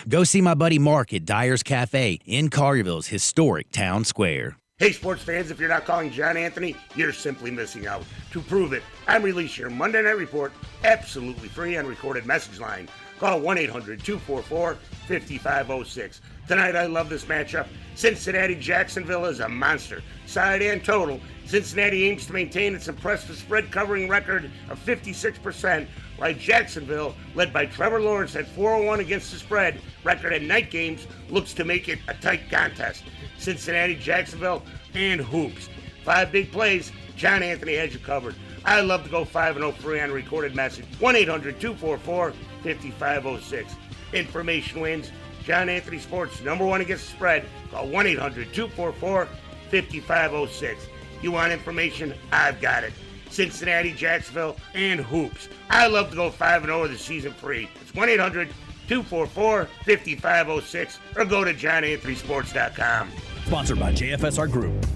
Speaker 17: Go see my buddy Mark at Dyer's Cafe in Collierville's historic town square.
Speaker 19: Hey, sports fans, if you're not calling John Anthony, you're simply missing out. To prove it, I'm releasing your Monday Night Report absolutely free on recorded message line. Call 1-800-244-5506. Tonight, I love this matchup. Cincinnati-Jacksonville is a monster. Side and total, Cincinnati aims to maintain its impressive spread covering record of 56%, while Jacksonville, led by Trevor Lawrence at 4-1 against the spread record at night games, looks to make it a tight contest. Cincinnati, Jacksonville, and hoops. 5 big plays, John Anthony has you covered. I love to go 5-0 free on recorded message. 1-800-244-5506. Information wins. John Anthony Sports, #1 against the spread. Call 1-800-244-5506. You want information? I've got it. Cincinnati, Jacksonville, and hoops. I love to go 5-0 of the season free. It's 1-800-244-5506 or go to johnanthonysports.com.
Speaker 20: Sponsored by JFSR Group.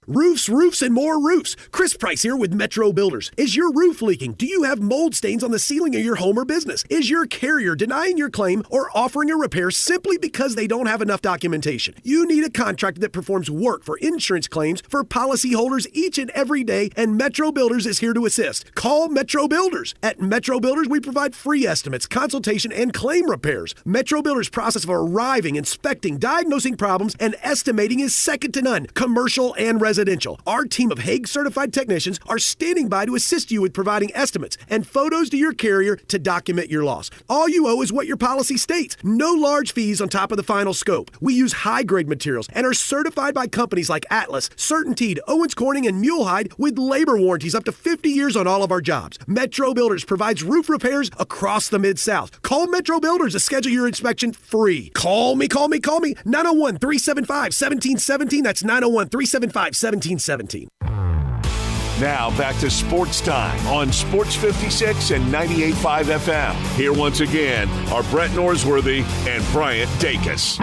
Speaker 25: Roofs, and more roofs. Chris Price here with Metro Builders. Is your roof leaking? Do you have mold stains on the ceiling of your home or business? Is your carrier denying your claim or offering a repair simply because they don't have enough documentation? You need a contractor that performs work for insurance claims for policyholders each and every day, and Metro Builders is here to assist. Call Metro Builders. At Metro Builders, we provide free estimates, consultation, and claim repairs. Metro Builders' process of arriving, inspecting, diagnosing problems, and estimating is second to none, commercial and residential. Our team of Hague-certified technicians are standing by to assist you with providing estimates and photos to your carrier to document your loss. All you owe is what your policy states. No large fees on top of the final scope. We use high-grade materials and are certified by companies like Atlas, CertainTeed, Owens Corning, and Mulehide with labor warranties up to 50 years on all of our jobs. Metro Builders provides roof repairs across the Mid-South. Call Metro Builders to schedule your inspection free. Call me. 901-375-1717. That's 901-375-1717.
Speaker 1: Now back to Sports Time on Sports 56 and 98.5 FM. Here once again are Brett Norsworthy and Bryant Dacus.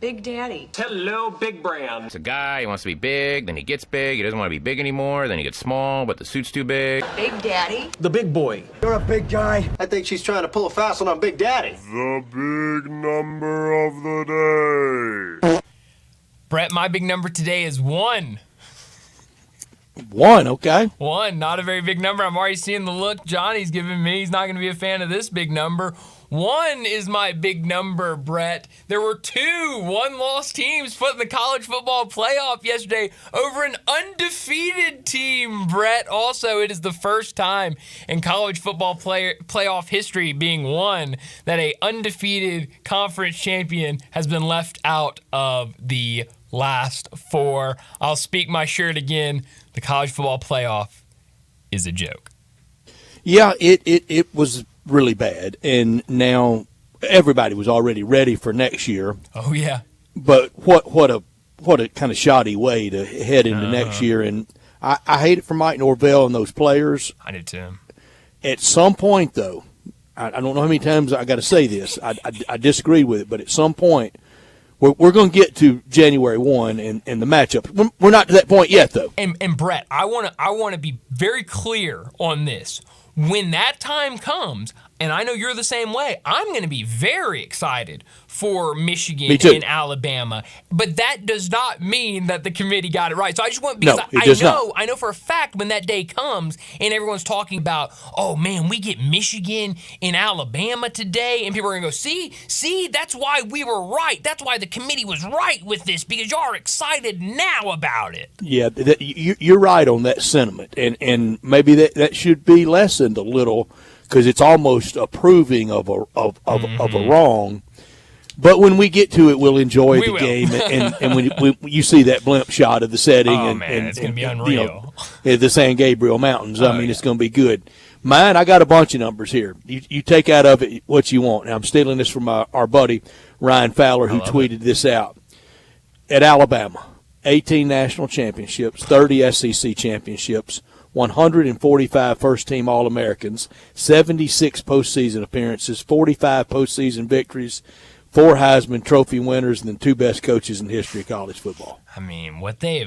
Speaker 26: Big Daddy.
Speaker 27: Hello, Big Brand.
Speaker 28: It's a guy, he wants to be big, then he gets big, he doesn't want to be big anymore, then he gets small, but the suit's too big.
Speaker 26: Big Daddy.
Speaker 27: The big boy.
Speaker 29: You're a big guy. I think she's trying to pull a fast one on Big Daddy.
Speaker 1: The big number of the day.
Speaker 2: Brett, my big number today is 1.
Speaker 3: 1, okay.
Speaker 2: 1, not a very big number. I'm already seeing the look Johnny's giving me. He's not going to be a fan of this big number. 1 is my big number, Brett. There were 2 one-loss teams put in the college football playoff yesterday over an undefeated team, Brett. Also, it is the first time in college football playoff history being won that a undefeated conference champion has been left out of the last 4. I'll speak my shirt again. The college football playoff is a joke.
Speaker 3: Yeah, it was really bad, and now everybody was already ready for next year.
Speaker 2: Oh yeah,
Speaker 3: but what a kind of shoddy way to head into next year, and I hate it for Mike Norvell and those players.
Speaker 2: I did too.
Speaker 3: At some point, though, I don't know how many times I got to say this. I disagree with it, but at some point, we're going to get to January 1 and the matchup. We're not to that point yet, though.
Speaker 2: And Brett, I want to be very clear on this. When that time comes, and I know you're the same way, I'm going to be very excited for Michigan and Alabama. But that does not mean that the committee got it right. So I just want, because I know for a fact when that day comes and everyone's talking about, oh man, we get Michigan and Alabama today, and people are going to go, see, that's why we were right. That's why the committee was right with this, because y'all are excited now about it.
Speaker 3: Yeah, you're right on that sentiment, and maybe that should be lessened a little, because it's almost approving of a wrong. But when we get to it, we'll enjoy the game, and when you see that blimp shot of the setting,
Speaker 2: it's going to be unreal.
Speaker 3: The San Gabriel Mountains. It's going to be good. Mine, I got a bunch of numbers here. You take out of it what you want. Now, I'm stealing this from our buddy Ryan Fowler, who tweeted this out. At Alabama, 18 national championships, 30 SEC championships, 145 first-team All-Americans, 76 postseason appearances, 45 postseason victories, 4 Heisman Trophy winners, and then 2 best coaches in the history of college football.
Speaker 2: I mean, what they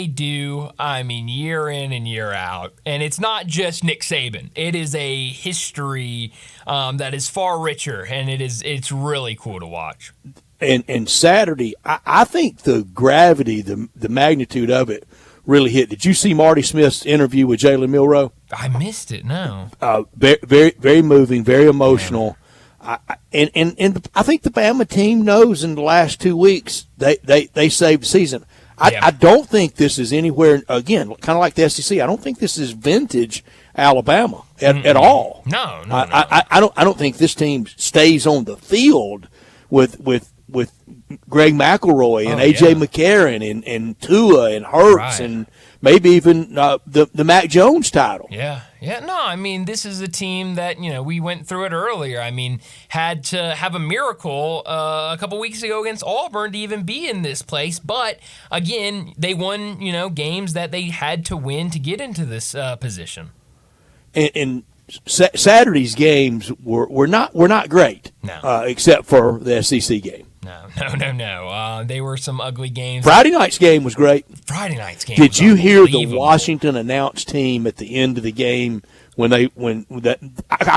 Speaker 2: do, year in and year out. And it's not just Nick Saban. It is a history that is far richer, and it's really cool to watch.
Speaker 3: And Saturday, I think the gravity, the magnitude of it really hit. Did you see Marty Smith's interview with Jalen Milroe?
Speaker 2: I missed it, no.
Speaker 3: Very, very, very moving, very emotional. And I think the Bama team knows in the last 2 weeks they saved the season. I don't think this is anywhere, again, kind of like the SEC, I don't think this is vintage Alabama at all.
Speaker 2: No.
Speaker 3: I don't think this team stays on the field with Greg McElroy and A.J. McCarron and Tua and Hurts and maybe even the Mac Jones title.
Speaker 2: Yeah. No, this is a team that, we went through it earlier. Had to have a miracle a couple weeks ago against Auburn to even be in this place. But, again, they won, games that they had to win to get into this position.
Speaker 3: And Saturday's games were not great, except for the SEC game.
Speaker 2: No. They were some ugly games.
Speaker 3: Friday night's game was great.
Speaker 2: Did
Speaker 3: you hear the Washington announced team at the end of the game when I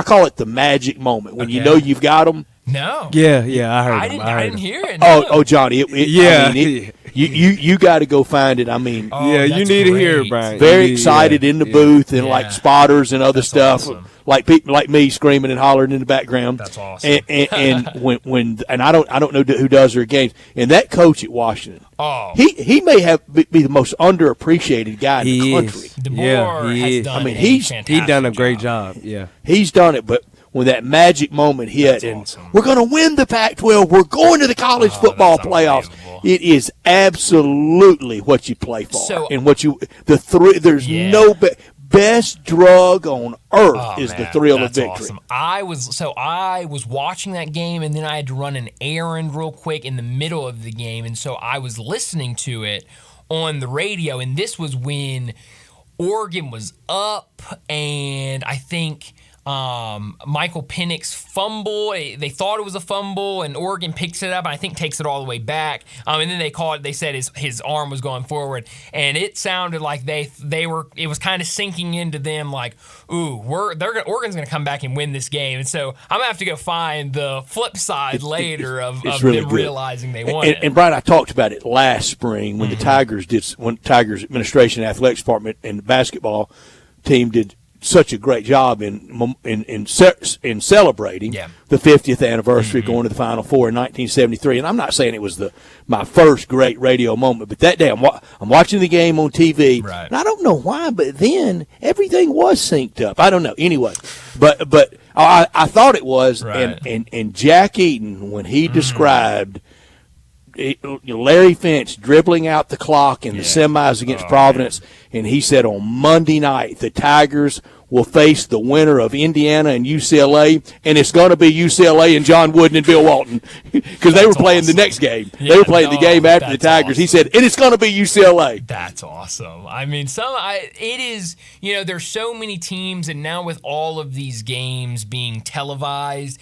Speaker 3: call it the magic moment when you know you've got them?
Speaker 2: No.
Speaker 4: Yeah, I heard.
Speaker 2: I didn't hear it.
Speaker 3: Oh, Johnny. You got to go find it.
Speaker 4: You need to hear it, Brian.
Speaker 3: Very excited in the booth and like spotters and other stuff.
Speaker 2: Awesome.
Speaker 3: Like people like me screaming and hollering in the background.
Speaker 2: That's awesome.
Speaker 3: And when I don't know who does their games. And that coach at Washington, he may be the most underappreciated guy in the country.
Speaker 2: DeBoer has done
Speaker 4: he's done a great job. Yeah,
Speaker 3: he's done it. But when that magic moment hit, we're going to win the Pac-12. We're going to the college football playoffs. It is absolutely what you play for, and what there's no best drug on earth is the thrill of victory.
Speaker 2: Awesome. I was watching that game, and then I had to run an errand real quick in the middle of the game, and so I was listening to it on the radio, and this was when Oregon was up, and I think Michael Penix's fumble. They thought it was a fumble, and Oregon picks it up, and I think takes it all the way back. And then they said his arm was going forward, and it sounded like they were. It was kind of sinking into them, like, ooh, Oregon's going to come back and win this game. And so I'm gonna have to go find the flip side later of
Speaker 3: really
Speaker 2: them
Speaker 3: good.
Speaker 2: realizing they won it.
Speaker 3: And Brian, I talked about it last spring when the Tigers Tigers administration, athletics department, and the basketball team did such a great job in celebrating the 50th anniversary, going to the Final Four in 1973. And I'm not saying it was my first great radio moment, but that day I'm watching the game on TV, and I don't know why, but then everything was synced up. I don't know. Anyway, but I thought it was, and Jack Eaton, when he described Larry Finch dribbling out the clock in the semis against Providence, and he said on Monday night the Tigers will face the winner of Indiana and UCLA, and it's going to be UCLA and John Wooden and Bill Walton, because they were playing the next game. They were playing the game after the Tigers. He said, and it's going to be UCLA.
Speaker 2: That's awesome. It is, there's so many teams, and now with all of these games being televised,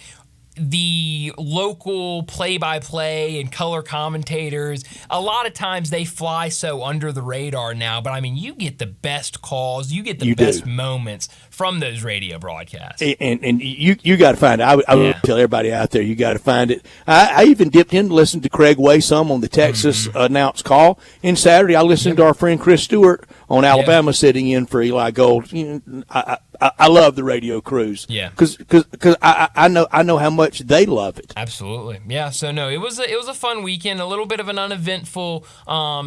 Speaker 2: the local play-by-play and color commentators, a lot of times they fly so under the radar now, but I mean, you get the best calls, you get the best moments from those radio broadcasts.
Speaker 3: And you got to find it. I would tell everybody out there, you got to find it. I even dipped in to listen to Craig Way some on the Texas announced call. And Saturday, I listened to our friend Chris Stewart on Alabama sitting in for Eli Gold. You know, I love the radio crews.
Speaker 2: Yeah.
Speaker 3: Because I know how much they love it.
Speaker 2: Absolutely. Yeah. So no, it was a fun weekend, a little bit of an uneventful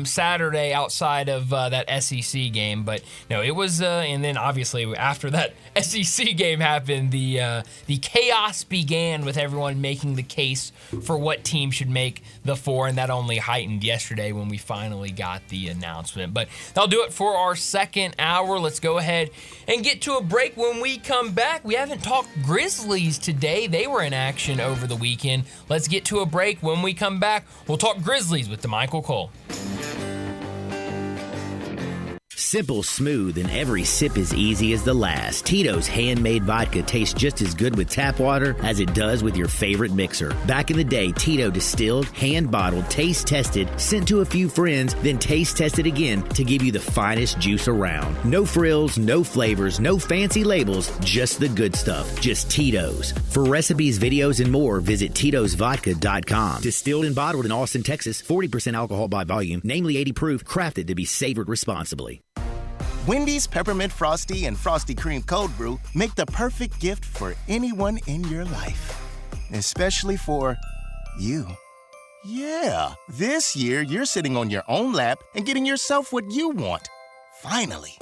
Speaker 2: Saturday outside of that SEC game, but no, it was and then obviously after that SEC game happened, the chaos began with everyone making the case for what team should make the 4, and that only heightened yesterday when we finally got the announcement. But that'll do it for our second hour. Let's go ahead and get to a break. When we come back, we haven't talked Grizzlies today. They were in action over the weekend. Let's get to a break. When we come back, we'll talk Grizzlies with DeMichael Cole.
Speaker 17: Simple, smooth, and every sip as easy as the last. Tito's handmade vodka tastes just as good with tap water as it does with your favorite mixer. Back in the day, Tito distilled, hand-bottled, taste-tested, sent to a few friends, then taste-tested again to give you the finest juice around. No frills, no flavors, no fancy labels, just the good stuff. Just Tito's. For recipes, videos, and more, visit Tito'sVodka.com. Distilled and bottled in Austin, Texas, 40% alcohol by volume, namely 80 proof, crafted to be savored responsibly.
Speaker 6: Wendy's Peppermint Frosty and Frosty Cream Cold Brew make the perfect gift for anyone in your life. Especially for you. Yeah, this year you're sitting on your own lap and getting yourself what you want. Finally.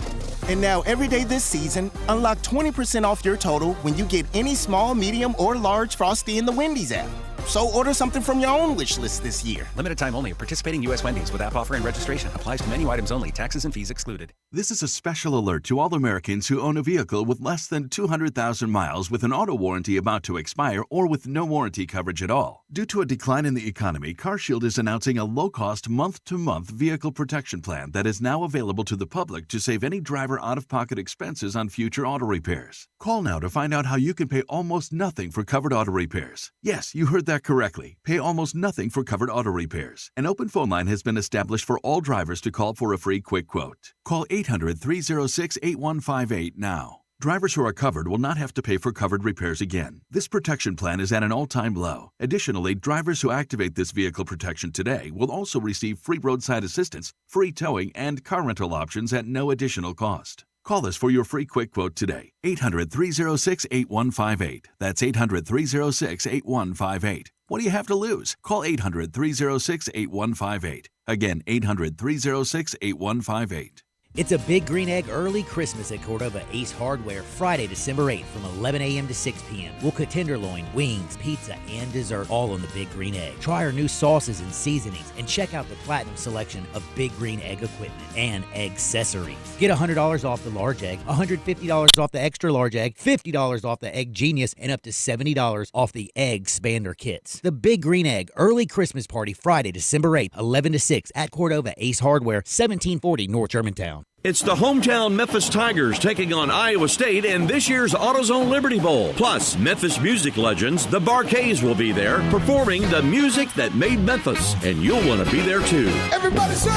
Speaker 6: And now every day this season, unlock 20% off your total when you get any small, medium, or large Frosty in the Wendy's app. So order something from your own wish list this year.
Speaker 20: Limited time only. Participating U.S. Wendy's with app offer and registration. Applies to menu items only. Taxes and fees excluded.
Speaker 7: This is a special alert to all Americans who own a vehicle with less than 200,000 miles with an auto warranty about to expire or with no warranty coverage at all. Due to a decline in the economy, CarShield is announcing a low-cost month-to-month vehicle protection plan that is now available to the public to save any driver out-of-pocket expenses on future auto repairs. Call now to find out how you can pay almost nothing for covered auto repairs. Yes, you heard that correctly. Pay almost nothing for covered auto repairs. An open phone line has been established for all drivers to call for a free quick quote. Call 800-306-8158 now. Drivers who are covered will not have to pay for covered repairs again. This protection plan is at an all-time low. Additionally, drivers who activate this vehicle protection today will also receive free roadside assistance, free towing, and car rental options at no additional cost. Call us for your free quick quote today. 800-306-8158. That's 800-306-8158. What do you have to lose? Call 800-306-8158. Again, 800-306-8158.
Speaker 17: It's a Big Green Egg early Christmas at Cordova Ace Hardware, Friday, December 8th from 11 a.m. to 6 p.m. We'll cook tenderloin, wings, pizza, and dessert all on the Big Green Egg. Try our new sauces and seasonings and check out the platinum selection of Big Green Egg equipment and accessories. Get $100 off the large egg, $150 off the extra large egg, $50 off the Egg Genius, and up to $70 off the Egg Expander kits. The Big Green Egg early Christmas party, Friday, December 8th, 11 to 6 at Cordova Ace Hardware, 1740 North Germantown.
Speaker 9: It's the hometown Memphis Tigers taking on Iowa State in this year's AutoZone Liberty Bowl. Plus, Memphis music legends, the Barkays, will be there performing the music that made Memphis, and you'll want to be there too.
Speaker 11: Everybody say,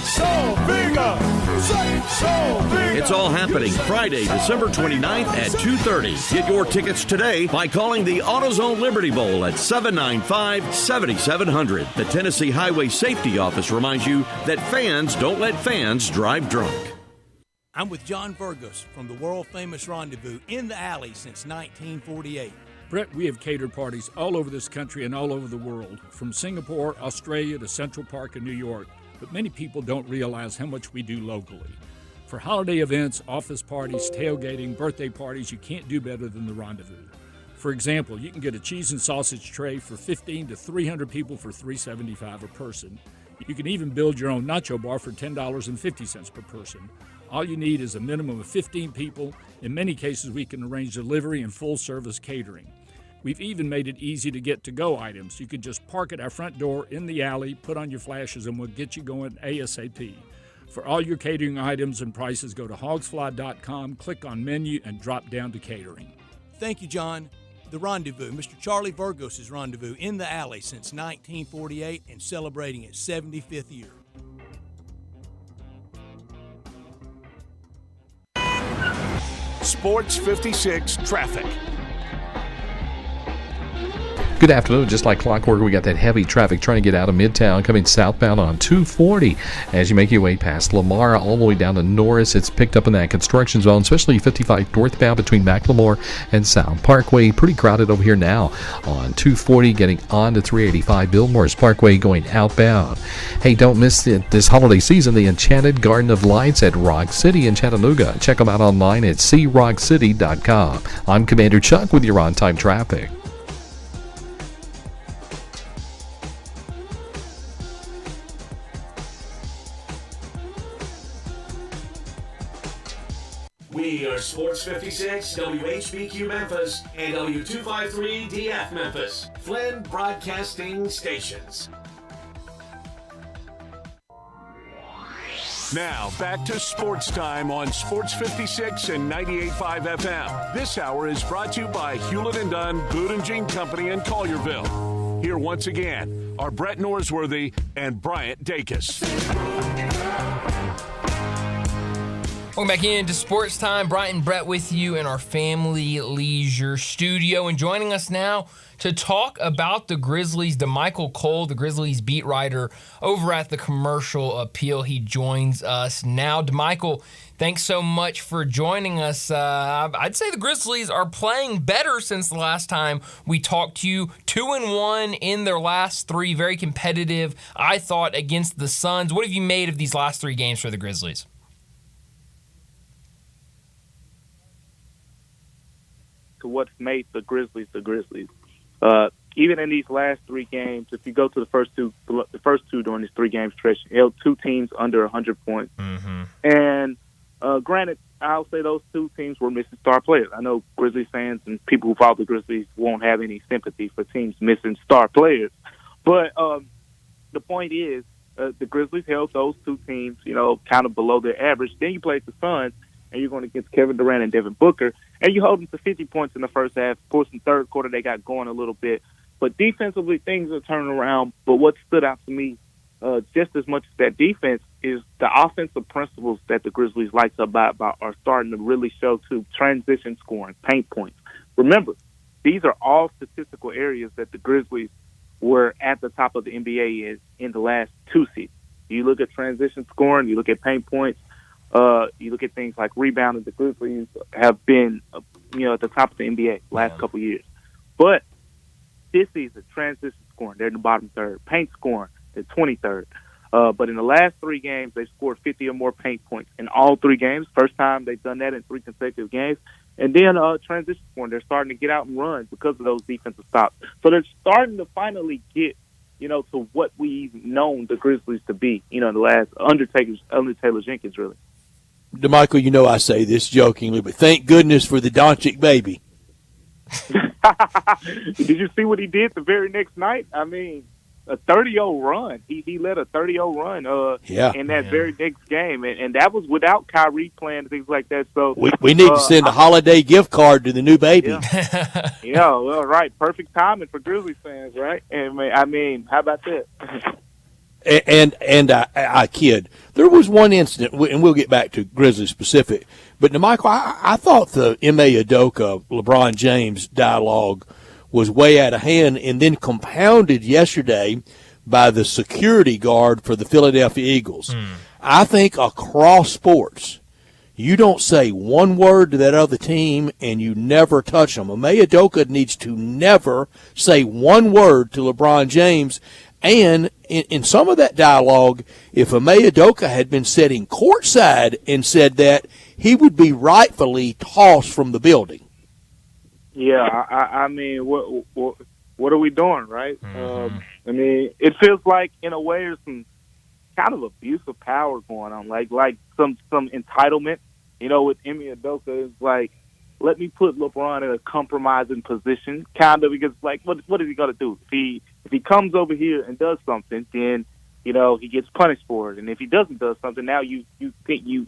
Speaker 11: So Viga! Say, So Viga!
Speaker 9: It's all happening Friday, December 29th at 2:30. Get your tickets today by calling the AutoZone Liberty Bowl at 795-7700. The Tennessee Highway Safety Office reminds you that fans don't let fans drive drunk.
Speaker 12: I'm with John Fergus from the world-famous Rendezvous in the Alley since 1948.
Speaker 13: Brett, we have catered parties all over this country and all over the world, from Singapore, Australia to Central Park in New York, but many people don't realize how much we do locally. For holiday events, office parties, tailgating, birthday parties, you can't do better than the Rendezvous. For example, you can get a cheese and sausage tray for 15 to 300 people for $3.75 a person. You can even build your own nacho bar for $10.50 per person. All you need is a minimum of 15 people. In many cases, we can arrange delivery and full-service catering. We've even made it easy to get to-go items. You can just park at our front door in the alley, put on your flashes, and we'll get you going ASAP. For all your catering items and prices, go to hogsfly.com, click on menu, and drop down to catering.
Speaker 12: Thank you, John. The Rendezvous, Mr. Charlie Vergos' Rendezvous in the Alley since 1948 and celebrating its 75th year.
Speaker 1: Sports 56 traffic.
Speaker 8: Good afternoon. Just like clockwork, we got that heavy traffic trying to get out of Midtown, coming southbound on 240. As you make your way past Lamar all the way down to Norris, it's picked up in that construction zone, especially 55 northbound between McLemore and South Parkway. Pretty crowded over here now on 240, getting on to 385 Bill Morris Parkway going outbound. Hey, don't miss it this holiday season, the Enchanted Garden of Lights at Rock City in Chattanooga. Check them out online at crockcity.com. I'm Commander Chuck with your on-time traffic.
Speaker 1: We are Sports 56, WHBQ Memphis, and W253DF Memphis, Flynn Broadcasting Stations. Now, back to Sports Time on Sports 56 and 98.5 FM. This hour is brought to you by Hewlett & Dunn, Boot and Jean Company in Collierville. Here once again are Brett Norsworthy and Bryant Dacus.
Speaker 2: Welcome back into Sports Time. Bryant and Brett with you in our Family Leisure studio. And joining us now to talk about the Grizzlies, DeMichael Cole, the Grizzlies beat writer over at the Commercial Appeal. He joins us now. DeMichael, thanks so much for joining us. I'd say the Grizzlies are playing better since the last time we talked to you. 2-1 in their last three. Very competitive, I thought, against the Suns. What have you made of these last three games for the Grizzlies?
Speaker 10: To what's made the Grizzlies the Grizzlies. Even in these last three games, if you go to the first two during this three-game stretch, you held two teams under 100 points. Mm-hmm. And granted, I'll say those two teams were missing star players. I know Grizzlies fans and people who follow the Grizzlies won't have any sympathy for teams missing star players. But the point is, the Grizzlies held those two teams, kind of below their average. Then you played the Suns, and you're going against Kevin Durant and Devin Booker, and you hold them to 50 points in the first half. Of course, in the third quarter, they got going a little bit. But defensively, things are turning around. But what stood out to me just as much as that defense is the offensive principles that the Grizzlies like to abide by are starting to really show to transition scoring, paint points. Remember, these are all statistical areas that the Grizzlies were at the top of the NBA in the last two seasons. You look at transition scoring, you look at paint points, you look at things like rebounding. The Grizzlies have been, at the top of the NBA last couple years. But this season, transition scoring, they're in the bottom third. Paint scoring, they're 23rd. But in the last three games, they scored 50 or more paint points in all three games. First time they've done that in three consecutive games. And then transition scoring, they're starting to get out and run because of those defensive stops. So they're starting to finally get, to what we've known the Grizzlies to be, the last under Taylor Jenkins, really.
Speaker 3: DeMichael, I say this jokingly, but thank goodness for the Doncic baby.
Speaker 10: Did you see what he did the very next night? I mean, a 30-0 run. He led a 30-0 run in that very next game, and that was without Kyrie playing and things like that. So
Speaker 3: we need to send a holiday gift card to the new baby.
Speaker 10: Well, right. Perfect timing for Grizzlies fans, right? And I mean, how about that?
Speaker 3: And I kid. There was one incident, and we'll get back to Grizzlies specific, but Michael, I thought the Ime Udoka, LeBron James dialogue was way out of hand, and then compounded yesterday by the security guard for the Philadelphia Eagles. I think across sports, you don't say one word to that other team, and you never touch them. Ime Udoka needs to never say one word to LeBron James. And in some of that dialogue, if Ime Udoka had been sitting courtside and said that, he would be rightfully tossed from the building.
Speaker 10: Yeah, I mean, what are we doing, right? Mm-hmm. I mean, it feels like in a way there's some kind of abuse of power going on, like some entitlement. With Ime Udoka, is like, let me put LeBron in a compromising position, kind of, because like, what is he gonna do? If he comes over here and does something, then he gets punished for it. And if he doesn't do something, now you think you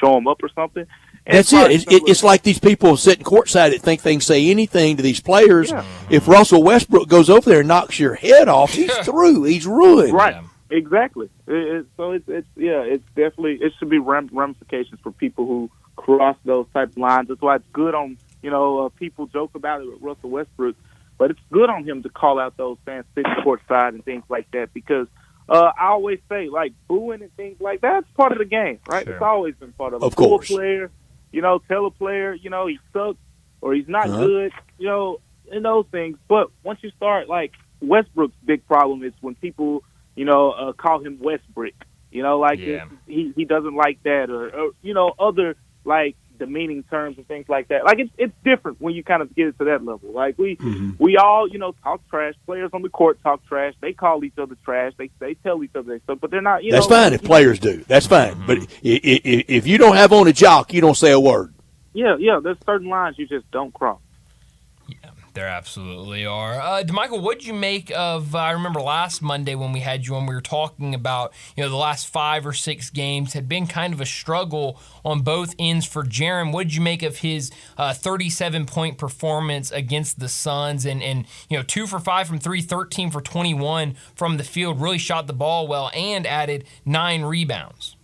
Speaker 10: show him up or something.
Speaker 3: That's it. It's like these people sitting courtside that think they can say anything to these players.
Speaker 10: Yeah.
Speaker 3: If Russell Westbrook goes over there and knocks your head off, he's through. He's ruined.
Speaker 10: Right. Exactly. So it's definitely, it should be ramifications for people who cross those type of lines. That's why it's good on, people joke about it with Russell Westbrook, but it's good on him to call out those fans sitting courtside and things like that, because I always say, like, booing and things like that's part of the game, right? Sure. It's always been part of it.
Speaker 3: Of course.
Speaker 10: Boo a player, tell a player, he sucks or he's not good, and those things. But once you start, like, Westbrook's big problem is when people, call him Westbrick, he doesn't like that, or other, like, demeaning terms and things like that. Like, it's different when you kind of get it to that level. Like, we all, talk trash. Players on the court talk trash. They call each other trash. They tell each other stuff, but they're not,
Speaker 3: That's fine if players do. That's fine. But if you don't have on a jock, you don't say a word.
Speaker 10: Yeah, there's certain lines you just don't cross.
Speaker 2: There absolutely are. DeMichael, what did you make of, I remember last Monday when we had you on, we were talking about, the last 5 or 6 games had been kind of a struggle on both ends for Jaren. What did you make of his 37-point performance against the Suns? And 2 for 5 from 3, 13 for 21 from the field, really shot the ball well and added 9 rebounds.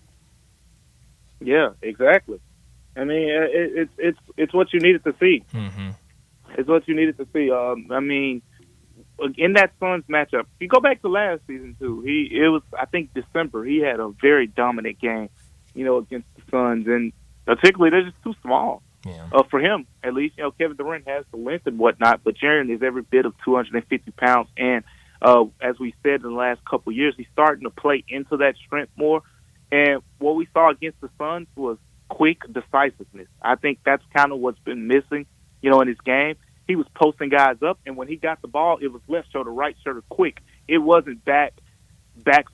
Speaker 10: Yeah, exactly. I mean, it's what you needed to see.
Speaker 2: Mm-hmm.
Speaker 10: It's what you needed to see. I mean, in that Suns matchup, if you go back to last season too, it was, I think, December. He had a very dominant game, against the Suns, and particularly they're just too small.
Speaker 2: Yeah.
Speaker 10: For him, at least, Kevin Durant has the length and whatnot, but Jaren is every bit of 250 pounds, and as we said in the last couple of years, he's starting to play into that strength more. And what we saw against the Suns was quick decisiveness. I think that's kind of what's been missing, in his game. He was posting guys up, and when he got the ball, it was left shoulder, right shoulder, quick. It wasn't back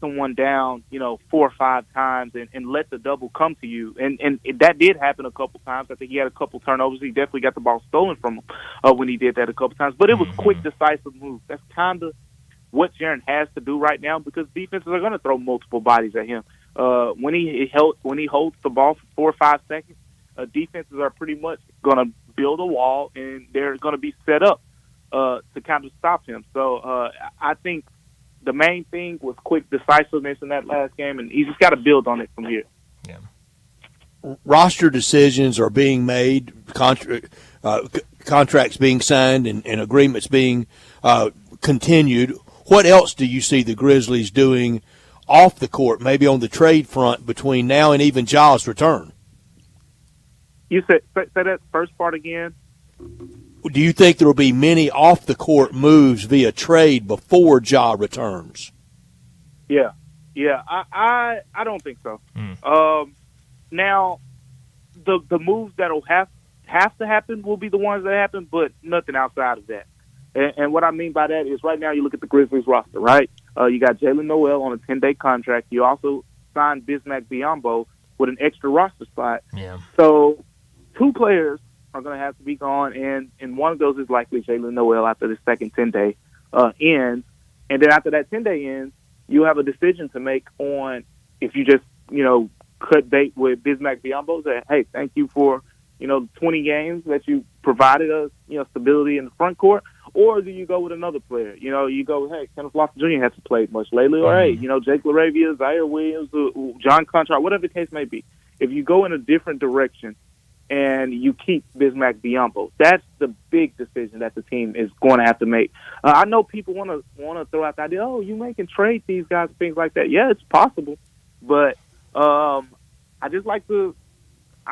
Speaker 10: someone down, 4 or 5 times and let the double come to you. And that did happen a couple times. I think he had a couple turnovers. He definitely got the ball stolen from him when he did that a couple times. But it was quick, decisive moves. That's kind of what Jaren has to do right now, because defenses are going to throw multiple bodies at him. When he holds the ball for 4 or 5 seconds, defenses are pretty much going to build a wall, and they're going to be set up to kind of stop him. So I think the main thing was quick decisiveness in that last game, and he's just got to build on it from here.
Speaker 2: Yeah.
Speaker 3: Roster decisions are being made, contracts being signed, and agreements being continued. What else do you see the Grizzlies doing off the court, maybe on the trade front, between now and even Ja's return?
Speaker 10: You say that first part again.
Speaker 3: Do you think there will be many off-the-court moves via trade before Ja returns?
Speaker 10: Yeah. I don't think so. Now, the moves that'll have to happen will be the ones that happen, but nothing outside of that. And what I mean by that is, right now you look at the Grizzlies roster, right? You got Jalen Noel on a 10-day contract. You also signed Bismack Biyombo with an extra roster spot.
Speaker 2: Yeah.
Speaker 10: So 2 players are going to have to be gone, and one of those is likely Jalen Noel after the second 10-day ends. And then after that 10-day ends, you have a decision to make on if you just, cut bait with Bismack Biyombo, say, hey, thank you for, 20 games that you provided us, stability in the front court, or do you go with another player? You go, hey, Kenneth Lofton Jr. hasn't played much lately, or hey, Jake LaRavia, Zaire Williams, John Conchar, whatever the case may be. If you go in a different direction and you keep Bismack Biyombo, that's the big decision that the team is going to have to make. I know people want to throw out the idea, oh, you can trade these guys, things like that. Yeah, it's possible, but I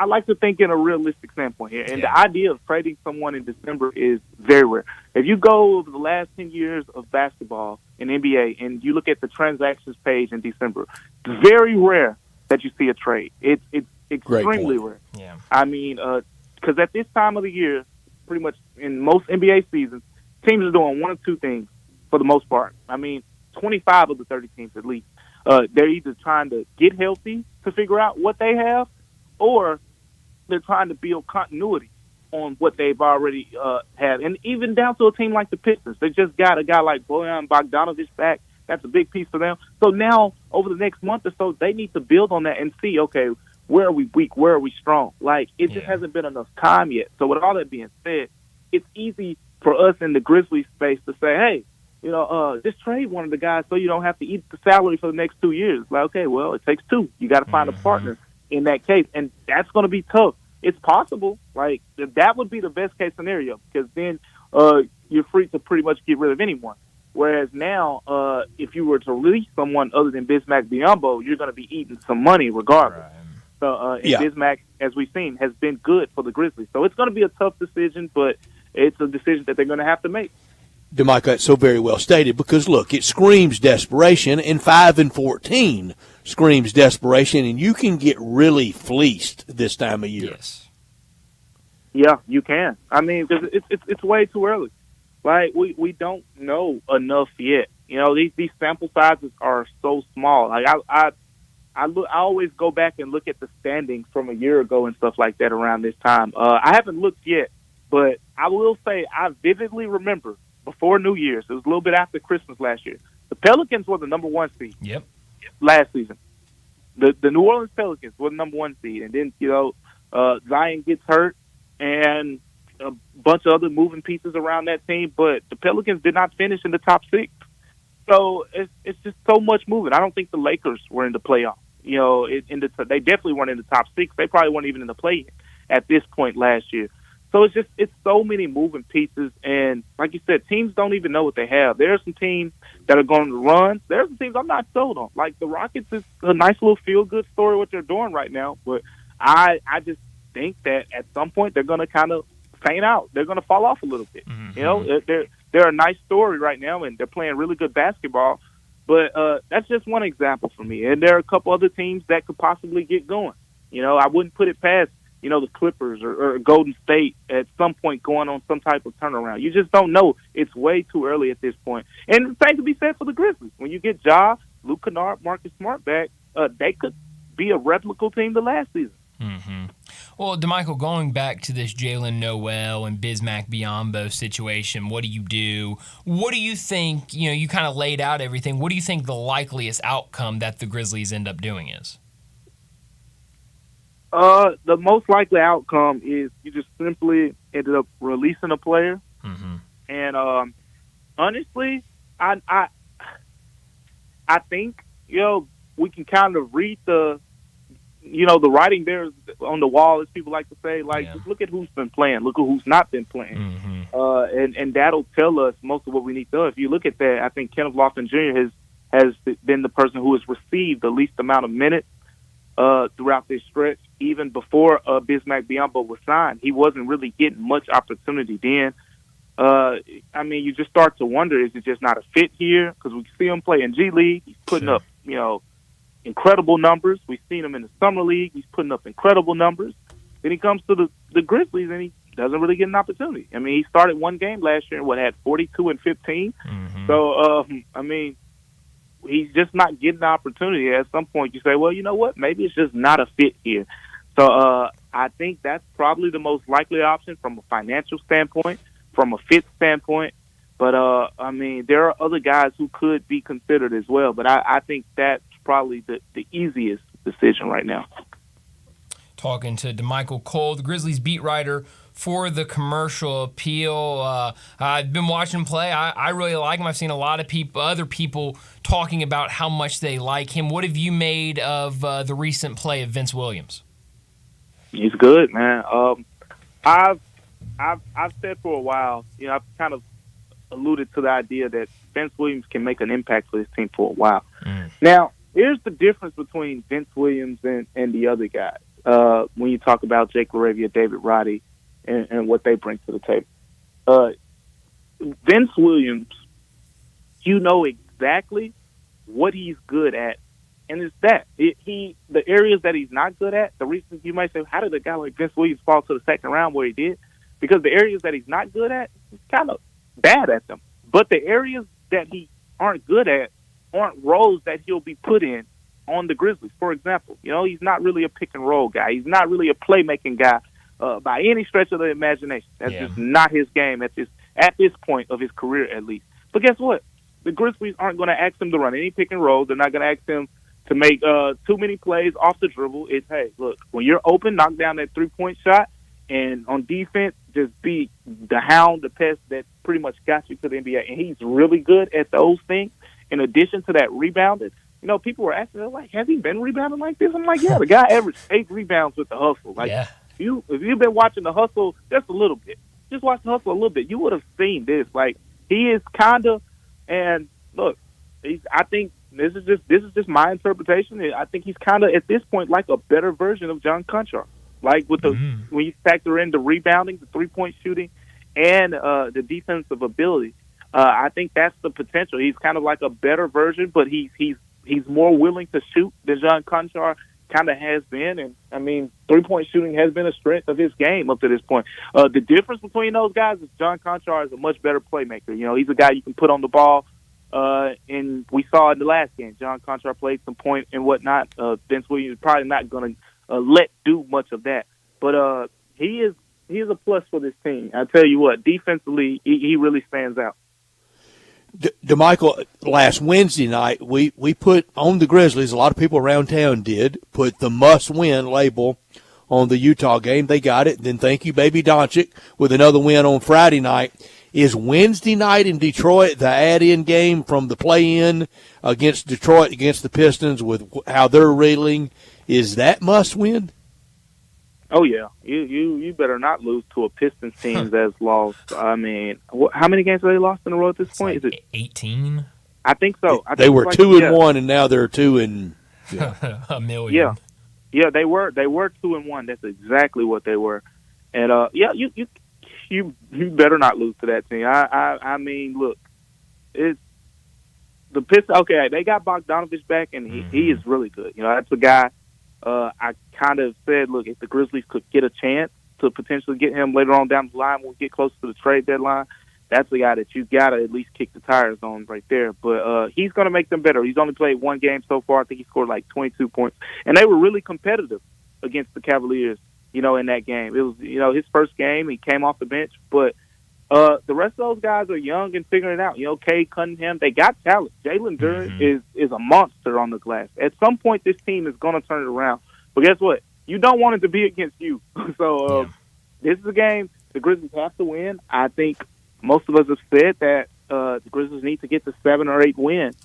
Speaker 10: like to think in a realistic standpoint here. And the idea of trading someone in December is very rare. If you go over the last 10 years of basketball in NBA and you look at the transactions page in December, it's very rare that you see a trade. It's extremely rare.
Speaker 2: Yeah.
Speaker 10: I mean, because at this time of the year, pretty much in most NBA seasons, teams are doing one of 2 things for the most part. I mean, 25 of the 30 teams at least. They're either trying to get healthy to figure out what they have, or they're trying to build continuity on what they've already had. And even down to a team like the Pistons. They just got a guy like Bojan Bogdanovic back. That's a big piece for them. So now, over the next month or so, they need to build on that and see, okay, where are we weak, where are we strong. Like, it just hasn't been enough time yet. So with all that being said, it's easy for us in the Grizzlies space to say, hey, just trade one of the guys so you don't have to eat the salary for the next 2 years. Like, okay, well, it takes two. You got to find a partner in that case, and that's going to be tough. It's possible. Like, that would be the best case scenario, because then you're free to pretty much get rid of anyone. Whereas now, if you were to release someone other than Bismack Biyombo, you're going to be eating some money regardless. Right. So Bismack, as we've seen, has been good for the Grizzlies. So it's going to be a tough decision, but it's a decision that they're going to have to make.
Speaker 3: DeMichael, that's so very well stated, because, look, it screams desperation, and 5-14 screams desperation, and you can get really fleeced this time of year.
Speaker 2: Yes.
Speaker 10: Yeah, you can. I mean, because it's way too early. Like, we don't know enough yet. These sample sizes are so small. Like, I always go back and look at the standings from a year ago and stuff like that around this time. I haven't looked yet, but I will say I vividly remember before New Year's, it was a little bit after Christmas last year, the Pelicans were the number 1 seed.
Speaker 2: Yep.
Speaker 10: Last season. The New Orleans Pelicans were the number 1 seed. And then, Zion gets hurt and a bunch of other moving pieces around that team, but the Pelicans did not finish in the top 6. So it's just so much moving. I don't think the Lakers were in the playoffs. They definitely weren't in the top 6. They probably weren't even in the play at this point last year. So it's so many moving pieces, and like you said, teams don't even know what they have. There are some teams that are going to run. There are some teams I'm not sold on. Like the Rockets is a nice little feel-good story what they're doing right now, but I just think that at some point they're going to kind of faint out. They're going to fall off a little bit. Mm-hmm. They're a nice story right now, and they're playing really good basketball. But that's just one example for me. And there are a couple other teams that could possibly get going. I wouldn't put it past the Clippers or Golden State at some point going on some type of turnaround. You just don't know. It's way too early at this point. And the same to be said for the Grizzlies. When you get Ja, Luke Kennard, Marcus Smart back, they could be a replicable team to last season.
Speaker 2: Mm-hmm. Well, DeMichael, going back to this Jalen Noel and Bismack Biyombo situation, what do you do? What do you think, you kind of laid out everything. What do you think the likeliest outcome that the Grizzlies end up doing is?
Speaker 10: The most likely outcome is you just simply ended up releasing a player.
Speaker 2: Mm-hmm.
Speaker 10: And honestly, I think, we can kind of read the writing there on the wall, as people like to say. Like, just look at who's been playing. Look at who's not been playing.
Speaker 2: Mm-hmm.
Speaker 10: And that'll tell us most of what we need to know. If you look at that, I think Kenneth Lofton Jr. has been the person who has received the least amount of minutes throughout this stretch. Even before Bismack Biyombo was signed, he wasn't really getting much opportunity then. You just start to wonder, is it just not a fit here? Because we see him play in G League. He's putting up, incredible numbers. We've seen him in the Summer League. He's putting up incredible numbers. Then he comes to the Grizzlies, and he doesn't really get an opportunity. He started one game last year and had 42 and 15.
Speaker 2: Mm-hmm.
Speaker 10: So, he's just not getting the opportunity. At some point, you say, well, you know what? Maybe it's just not a fit here. So I think that's probably the most likely option from a financial standpoint, from a fit standpoint. But, there are other guys who could be considered as well. But I think that's probably the easiest decision right now.
Speaker 2: Talking to DeMichael Cole, the Grizzlies beat writer for the Commercial Appeal. I've been watching him play. I really like him. I've seen a lot of other people talking about how much they like him. What have you made of the recent play of Vince Williams?
Speaker 10: He's good, man. I've said for a while, I've kind of alluded to the idea that Vince Williams can make an impact for this team for a while. Now, here's the difference between Vince Williams and the other guys. When you talk about Jake LaRavia, David Roddy, and what they bring to the table. Vince Williams, exactly what he's good at, and it's that. The areas that he's not good at, the reason you might say, how did a guy like Vince Williams fall to the second round where he did? Because the areas that he's not good at, he's kind of bad at them. But the areas that he aren't good at aren't roles that he'll be put in on the Grizzlies. For example, he's not really a pick and roll guy. He's not really a playmaking guy by any stretch of the imagination. That's just not his game at this point of his career, at least. But guess what? The Grizzlies aren't going to ask him to run any pick and roll. They're not going to ask him to make too many plays off the dribble. It's, hey, look, when you're open, knock down that three-point shot, and on defense, just be the hound, the pest that pretty much got you to the NBA. And he's really good at those things. In addition to that rebounding, you know, people were asking, they're like, has he been rebounding like this? I'm like, yeah, the guy averaged 8 rebounds with the hustle. Like, if you've been watching the hustle just a little bit, just watch the hustle a little bit, you would have seen this. Like, he is kind of, and look, I think this is just my interpretation. I think he's kind of at this point like a better version of John Conchar. Like with the when you factor in the rebounding, the 3-point shooting, and the defensive ability, I think that's the potential. He's kind of like a better version, but he's more willing to shoot than John Conchar kind of has been. And I mean, 3-point shooting has been a strength of his game up to this point. The difference between those guys is John Conchar is a much better playmaker. You know, he's a guy you can put on the ball. And we saw in the last game, John Conchar played some point and whatnot. Vince Williams is probably not going to let do much of that. But he is a plus for this team. I tell you what, defensively, he really stands out.
Speaker 3: DeMichael, last Wednesday night, we put on the Grizzlies, a lot of people around town did, put the must-win label on the Utah game. They got it. Then thank you, Baby Doncic, with another win on Friday night. Is Wednesday night in Detroit the add-in game from the play-in against Detroit, against the Pistons, with how they're reeling? Is that must-win?
Speaker 10: Oh, yeah. You better not lose to a Pistons team that's lost. I mean, how many games have they lost in a row at this point? Is it
Speaker 2: 18?
Speaker 10: I think so.
Speaker 3: They were 2-1, and now they're 2
Speaker 2: a million.
Speaker 10: Yeah, they were 2-1. That's exactly what they were. And you better not lose to that team. I mean, look, it's the Pistons. Okay, they got Bogdanovich back, and he is really good. You know, that's a guy. I kind of said, look, if the Grizzlies could get a chance to potentially get him later on down the line when we get close to the trade deadline, that's the guy that you got to at least kick the tires on right there. But he's going to make them better. He's only played one game so far. I think he scored like 22 points. And they were really competitive against the Cavaliers, you know, in that game. It was, you know, his first game. He came off the bench. But the rest of those guys are young and figuring it out. You know, Cade Cunningham, they got talent. Jalen Duren is a monster on the glass. At some point, this team is going to turn it around. But guess what? You don't want it to be against you. So this is a game the Grizzlies have to win. I think most of us have said that the Grizzlies need to get to 7 or 8 wins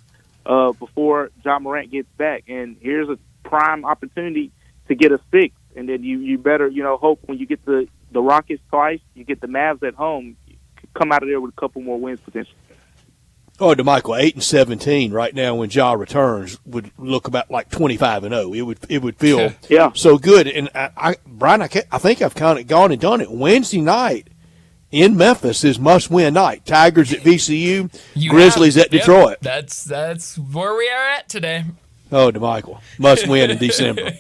Speaker 10: before John Morant gets back. And here's a prime opportunity to get a 6. And then you better, you know, hope when you get the Rockets twice, you get the Mavs at home, come out of there with a couple more wins potentially.
Speaker 3: Oh, DeMichael, 8-17 right now when Ja returns would look about like 25-0. It would feel so good. And Brian, I think I've kind of gone and done it. Wednesday night in Memphis is must-win night. Tigers at VCU, Grizzlies at Detroit.
Speaker 2: That's where we are at today.
Speaker 3: Oh, DeMichael, must-win in December.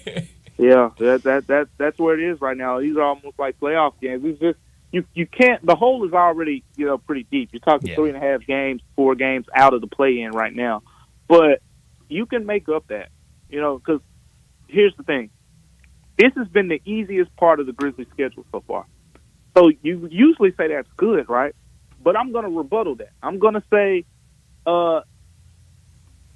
Speaker 10: Yeah, that's where it is right now. These are almost like playoff games. It's just you can't. The hole is already, you know, pretty deep. You're talking 3.5 games, 4 games out of the play-in right now, but you can make up that, you know, because here's the thing: this has been the easiest part of the Grizzlies' schedule so far. So you usually say that's good, right? But I'm going to rebuttal that. I'm going to say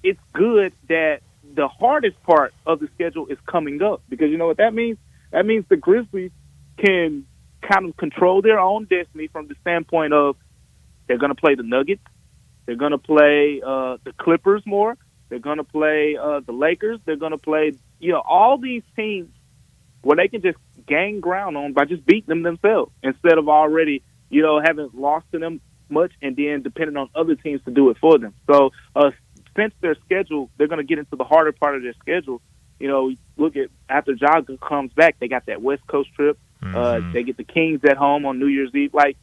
Speaker 10: it's good that the hardest part of the schedule is coming up, because you know what that means? That means the Grizzlies can kind of control their own destiny from the standpoint of they're going to play the Nuggets, they're going to play the Clippers more, they're going to play the Lakers, they're going to play, you know, all these teams where they can just gain ground on by just beating them themselves instead of already, you know, having lost to them much and then depending on other teams to do it for them. So since their schedule, they're going to get into the harder part of their schedule. You know, look at after Ja comes back, they got that West Coast trip. They get the Kings at home on New Year's Eve. Like,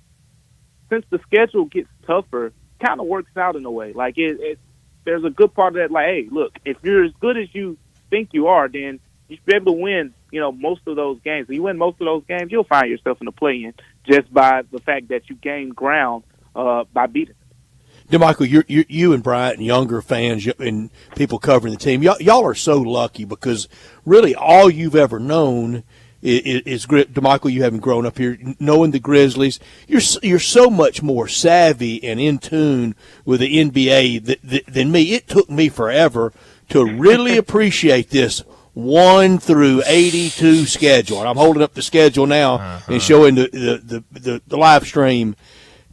Speaker 10: since the schedule gets tougher, kind of works out in a way. Like, there's a good part of that. Like, hey, look, if you're as good as you think you are, then you should be able to win, you know, most of those games. If you win most of those games, you'll find yourself in the play-in just by the fact that you gain ground by beating.
Speaker 3: DeMichael, you and Bryant and younger fans and people covering the team, y'all are so lucky because really all you've ever known is DeMichael. You haven't grown up here knowing the Grizzlies. You're so much more savvy and in tune with the NBA than me. It took me forever to really appreciate this 1 through 82 schedule. And I'm holding up the schedule now and showing the live stream.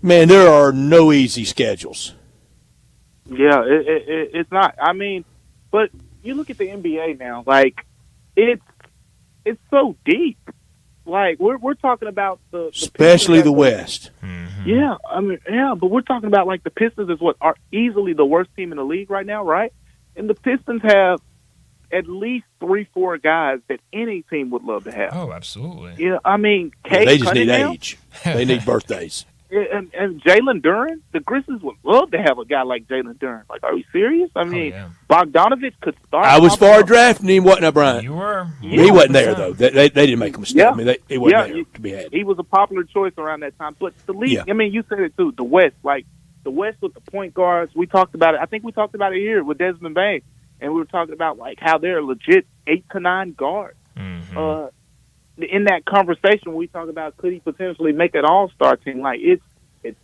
Speaker 3: Man, there are no easy schedules.
Speaker 10: Yeah, it's not. I mean, but you look at the NBA now, like it's so deep. Like we're talking about
Speaker 3: especially the West.
Speaker 10: Yeah, I mean, yeah, but we're talking about like the Pistons is what are easily the worst team in the league right now, right? And the Pistons have at least 3-4 guys that any team would love to have.
Speaker 2: Oh, absolutely.
Speaker 10: Yeah, I mean, Cade
Speaker 3: they just
Speaker 10: Cunningham,
Speaker 3: need age. They need birthdays.
Speaker 10: And Jalen Duren, the Grizzlies would love to have a guy like Jalen Duren. Like, are you serious? I mean, Bogdanovich could start.
Speaker 3: I was far drafting him, wasn't I, Brian?
Speaker 2: You were.
Speaker 3: He wasn't there, though. They didn't make a mistake.
Speaker 10: Yeah.
Speaker 3: I mean, he wasn't there to be had.
Speaker 10: He was a popular choice around that time. But the league, I mean, you said it too, the West. Like, the West with the point guards, we talked about it. I think we talked about it here with Desmond Bain. And we were talking about, like, how they're legit 8 to 9 guards. In that conversation, we talk about could he potentially make an all-star team. Like, it's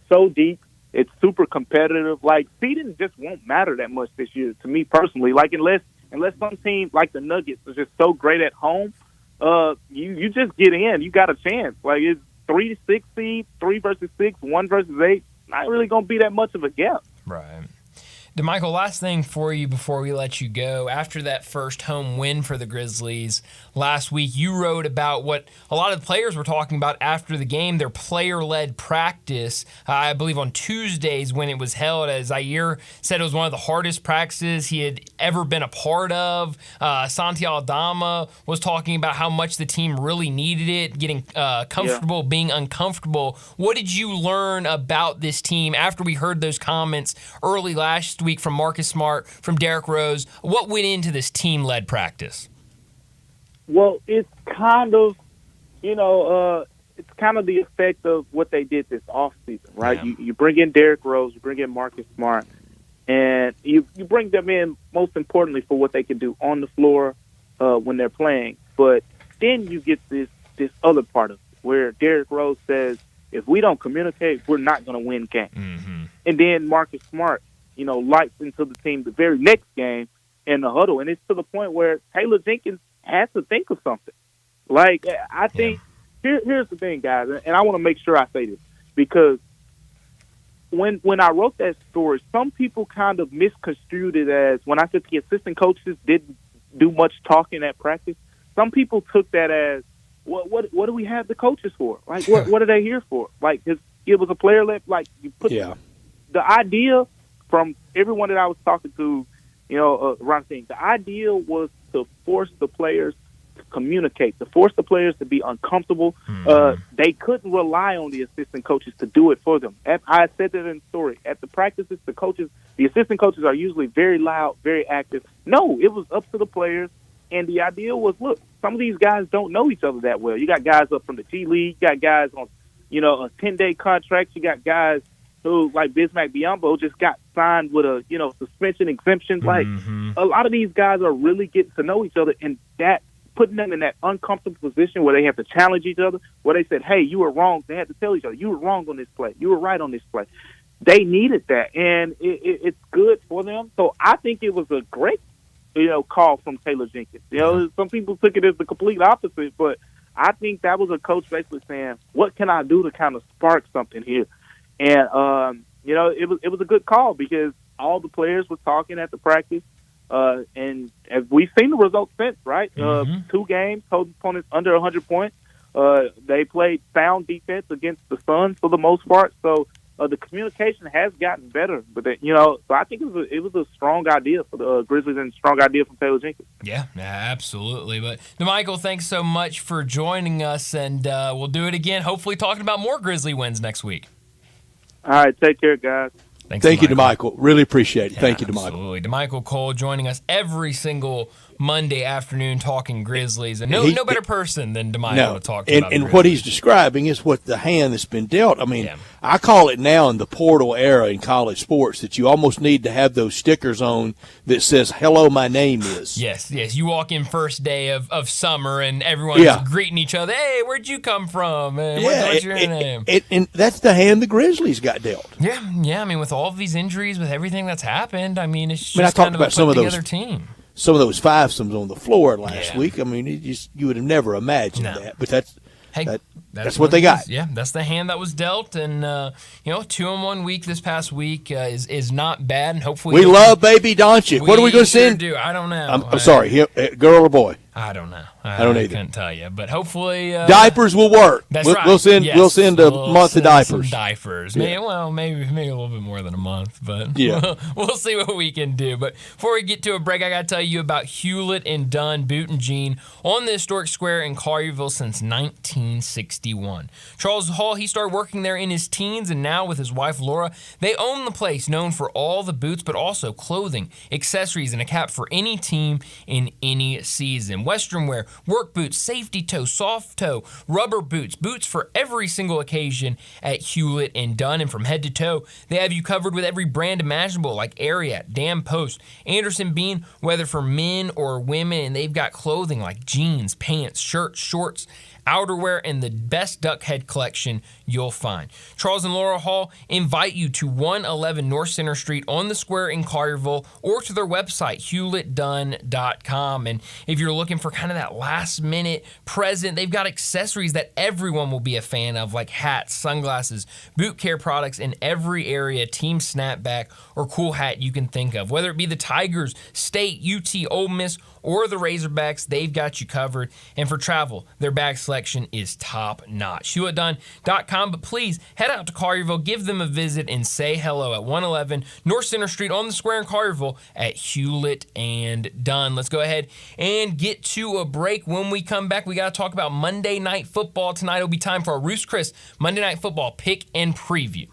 Speaker 10: so deep. It's super competitive. Like, seeding just won't matter that much this year to me personally. Like, unless some team like the Nuggets is just so great at home, you just get in. You got a chance. Like, it's 3 to 6 seed, 3 versus 6, 1 versus 8. Not really going to be that much of a gap.
Speaker 2: Right. DeMichael, last thing for you before we let you go. After that first home win for the Grizzlies last week, you wrote about what a lot of the players were talking about after the game, their player-led practice. I believe on Tuesdays when it was held, as Zaire said, it was one of the hardest practices he had ever been a part of. Santi Aldama was talking about how much the team really needed it, getting comfortable, being uncomfortable. What did you learn about this team after we heard those comments early last week from Marcus Smart, from Derrick Rose? What went into this team-led practice?
Speaker 10: Well, it's kind of, it's kind of the effect of what they did this offseason, right? Yeah. You bring in Derrick Rose, you bring in Marcus Smart, and you bring them in most importantly for what they can do on the floor when they're playing. But then you get this other part of it where Derrick Rose says, if we don't communicate, we're not going to win games. Mm-hmm. And then Marcus Smart, lights into the team the very next game in the huddle. And it's to the point where Taylor Jenkins has to think of something. Like, I think, here's the thing, guys, and I want to make sure I say this, because when I wrote that story, some people kind of misconstrued it as, when I said the assistant coaches didn't do much talking at practice, some people took that as, what do we have the coaches for? Like, what are they here for? Like, it was a player-led, like, you put the idea from everyone that I was talking to, around things, the idea was to force the players to communicate, to force the players to be uncomfortable. They couldn't rely on the assistant coaches to do it for them. I said that in the story. At the practices, the assistant coaches are usually very loud, very active. No, it was up to the players, and the idea was, look, some of these guys don't know each other that well. You got guys up from the G League, you got guys on, a 10-day contract, you got guys who, like Bismack Biyombo, just got signed with a, suspension exemption. Like, a lot of these guys are really getting to know each other, and that putting them in that uncomfortable position where they have to challenge each other, where they said, hey, you were wrong. They had to tell each other, you were wrong on this play. You were right on this play. They needed that, and it's good for them. So I think it was a great, call from Taylor Jenkins. Some people took it as the complete opposite, but I think that was a coach basically saying, what can I do to kind of spark something here? And, it was a good call because all the players were talking at the practice. And as we've seen the results since, right? 2 games, holding opponents under 100 points. They played sound defense against the Suns for the most part. So the communication has gotten better. But, so I think it was a strong idea for the Grizzlies and a strong idea from Taylor Jenkins.
Speaker 2: Yeah, absolutely. But, DeMichael, thanks so much for joining us. And we'll do it again, hopefully talking about more Grizzly wins next week.
Speaker 10: All right, take care, guys.
Speaker 3: Thank you, DeMichael. Really appreciate it. Thank you, DeMichael.
Speaker 2: Absolutely. DeMichael Cole joining us every single Monday afternoon talking Grizzlies. And no better person than DeMichael to talk about
Speaker 3: And what he's describing is what the hand that's been dealt. I mean, I call it now in the portal era in college sports that you almost need to have those stickers on that says, hello, my name is.
Speaker 2: Yes. You walk in first day of summer and everyone's greeting each other. Hey, where'd you come from? What's your name?
Speaker 3: And that's the hand the Grizzlies got dealt.
Speaker 2: Yeah. I mean, with all of these injuries, with everything that's happened, I mean, it's just
Speaker 3: I talked about some of those
Speaker 2: team.
Speaker 3: some of those fivesomes on the floor last week. I mean, you would have never imagined that, but that's what they got.
Speaker 2: Yeah, that's the hand that was dealt, and 2 in 1 week this past week is not bad, and hopefully
Speaker 3: we love Baby Doncic. What are we going to send?
Speaker 2: I don't know.
Speaker 3: I'm sorry, girl or boy?
Speaker 2: I don't know.
Speaker 3: I don't either.
Speaker 2: Couldn't tell you, but hopefully
Speaker 3: diapers will work.
Speaker 2: That's
Speaker 3: right. We'll send a month of diapers.
Speaker 2: Some diapers.
Speaker 3: Yeah.
Speaker 2: Maybe a little bit more than a month, but
Speaker 3: yeah.
Speaker 2: we'll see what we can do. But before we get to a break, I got to tell you about Hewlett and Dunn Boot and Jean on the historic square in Collierville since 1961. Charles Hall, he started working there in his teens, and now with his wife Laura, they own the place known for all the boots, but also clothing, accessories, and a cap for any team in any season. Western wear, work boots, safety toe, soft toe, rubber boots, boots for every single occasion at Hewlett and Dunn. And from head to toe, they have you covered with every brand imaginable like Ariat, Dam Post, Anderson Bean, whether for men or women. And they've got clothing like jeans, pants, shirts, shorts, outerwear, and the best duck head collection you'll find. Charles and Laura Hall invite you to 111 North Center Street on the square in Collierville, or to their website, hewlettdunn.com. And if you're looking for kind of that last minute present, they've got accessories that everyone will be a fan of, like hats, sunglasses, boot care products in every area, team snapback, or cool hat you can think of. Whether it be the Tigers, State, UT, Ole Miss, or the Razorbacks, they've got you covered. And for travel, their bag selection is top-notch. HewlettDunn.com, but please head out to Collierville, give them a visit, and say hello at 111 North Center Street on the square in Collierville at Hewlett and Dunn. Let's go ahead and get to a break. When we come back, we got to talk about Monday Night Football tonight. It'll be time for our Roost Chris Monday Night Football pick and preview.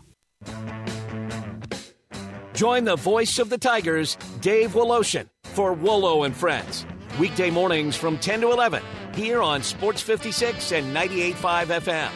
Speaker 1: Join the voice of the Tigers, Dave Woloshin, for Wolo and Friends. Weekday mornings from 10 to 11 here on Sports 56 and 98.5 FM.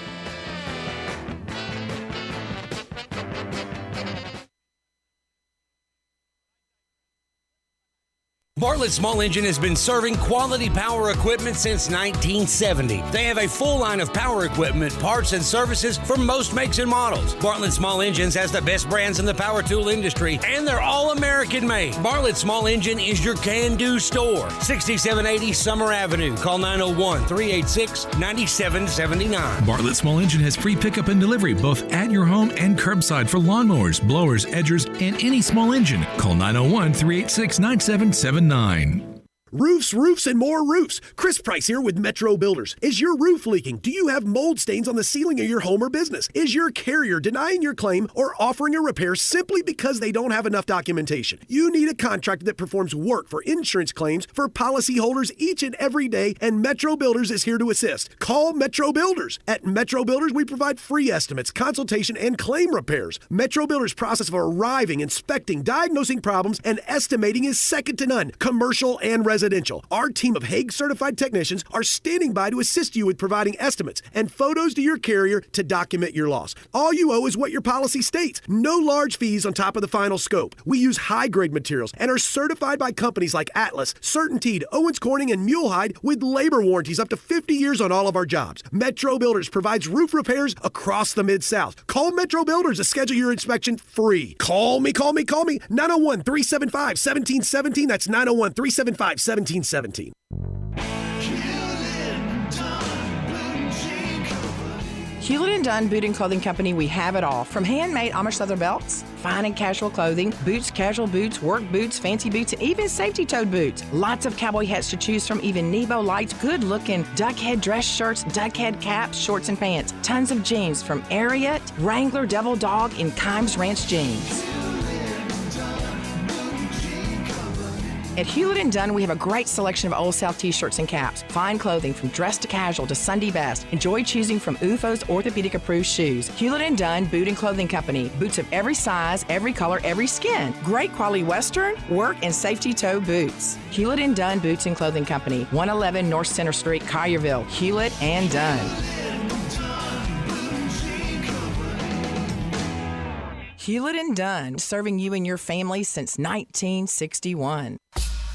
Speaker 5: Bartlett Small Engine has been serving quality power equipment since 1970. They have a full line of power equipment, parts, and services for most makes and models. Bartlett Small Engines has the best brands in the power tool industry, and they're all American made. Bartlett Small Engine is your can-do store. 6780 Summer Avenue. Call 901-386-9779.
Speaker 14: Bartlett Small Engine has free pickup and delivery both at your home and curbside for lawnmowers, blowers, edgers, and any small engine. Call 901-386-9779.
Speaker 25: Roofs, and more roofs. Chris Price here with Metro Builders. Is your roof leaking? Do you have mold stains on the ceiling of your home or business? Is your carrier denying your claim or offering a repair simply because they don't have enough documentation? You need a contractor that performs work for insurance claims for policyholders each and every day, and Metro Builders is here to assist. Call Metro Builders. At Metro Builders, we provide free estimates, consultation, and claim repairs. Metro Builders' process of arriving, inspecting, diagnosing problems, and estimating is second to none, commercial and residential. Our team of Hague-certified technicians are standing by to assist you with providing estimates and photos to your carrier to document your loss. All you owe is what your policy states. No large fees on top of the final scope. We use high-grade materials and are certified by companies like Atlas, CertainTeed, Owens Corning, and Mulehide with labor warranties up to 50 years on all of our jobs. Metro Builders provides roof repairs across the Mid-South. Call Metro Builders to schedule your inspection free. Call me. 901-375-1717. That's 901-375-1717.
Speaker 15: Hewlett & Dunn Boot and Clothing Company, we have it all. From handmade Amish leather belts, fine and casual clothing, boots, casual boots, work boots, fancy boots, and even safety-toed boots. Lots of cowboy hats to choose from, even Nebo lights, good-looking duck head dress shirts, duck head caps, shorts, and pants. Tons of jeans from Ariat, Wrangler, Devil Dog, and Kimes Ranch jeans. At Hewlett & Dunn, we have a great selection of Old South t-shirts and caps. Fine clothing from dress to casual to Sunday best. Enjoy choosing from UFO's orthopedic-approved shoes. Hewlett & Dunn Boot and Clothing Company. Boots of every size, every color, every skin. Great quality Western, work, and safety toe boots. Hewlett & Dunn Boots and Clothing Company. 111 North Center Street, Collierville. Hewlett & Dunn. Hewlett & Dunn, serving you and your family since 1961.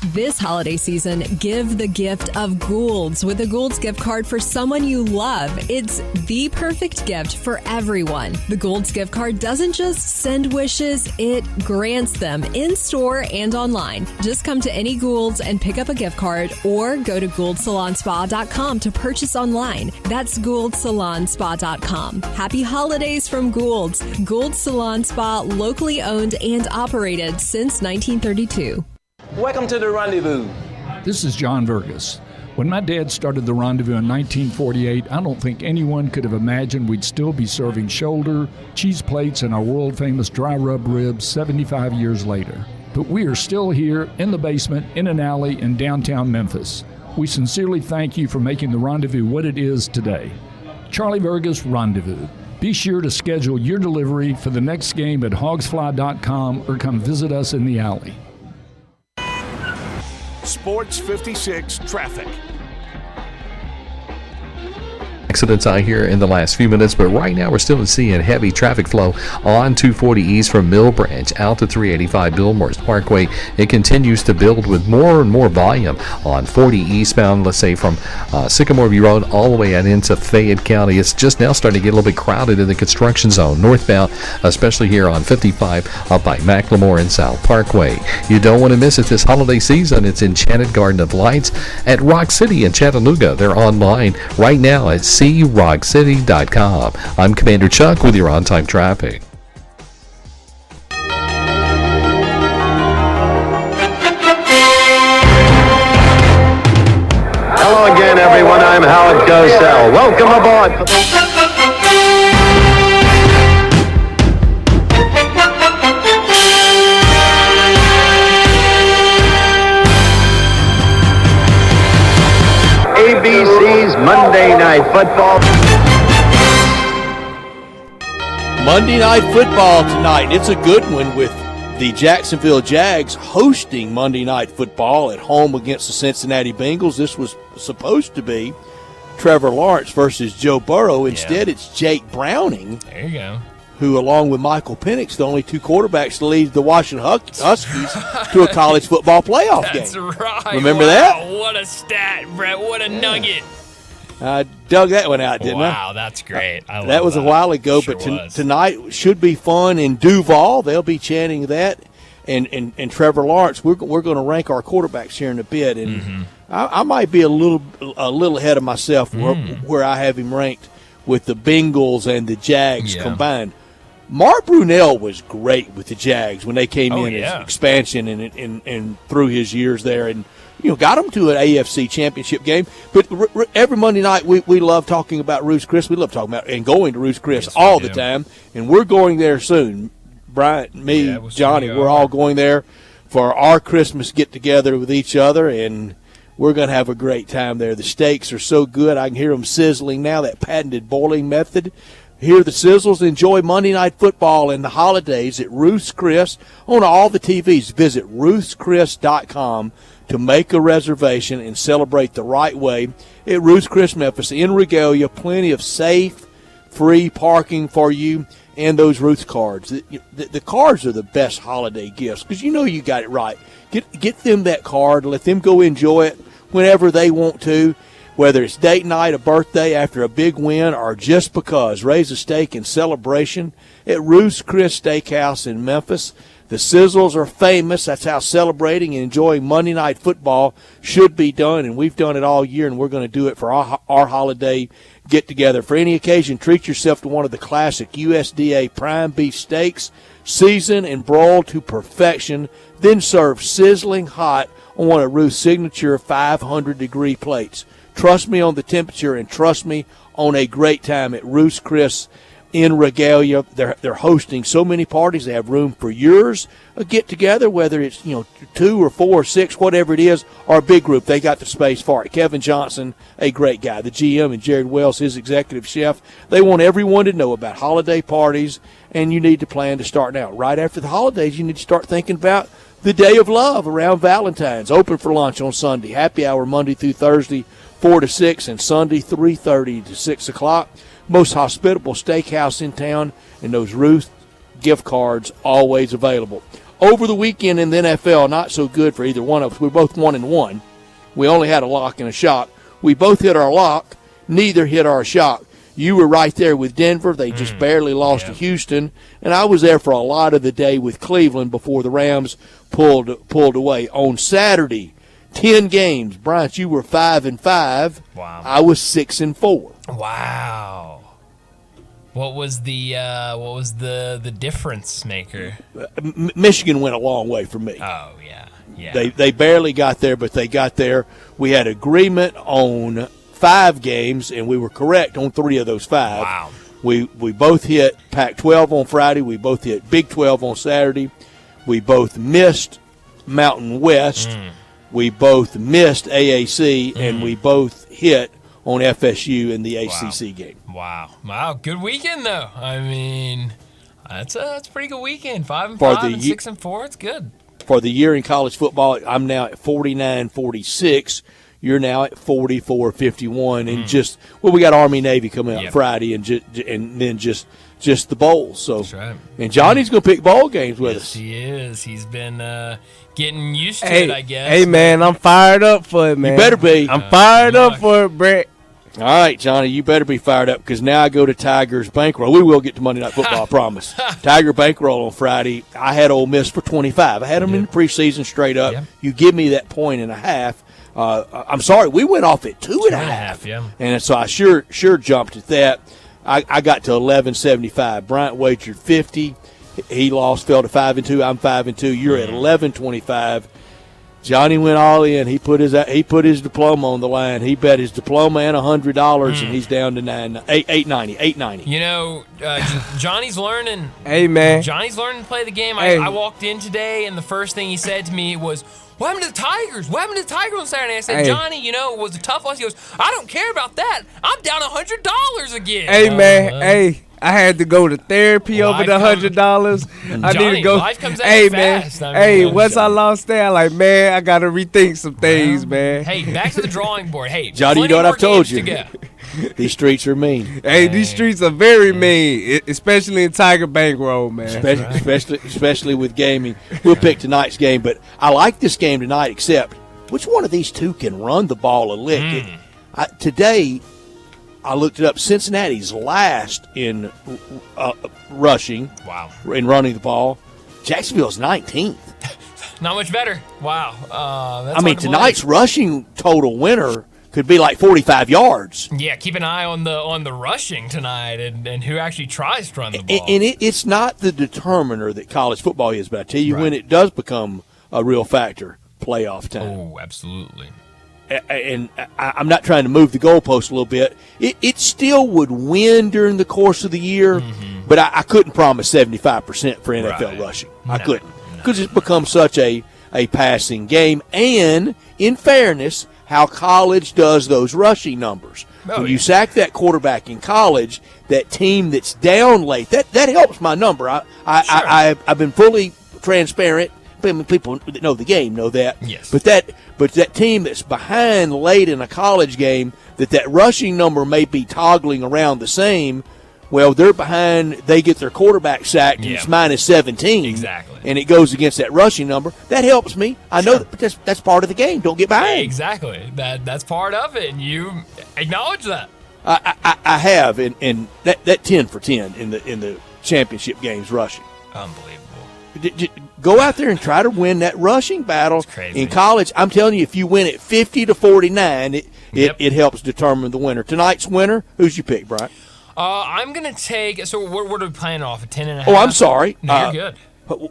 Speaker 16: This holiday season, give the gift of Gould's with a Gould's gift card for someone you love. It's the perfect gift for everyone. The Gould's gift card doesn't just send wishes, it grants them in store and online. Just come to any Gould's and pick up a gift card or go to GouldSalonSpa.com to purchase online. That's GouldSalonSpa.com. Happy holidays from Gould's. Gould's Salon Spa, locally owned and operated since 1932.
Speaker 27: Welcome to the Rendezvous.
Speaker 13: This is John Vergas. When my dad started the Rendezvous in 1948, I don't think anyone could have imagined we'd still be serving shoulder, cheese plates, and our world-famous dry rub ribs 75 years later. But we are still here in the basement, in an alley in downtown Memphis. We sincerely thank you for making the Rendezvous what it is today. Charlie Vergas Rendezvous. Be sure to schedule your delivery for the next game at hogsfly.com or come visit us in the alley.
Speaker 1: Sports 56 traffic.
Speaker 8: Accidents I hear in the last few minutes, but right now we're still seeing heavy traffic flow on 240 East from Mill Branch out to 385 Billmores Parkway. It continues to build with more and more volume on 40 eastbound, let's say from Sycamore View Road all the way out into Fayette County. It's just now starting to get a little bit crowded in the construction zone northbound, especially here on 55 up by McLemore and South Parkway. You don't want to miss it this holiday season. It's Enchanted Garden of Lights at Rock City in Chattanooga. They're online right now at CRockCity.com. I'm Commander Chuck with your on-time traffic.
Speaker 27: Hello again, everyone. I'm Howard Cosell. Welcome aboard. ABC's Monday Night Football.
Speaker 3: Monday Night Football tonight. It's a good one with the Jacksonville Jags hosting Monday Night Football at home against the Cincinnati Bengals. This was supposed to be Trevor Lawrence versus Joe Burrow. Instead, it's Jake Browning.
Speaker 2: There you go.
Speaker 3: Who, along with Michael Penix, the only two quarterbacks to lead the Washington Huskies to a college football playoff game.
Speaker 2: That's right.
Speaker 3: Remember that?
Speaker 2: What a stat, Brett. What a nugget.
Speaker 3: I dug that one out, didn't I?
Speaker 2: Wow, that's great. I love
Speaker 3: that was a while ago,
Speaker 2: sure
Speaker 3: but tonight should be fun in Duval. They'll be chanting that. And Trevor Lawrence, we're going to rank our quarterbacks here in a bit. And I might be a little ahead of myself where I have him ranked with the Bengals and the Jags combined. Mark Brunell was great with the Jags when they came in as expansion and through his years there, and got them to an AFC championship game. But every Monday night we love talking about Ruth's Chris. We love talking about and going to Ruth's Chris all the time, and we're going there soon. Bryant, me, Johnny, we're all going there for our Christmas get-together with each other, and we're going to have a great time there. The steaks are so good. I can hear them sizzling now, that patented boiling method. Hear the sizzles. Enjoy Monday Night Football and the holidays at Ruth's Chris on all the TVs. Visit ruthschris.com to make a reservation and celebrate the right way at Ruth's Chris Memphis in Regalia. Plenty of safe, free parking for you and those Ruth's cards. The cards are the best holiday gifts because you got it right. Get them that card. Let them go enjoy it whenever they want to. Whether it's date night, a birthday, after a big win, or just because. Raise a steak in celebration at Ruth's Chris Steakhouse in Memphis. The sizzles are famous. That's how celebrating and enjoying Monday Night Football should be done, and we've done it all year, and we're going to do it for our holiday get-together. For any occasion, treat yourself to one of the classic USDA prime beef steaks, seasoned and broiled to perfection, then serve sizzling hot on one of Ruth's signature 500-degree plates. Trust me on the temperature and trust me on a great time at Ruth's Chris in Regalia. They're hosting so many parties. They have room for yours, a get-together, whether it's 2 or 4 or 6, whatever it is, or a big group. They got the space for it. Kevin Johnson, a great guy. The GM and Jared Wells, his executive chef. They want everyone to know about holiday parties, and you need to plan to start now. Right after the holidays, you need to start thinking about the Day of Love around Valentine's. Open for lunch on Sunday. Happy hour Monday through Thursday, 4 to 6, and Sunday 3:30 to 6 o'clock. Most hospitable steakhouse in town, and those Ruth gift cards always available. over the weekend in the NFL, not so good for either one of us. We were both 1-1. We only had a lock and a shock. We both hit our lock. Neither hit our shock. You were right there with Denver. They just barely lost to Houston. And I was there for a lot of the day with Cleveland before the Rams pulled away. On Saturday, 10 games. Bryant, you were 5-5.
Speaker 2: Wow.
Speaker 3: I was 6-4.
Speaker 2: Wow. What was the difference maker?
Speaker 3: Michigan went a long way for me.
Speaker 2: Oh, yeah.
Speaker 3: They barely got there, but they got there. We had agreement on 5 games, and we were correct on 3 of those 5.
Speaker 2: Wow.
Speaker 3: We both hit Pac-12 on Friday. We both hit Big 12 on Saturday. We both missed Mountain West. We both missed AAC, and we both hit on FSU in the ACC game.
Speaker 2: Wow. Good weekend, though. I mean, that's a pretty good weekend. 5-5 and 6-4. It's good.
Speaker 3: For the year in college football, I'm now at 49-46. You're now at 44-51, and we got Army-Navy coming out Friday, and then just the bowls. So,
Speaker 2: that's right.
Speaker 3: And Johnny's going to pick bowl games with us.
Speaker 2: He is. He's been getting used to it, I guess.
Speaker 4: Hey, man, I'm fired up for it, man.
Speaker 3: You better be.
Speaker 4: I'm fired up for it, Brett.
Speaker 3: All right, Johnny, you better be fired up because now I go to Tigers Bankroll. We will get to Monday Night Football, I promise. Tiger Bankroll on Friday. I had Ole Miss for 25. I had them in the preseason straight up. Yep. You give me that 1.5. I'm sorry, we went off at 2.5.
Speaker 2: Yeah.
Speaker 3: And so I sure jumped at that. I got to 11.75. Bryant wagered 50. He lost, fell to 5-2. I'm 5-2. You're at 11.25. Johnny went all in. He put his diploma on the line. He bet his diploma and $100, and he's down to $890.
Speaker 2: You know, Johnny's learning.
Speaker 4: Hey, man.
Speaker 2: Johnny's learning to play the game.
Speaker 4: Hey.
Speaker 2: I walked in today, and the first thing he said to me was, "What happened to the Tigers? What happened to the Tigers on Saturday?" I said, Johnny, it was a tough loss. He goes, "I don't care about that. I'm down $100 again."
Speaker 4: Hey, man. I had to go to therapy over the $100. I need to go.
Speaker 2: Life comes at fast.
Speaker 4: Once I lost that, man, I got to rethink some things, man.
Speaker 2: Hey, back to the drawing board. Hey,
Speaker 3: Johnny, you know what I've told you? These streets are mean.
Speaker 4: Hey, these streets are very mean, especially in Tiger Bankroll, man.
Speaker 3: Especially with gaming. We'll pick tonight's game, but I like this game tonight, except which one of these two can run the ball a lick? Today, I looked it up. Cincinnati's last in rushing.
Speaker 2: Wow.
Speaker 3: In running the ball. Jacksonville's 19th.
Speaker 2: Not much better. Wow.
Speaker 3: Tonight's rushing total winner could be like 45 yards.
Speaker 2: Yeah, keep an eye on the rushing tonight and who actually tries to run the ball.
Speaker 3: And it's not the determiner that college football is, but I tell you when it does become a real factor, playoff time.
Speaker 2: Oh, absolutely.
Speaker 3: And I'm not trying to move the goalpost a little bit. It still would win during the course of the year, but I couldn't promise 75% for NFL rushing. I couldn't because it's become such a passing game. And in fairness, how college does those rushing numbers. When you sack that quarterback in college, that team that's down late, that helps my number. I've been fully transparent. I mean, people that know the game know that.
Speaker 2: Yes.
Speaker 3: But that team that's behind late in a college game, that rushing number may be toggling around the same. Well, they're behind. They get their quarterback sacked, and it's -17.
Speaker 2: Exactly.
Speaker 3: And it goes against that rushing number. That helps me. I know that that's part of the game. Don't get behind.
Speaker 2: Exactly. That's part of it, and you acknowledge that.
Speaker 3: I have, and that 10 for 10 in the championship games rushing.
Speaker 2: Unbelievable.
Speaker 3: Go out there and try to win that rushing battle. In college, I'm telling you, if you win it 50-49, it helps determine the winner. Tonight's winner, who's you pick, Brian?
Speaker 2: I'm going to take – so what are we playing off, a 10.5?
Speaker 3: Oh, I'm sorry.
Speaker 2: No, you're good.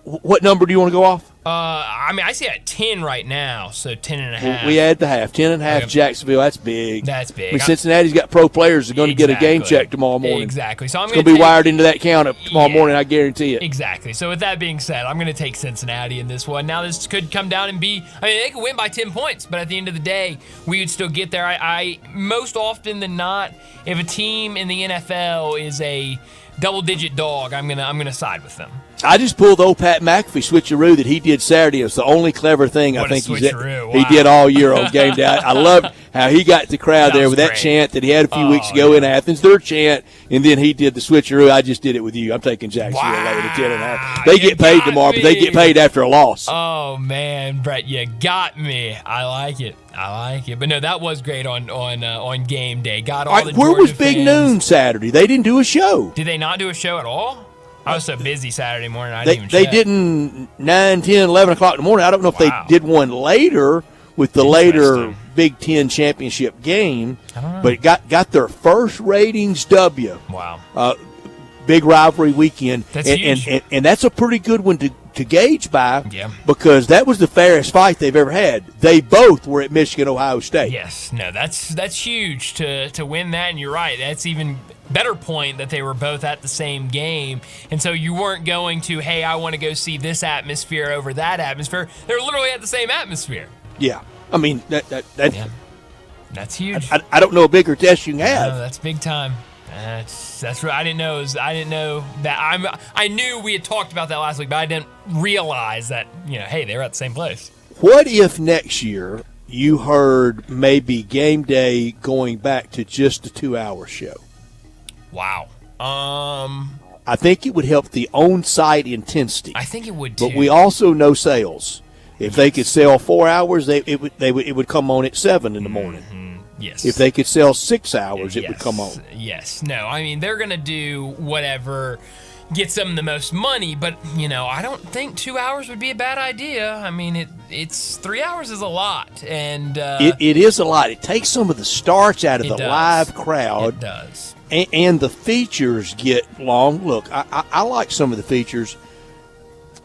Speaker 3: What number do you want to go off?
Speaker 2: I see at 10 right now, so 10.5.
Speaker 3: We add the half. 10.5 Jacksonville, that's big.
Speaker 2: That's big.
Speaker 3: I mean, Cincinnati's got pro players that are going to get a game check tomorrow morning.
Speaker 2: Exactly. So
Speaker 3: it's going to be wired into that count tomorrow morning, I guarantee it.
Speaker 2: Exactly. So with that being said, I'm going to take Cincinnati in this one. Now this could come down and be – they could win by 10 points, but at the end of the day, we would still get there. I most often than not, if a team in the NFL is a double-digit dog, I'm gonna side with them.
Speaker 3: I just pulled the old Pat McAfee switcheroo that he did Saturday. It's the only clever thing I think he did all year on game day. I loved how he got the crowd there with that chant that he had a few weeks ago in Athens, their chant, and then he did the switcheroo. I just did it with you. I'm taking Jacksonville over to 10.5. They get paid tomorrow, but they get paid after a loss.
Speaker 2: Oh, man, Brett, you got me. I like it. But no, that was great on game day. Got all the
Speaker 3: Where
Speaker 2: Georgia
Speaker 3: was Big
Speaker 2: fans.
Speaker 3: Noon Saturday? They didn't do a show.
Speaker 2: Did they not do a show at all? I was so busy Saturday morning, I
Speaker 3: They
Speaker 2: didn't even check.
Speaker 3: didn't 9, 10, 11 o'clock in the morning. I don't know if they did one later with the later Big Ten championship game, but got their first ratings W.
Speaker 2: Wow.
Speaker 3: Big rivalry weekend.
Speaker 2: That's
Speaker 3: huge. And that's a pretty good one to gauge by
Speaker 2: because
Speaker 3: that was the fairest fight they've ever had. They both were at Michigan, Ohio State.
Speaker 2: Yes. No, that's huge to win that, and you're right. That's even better point that they were both at the same game, and so you weren't going to, hey, I want to go see this atmosphere over that atmosphere. They're literally at the same atmosphere.
Speaker 3: Yeah, I mean
Speaker 2: that's huge.
Speaker 3: I don't know a bigger test you can have.
Speaker 2: No, that's big time. That's right. I didn't know that. I knew we had talked about that last week, but I didn't realize that. Hey, they were at the same place.
Speaker 3: What if next year you heard maybe game day going back to just a 2-hour show?
Speaker 2: Wow.
Speaker 3: I think it would help the on-site intensity.
Speaker 2: I think it would too.
Speaker 3: But we also know sales. If they could sell 4 hours, it would come on at 7 in the morning.
Speaker 2: Yes.
Speaker 3: If they could sell 6 hours, it would come on.
Speaker 2: Yes. No, I mean, they're going to do whatever gets them the most money, but, I don't think 2 hours would be a bad idea. I mean, it's 3 hours is a lot. And
Speaker 3: it is a lot. It takes some of the starch out of the live crowd.
Speaker 2: It does.
Speaker 3: And the features get long. Look, I like some of the features,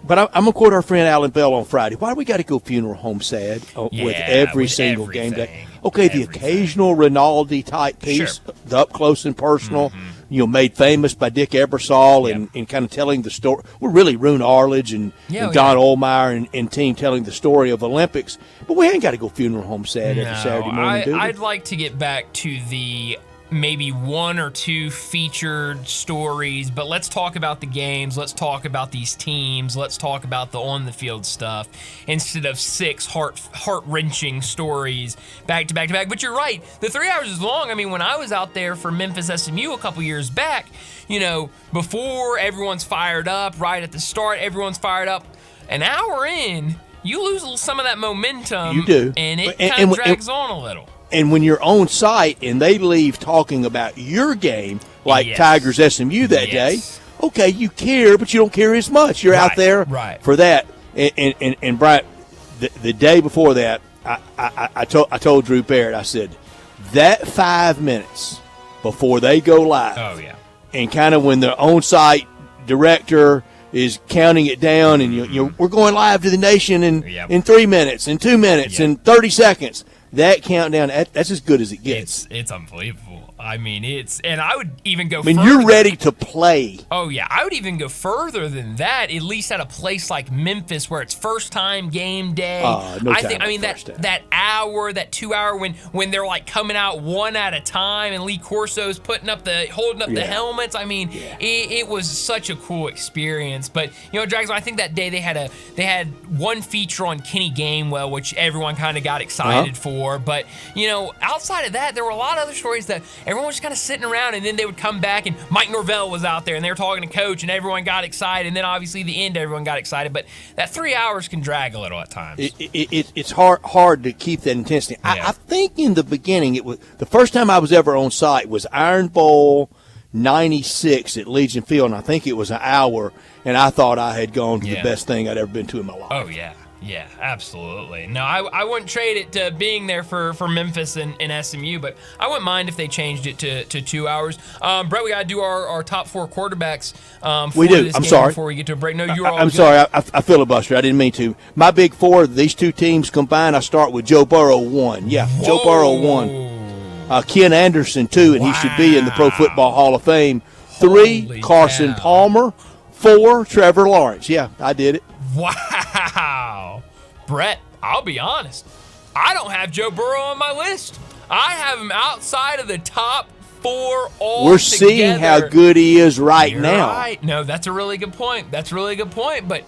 Speaker 3: but I'm going to quote our friend Alan Bell on Friday. Why do we got to go funeral home sad with every single game day? Okay, the occasional Rinaldi-type piece, the up-close and personal, made famous by Dick Ebersol and kind of telling the story. We're really Roone Arledge and Don Ohlmeyer and team telling the story of Olympics. But we ain't got to go funeral home sad every Saturday morning, do we?
Speaker 2: I'd like to get back to the maybe 1 or 2 featured stories, but let's talk about the games. Let's talk about these teams. Let's talk about the on-the-field stuff instead of 6 heart-wrenching stories back to back to back. But you're right. The 3 hours is long. I mean, when I was out there for Memphis SMU a couple years back, before everyone's fired up, right at the start, everyone's fired up. An hour in, you lose some of that momentum.
Speaker 3: You do.
Speaker 2: And it kind of drags on a little.
Speaker 3: And when you're on site and they leave talking about your game, like Tigers SMU that day, okay, you care, but you don't care as much. You're out there for that. And Brian, the day before that, I told Drew Barrett, I said, that 5 minutes before they go live, and kind of when the on-site director is counting it down, and we're going live to the nation in 3 minutes, in 2 minutes, in 30 seconds. That countdown, that's as good as it gets.
Speaker 2: It's unbelievable. I mean, and I would even go
Speaker 3: further.
Speaker 2: You're
Speaker 3: ready to play.
Speaker 2: Oh, yeah. I would even go further than that, at least at a place like Memphis where it's first-time game day. That hour, that 2 hour when they're like coming out one at a time and Lee Corso's holding up the helmets. I mean, it was such a cool experience. But, Drags, I think that day they had one feature on Kenny Gainwell, which everyone kind of got excited for. But, outside of that, there were a lot of other stories that everyone was just kind of sitting around, and then they would come back, and Mike Norvell was out there, and they were talking to Coach, and everyone got excited, and then obviously the end, everyone got excited. But that 3 hours can drag a little at times.
Speaker 3: It's hard to keep that intensity. I think in the beginning, it was the first time I was ever on site was Iron Bowl 96 at Legion Field, and I think it was an hour, and I thought I had gone to the best thing I'd ever been to in my life.
Speaker 2: Oh, yeah. Yeah, absolutely. No, I wouldn't trade it to being there for Memphis and SMU, but I wouldn't mind if they changed it to 2 hours. Brett, we got to do our top 4 quarterbacks
Speaker 3: we do.
Speaker 2: This
Speaker 3: I'm
Speaker 2: game
Speaker 3: sorry.
Speaker 2: Before we get to a break. No, you're all
Speaker 3: I'm
Speaker 2: good.
Speaker 3: sorry. I filibustered. I didn't mean to. My big 4, these two teams combined, I start with Joe Burrow 1. Yeah,
Speaker 2: Whoa.
Speaker 3: Joe Burrow 1. Ken Anderson 2, and he should be in the Pro Football Hall of Fame. 3,
Speaker 2: Holy
Speaker 3: Carson
Speaker 2: cow.
Speaker 3: Palmer. 4, Trevor Lawrence. Yeah, I did it.
Speaker 2: Wow. Brett, I'll be honest. I don't have Joe Burrow on my list. I have him outside of the top 4 all
Speaker 3: We're seeing how good he is right now.
Speaker 2: Right. No, that's a really good point. But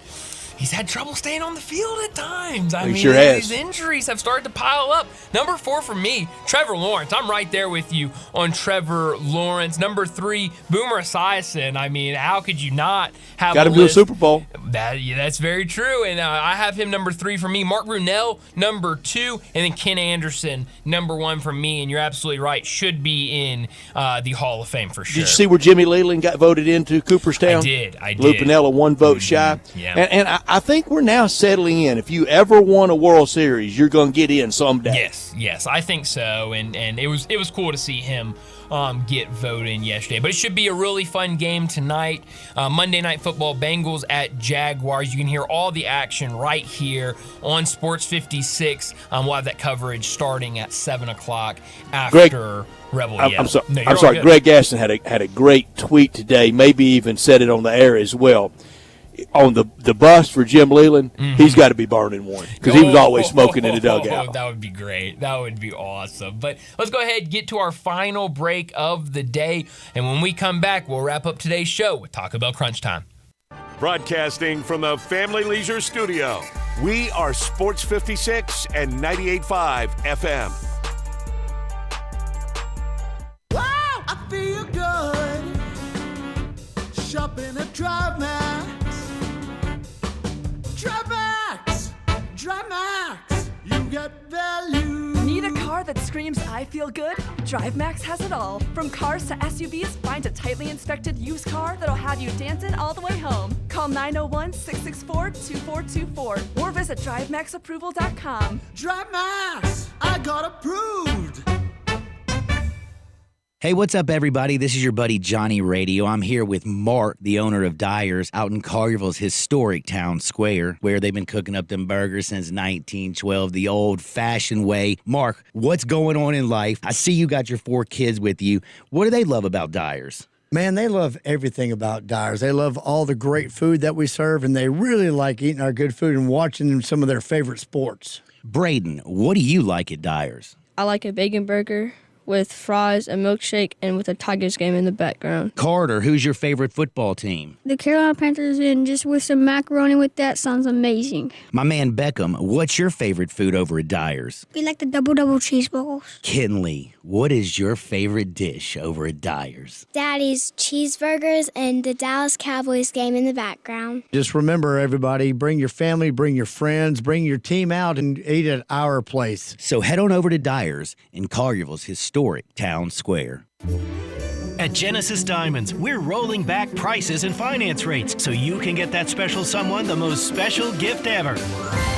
Speaker 2: he's had trouble staying on the field at times. I mean,
Speaker 3: sure has.
Speaker 2: These injuries have started to pile up. Number 4 for me, Trevor Lawrence. I'm right there with you on Trevor Lawrence. Number 3, Boomer Esiason. I mean, how could you not have
Speaker 3: Got him to a Super Bowl.
Speaker 2: That's very true. And I have him number 3 for me. Mark Brunell, number 2. And then Ken Anderson, number 1 for me. And you're absolutely right. Should be in the Hall of Fame for sure.
Speaker 3: Did you see where Jimmy Leland got voted into Cooperstown?
Speaker 2: I did.
Speaker 3: Lou Piniella, 1 vote shy.
Speaker 2: Yeah.
Speaker 3: And I think we're now settling in. If you ever won a World Series, you're going to get in someday.
Speaker 2: Yes, I think so. And it was cool to see him get voted in yesterday. But it should be a really fun game tonight. Monday Night Football, Bengals at Jaguars. You can hear all the action right here on Sports 56. We'll have that coverage starting at 7 o'clock after Rebel Yell.
Speaker 3: I'm sorry. Greg Gaston had a great tweet today, maybe even said it on the air as well. On the bus for Jim Leland, he's got to be burning one because he was always smoking in the dugout.
Speaker 2: That would be great. That would be awesome. But let's go ahead and get to our final break of the day. And when we come back, we'll wrap up today's show with Taco Bell Crunch Time.
Speaker 1: Broadcasting from the Family Leisure Studio, we are Sports 56 and 98.5 FM.
Speaker 11: Wow, I feel good. Shopping at Drive Max. Drive Max, you get value.
Speaker 18: Need a car that screams I feel good? Drive Max has it all. From cars to SUVs, find a tightly inspected used car that'll have you dancing all the way home. Call 901-664-2424 or visit DriveMaxApproval.com.
Speaker 11: Drive Max, I got approved.
Speaker 17: Hey, what's up, everybody? This is your buddy Johnny Radio. I'm here with Mark, the owner of Dyer's, out in Collierville's historic town square, where they've been cooking up them burgers since 1912, the old-fashioned way. Mark, what's going on in life? I see you got your 4 kids with you. What do they love about Dyer's?
Speaker 19: Man, they love everything about Dyer's. They love all the great food that we serve, and they really like eating our good food and watching some of their favorite sports.
Speaker 17: Braden, what do you like at Dyer's?
Speaker 21: I like a bacon burger with fries, a milkshake, and with a Tigers game in the background.
Speaker 17: Carter, who's your favorite football team?
Speaker 22: The Carolina Panthers, and just with some macaroni with that sounds amazing.
Speaker 17: My man Beckham, what's your favorite food over at Dyer's?
Speaker 22: We like the double cheeseballs.
Speaker 17: Kinley, what is your favorite dish over at Dyer's?
Speaker 22: Daddy's cheeseburgers and the Dallas Cowboys game in the background.
Speaker 19: Just remember, everybody, bring your family, bring your friends, bring your team out and eat at our place.
Speaker 17: So head on over to Dyer's in Collierville's historic town square.
Speaker 23: At Genesis Diamonds, we're rolling back prices and finance rates so you can get that special someone the most special gift ever.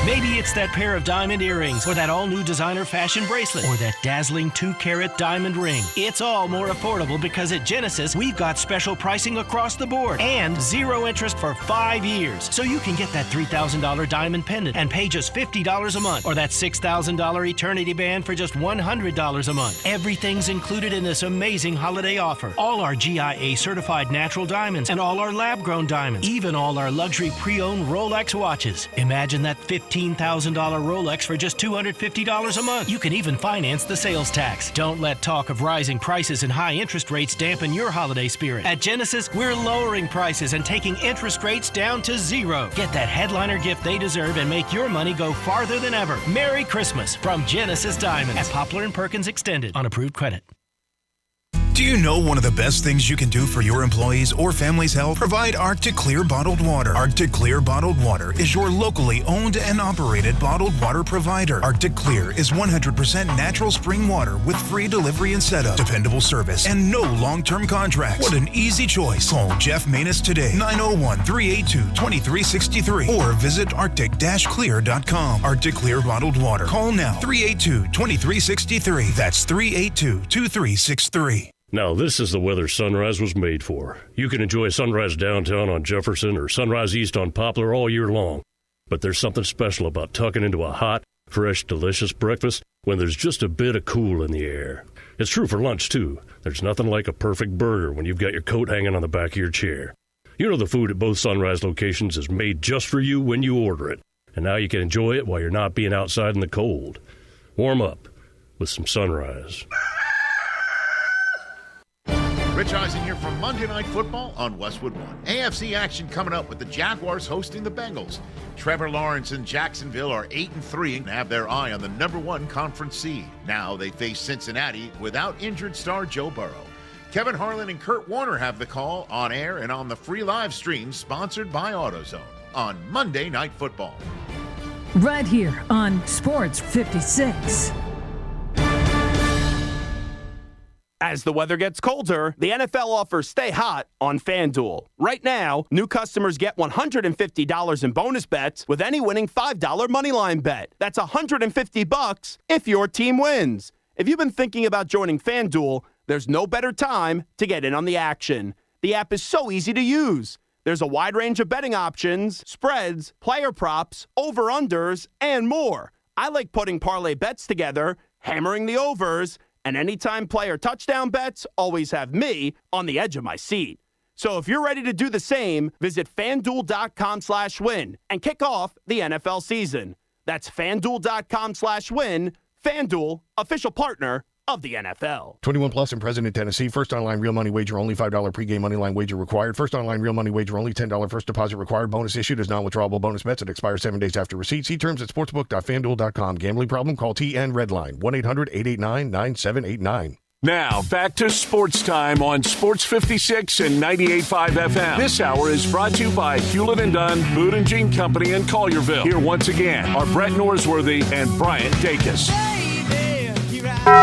Speaker 23: Maybe it's that pair of diamond earrings or that all-new designer fashion bracelet or that dazzling 2-carat diamond ring. It's all more affordable because at Genesis, we've got special pricing across the board and 0 interest for 5 years. So you can get that $3,000 diamond pendant and pay just $50 a month or that $6,000 eternity band for just $100 a month. Everything's included in this amazing holiday offer. All our GIA certified natural diamonds and all our lab-grown diamonds, even all our luxury pre-owned Rolex watches. Imagine that $15,000 Rolex for just $250 a month. You can even finance the sales tax. Don't let talk of rising prices and high interest rates dampen your holiday spirit. At Genesis, we're lowering prices and taking interest rates down to 0. Get that headliner gift they deserve and make your money go farther than ever. Merry Christmas from Genesis Diamonds at Poplar and Perkins Extended on approved credit.
Speaker 24: Do you know one of the best things you can do for your employees or family's health? Provide Arctic Clear bottled water. Arctic Clear bottled water is your locally owned and operated bottled water provider. Arctic Clear is 100% natural spring water with free delivery and setup, dependable service, and no long-term contracts. What an easy choice. Call Jeff Manus today, 901-382-2363, or visit arctic-clear.com. Arctic Clear bottled water. Call now, 382-2363. That's 382-2363.
Speaker 26: Now, this is the weather Sunrise was made for. You can enjoy sunrise downtown on Jefferson or sunrise east on Poplar all year long. But there's something special about tucking into a hot, fresh, delicious breakfast when there's just a bit of cool in the air. It's true for lunch, too. There's nothing like a perfect burger when you've got your coat hanging on the back of your chair. You know the food at both Sunrise locations is made just for you when you order it. And now you can enjoy it while you're not being outside in the cold. Warm up with some Sunrise.
Speaker 5: Rich Eisen here from Monday Night Football on Westwood One. AFC action coming up with the Jaguars hosting the Bengals. Trevor Lawrence and Jacksonville are 8-3 and have their eye on the #1 conference seed. Now they face Cincinnati without injured star Joe Burrow. Kevin Harlan and Kurt Warner have the call on air and on the free live stream sponsored by AutoZone on Monday Night Football.
Speaker 6: Right here on Sports 56.
Speaker 7: As the weather gets colder, the NFL offers Stay Hot on FanDuel. Right now, new customers get $150 in bonus bets with any winning $5 moneyline bet. That's $150 if your team wins. If you've been thinking about joining FanDuel, there's no better time to get in on the action. The app is so easy to use. There's a wide range of betting options, spreads, player props, over-unders, and more. I like putting parlay bets together, hammering the overs, and anytime player touchdown bets always have me on the edge of my seat. So if you're ready to do the same, visit FanDuel.com/win and kick off the NFL season. That's FanDuel.com/win. FanDuel, official partner of the NFL.
Speaker 9: 21 plus and present in Tennessee. First online real money wager only. $5 pregame money line wager required. First online real money wager only. $10 first deposit required. Bonus issued as non-withdrawable bonus bets. It expires 7 days after receipt. See terms at sportsbook.fanduel.com. Gambling problem? Call TN Redline 1-800-889-9789.
Speaker 1: Now, back to Sports Time on Sports 56 and 98.5 FM. This hour is brought to you by Hewlett & Dunn, Boot and Jean Company in Collierville. Here once again are Brett Norsworthy and Bryant Dacus.
Speaker 11: Go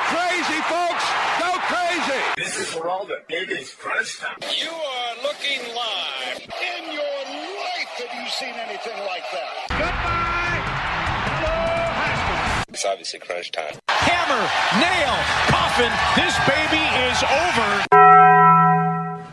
Speaker 11: crazy, folks! Go crazy!
Speaker 10: This is for all the biggest crunch time.
Speaker 11: You are looking live. In your life have you seen anything like that? Goodbye! Hello, Haskins.
Speaker 10: It's obviously crunch time.
Speaker 11: Hammer, nail, coffin. This baby is over.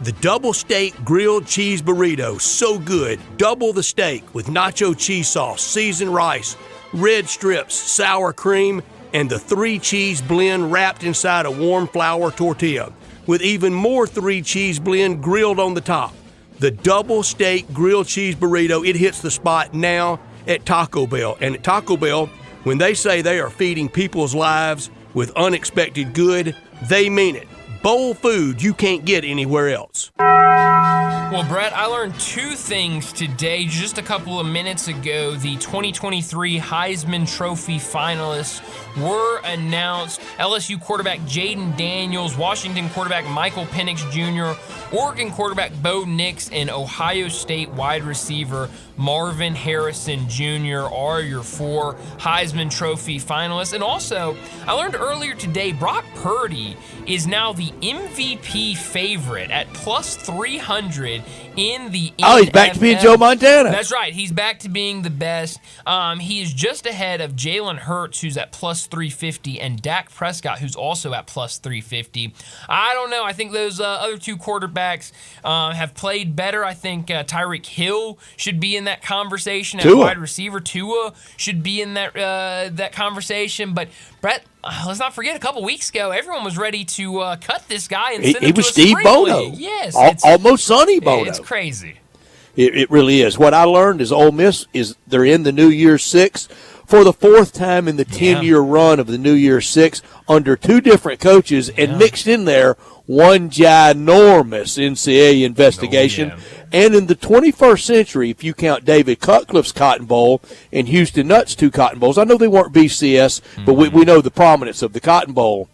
Speaker 3: The double steak grilled cheese burrito, so good. Double the steak with nacho cheese sauce, seasoned rice, red strips, sour cream, and the 3-cheese blend wrapped inside a warm flour tortilla, with even more 3-cheese blend grilled on the top. The double steak grilled cheese burrito, it hits the spot now at Taco Bell. And at Taco Bell, when they say they are feeding people's lives with unexpected good, they mean it. Bowl food you can't get anywhere else.
Speaker 2: Well, Brett, I learned 2 things today. Just a couple of minutes ago, the 2023 Heisman Trophy finalists were announced. LSU quarterback Jaden Daniels, Washington quarterback Michael Penix Jr., Oregon quarterback Bo Nix, and Ohio State wide receiver Marvin Harrison Jr. are your 4 Heisman Trophy finalists. And also, I learned earlier today, Brock Purdy is now the MVP favorite at plus 300 in the NFL.
Speaker 3: Oh, he's back to being Joe Montana.
Speaker 2: That's right. He's back to being the best. He is just ahead of Jalen Hurts, who's at plus 350, and Dak Prescott, who's also at plus 350. I don't know. I think those other 2 quarterbacks have played better. I think Tyreek Hill should be in that conversation. As wide receiver, Tua should be in that conversation. But, Brett, let's not forget, a couple weeks ago, everyone was ready to cut this guy and send him to a
Speaker 3: Steve Bono.
Speaker 2: Yes.
Speaker 3: Almost Sonny Bono.
Speaker 2: It's crazy.
Speaker 3: It really is. What I learned is Ole Miss is they're in the New Year's Six for the 4th time in the 10-year run of the New Year's Six under 2 different coaches, and mixed in there one ginormous NCAA investigation. And in the 21st century, if you count David Cutcliffe's Cotton Bowl and Houston Nutt's 2 Cotton Bowls, I know they weren't BCS, but we know the prominence of the Cotton Bowl.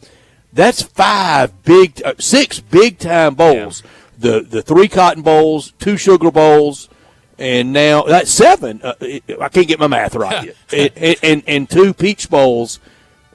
Speaker 3: That's 6 big-time bowls. The 3 Cotton Bowls, 2 Sugar Bowls, and now that's 7. I can't get my math right yet. and 2 Peach Bowls.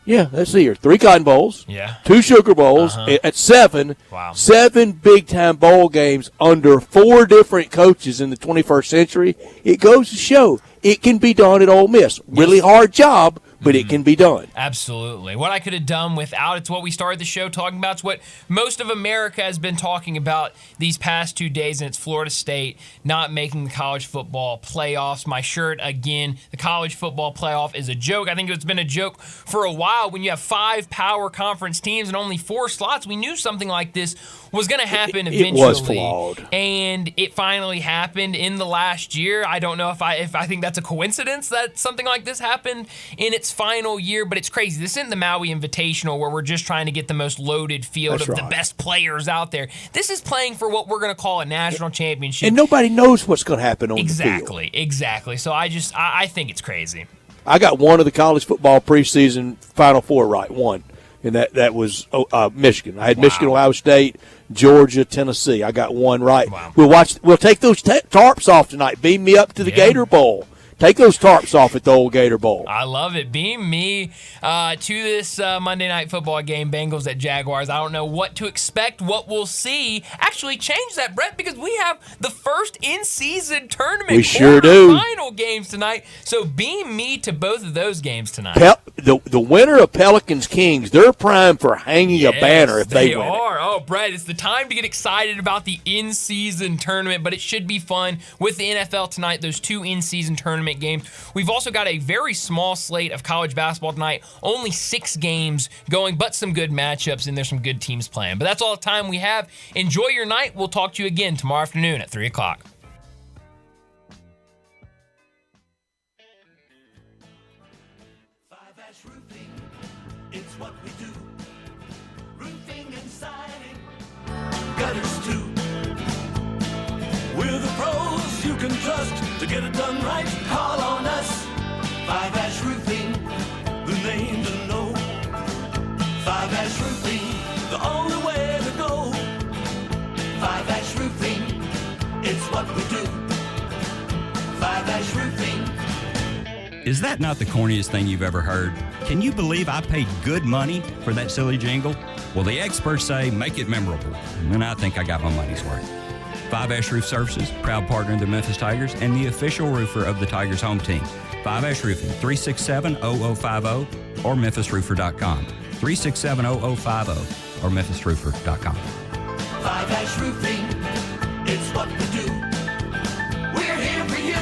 Speaker 3: Yeah, let's see here. 3 Cotton Bowls, 2 Sugar Bowls, at 7. Wow. 7 big-time bowl games under 4 different coaches in the 21st century. It goes to show it can be done at Ole Miss. Really hard job, but it can be done.
Speaker 2: Absolutely. What I could have done without, it's what we started the show talking about. It's what most of America has been talking about these past 2 days, and it's Florida State not making the college football playoffs. My shirt, again, the college football playoff is a joke. I think it's been a joke for a while when you have 5 power conference teams and only 4 slots. We knew something like this was going to happen eventually.
Speaker 3: It was flawed.
Speaker 2: And it finally happened in the last year. I don't know if I think that's a coincidence that something like this happened in its final year, but it's crazy. This isn't the Maui Invitational where we're just trying to get the most loaded field of the best players out there. This is playing for what we're going to call a national championship.
Speaker 3: And nobody knows what's going to happen on the field.
Speaker 2: Exactly. So I think it's crazy.
Speaker 3: I got one of the college football preseason Final Four right, one. And that was Michigan. I had Michigan, Ohio State, Georgia, Tennessee. I got one right.
Speaker 2: Wow.
Speaker 3: We'll take those tarps off tonight. Beam me up to the Gator Bowl. Take those tarps off at the old Gator Bowl.
Speaker 2: I love it. Beam me to this Monday Night Football game, Bengals at Jaguars. I don't know what to expect, what we'll see. Actually, change that, Brett, because we have the first in-season tournament.
Speaker 3: We sure do.
Speaker 2: Final games tonight. So beam me to both of those games tonight.
Speaker 3: The winner of Pelicans Kings, they're primed for hanging a banner if they win.
Speaker 2: They are. Oh, Brett, it's the time to get excited about the in-season tournament, but it should be fun with the NFL tonight, those two in-season tournament games. We've also got a very small slate of college basketball tonight, only 6 games going, but some good matchups, and there's some good teams playing. But that's all the time we have. Enjoy your night. We'll talk to you again tomorrow afternoon at 3 o'clock.
Speaker 12: It's what we do. Roofing and siding, gutters too. We're the pros you can trust to get it done right. Call on us. 5-Ash Roofing, the name to know. 5-Ash Roofing, the only way to go. 5-Ash Roofing, it's what we do. 5-Ash Roofing.
Speaker 13: Is that not the corniest thing you've ever heard? Can you believe I paid good money for that silly jingle? Well, the experts say make it memorable, and I think I got my money's worth. 5-Ash Roof Services, proud partner of the Memphis Tigers and the official roofer of the Tigers home team. 5-Ash Roofing, 367-0050 or memphisroofer.com. 367-0050 or memphisroofer.com.
Speaker 12: 5-Ash Roofing, it's what we do. We're here for you.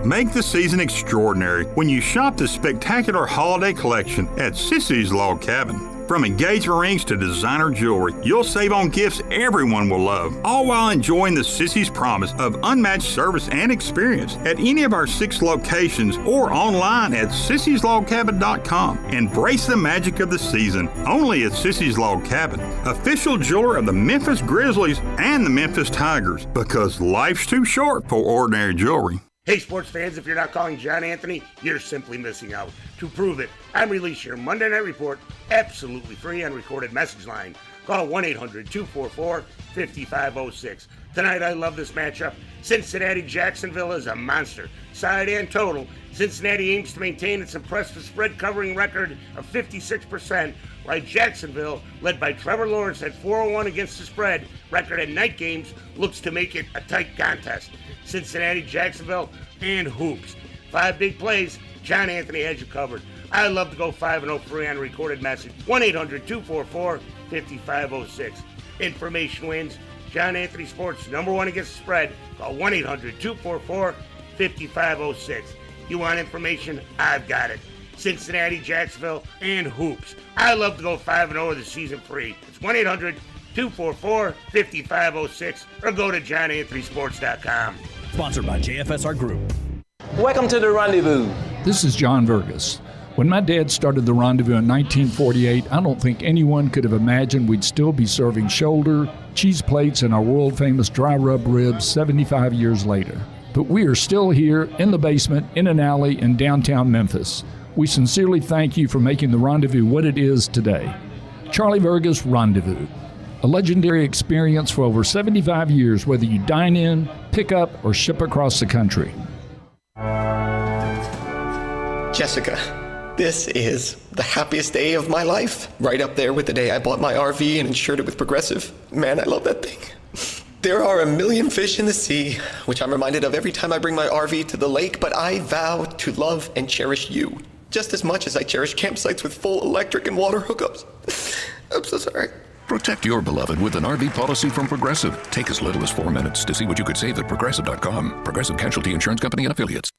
Speaker 14: Make the season extraordinary when you shop the spectacular holiday collection at Sissy's Log Cabin. From engagement rings to designer jewelry, you'll save on gifts everyone will love, all while enjoying the Sissy's promise of unmatched service and experience at any of our 6 locations or online at sissyslogcabin.com. Embrace the magic of the season, only at Sissy's Log Cabin, official jeweler of the Memphis Grizzlies and the Memphis Tigers, because life's too short for ordinary jewelry.
Speaker 15: Hey, sports fans, if you're not calling John Anthony, you're simply missing out. To prove it, I'm releasing your Monday Night Report absolutely free on recorded message line. Call 1-800-244-5506. Tonight, I love this matchup. Cincinnati-Jacksonville is a monster. Side and total, Cincinnati aims to maintain its impressive spread covering record of 56%, while Jacksonville, led by Trevor Lawrence at 4-1 against the spread record at night games, looks to make it a tight contest. Cincinnati, Jacksonville, and hoops. 5 big plays, John Anthony has you covered. I love to go 5-0 free on recorded message. 1-800-244-5506. Information wins. John Anthony Sports, #1 against the spread. Call 1-800-244-5506. You want information? I've got it. Cincinnati, Jacksonville, and hoops. I love to go 5-0 with the season free. It's 1-800-244-5506 or go to johnanthonysports.com.
Speaker 16: Sponsored by JFSR Group.
Speaker 20: Welcome to the Rendezvous.
Speaker 25: This is John Vergas. When my dad started the Rendezvous in 1948, I don't think anyone could have imagined we'd still be serving shoulder, cheese plates, and our world-famous dry rub ribs 75 years later. But we are still here in the basement, in an alley in downtown Memphis. We sincerely thank you for making the Rendezvous what it is today. Charlie Vergas Rendezvous. A legendary experience for over 75 years, whether you dine in, pick up, or ship across the country.
Speaker 28: Jessica, this is the happiest day of my life. Right up there with the day I bought my RV and insured it with Progressive. Man, I love that thing. There are a million fish in the sea, which I'm reminded of every time I bring my RV to the lake, but I vow to love and cherish you just as much as I cherish campsites with full electric and water hookups. I'm so sorry.
Speaker 29: Protect your beloved with an RV policy from Progressive. Take as little as 4 minutes to see what you could save at Progressive.com. Progressive Casualty Insurance Company and Affiliates.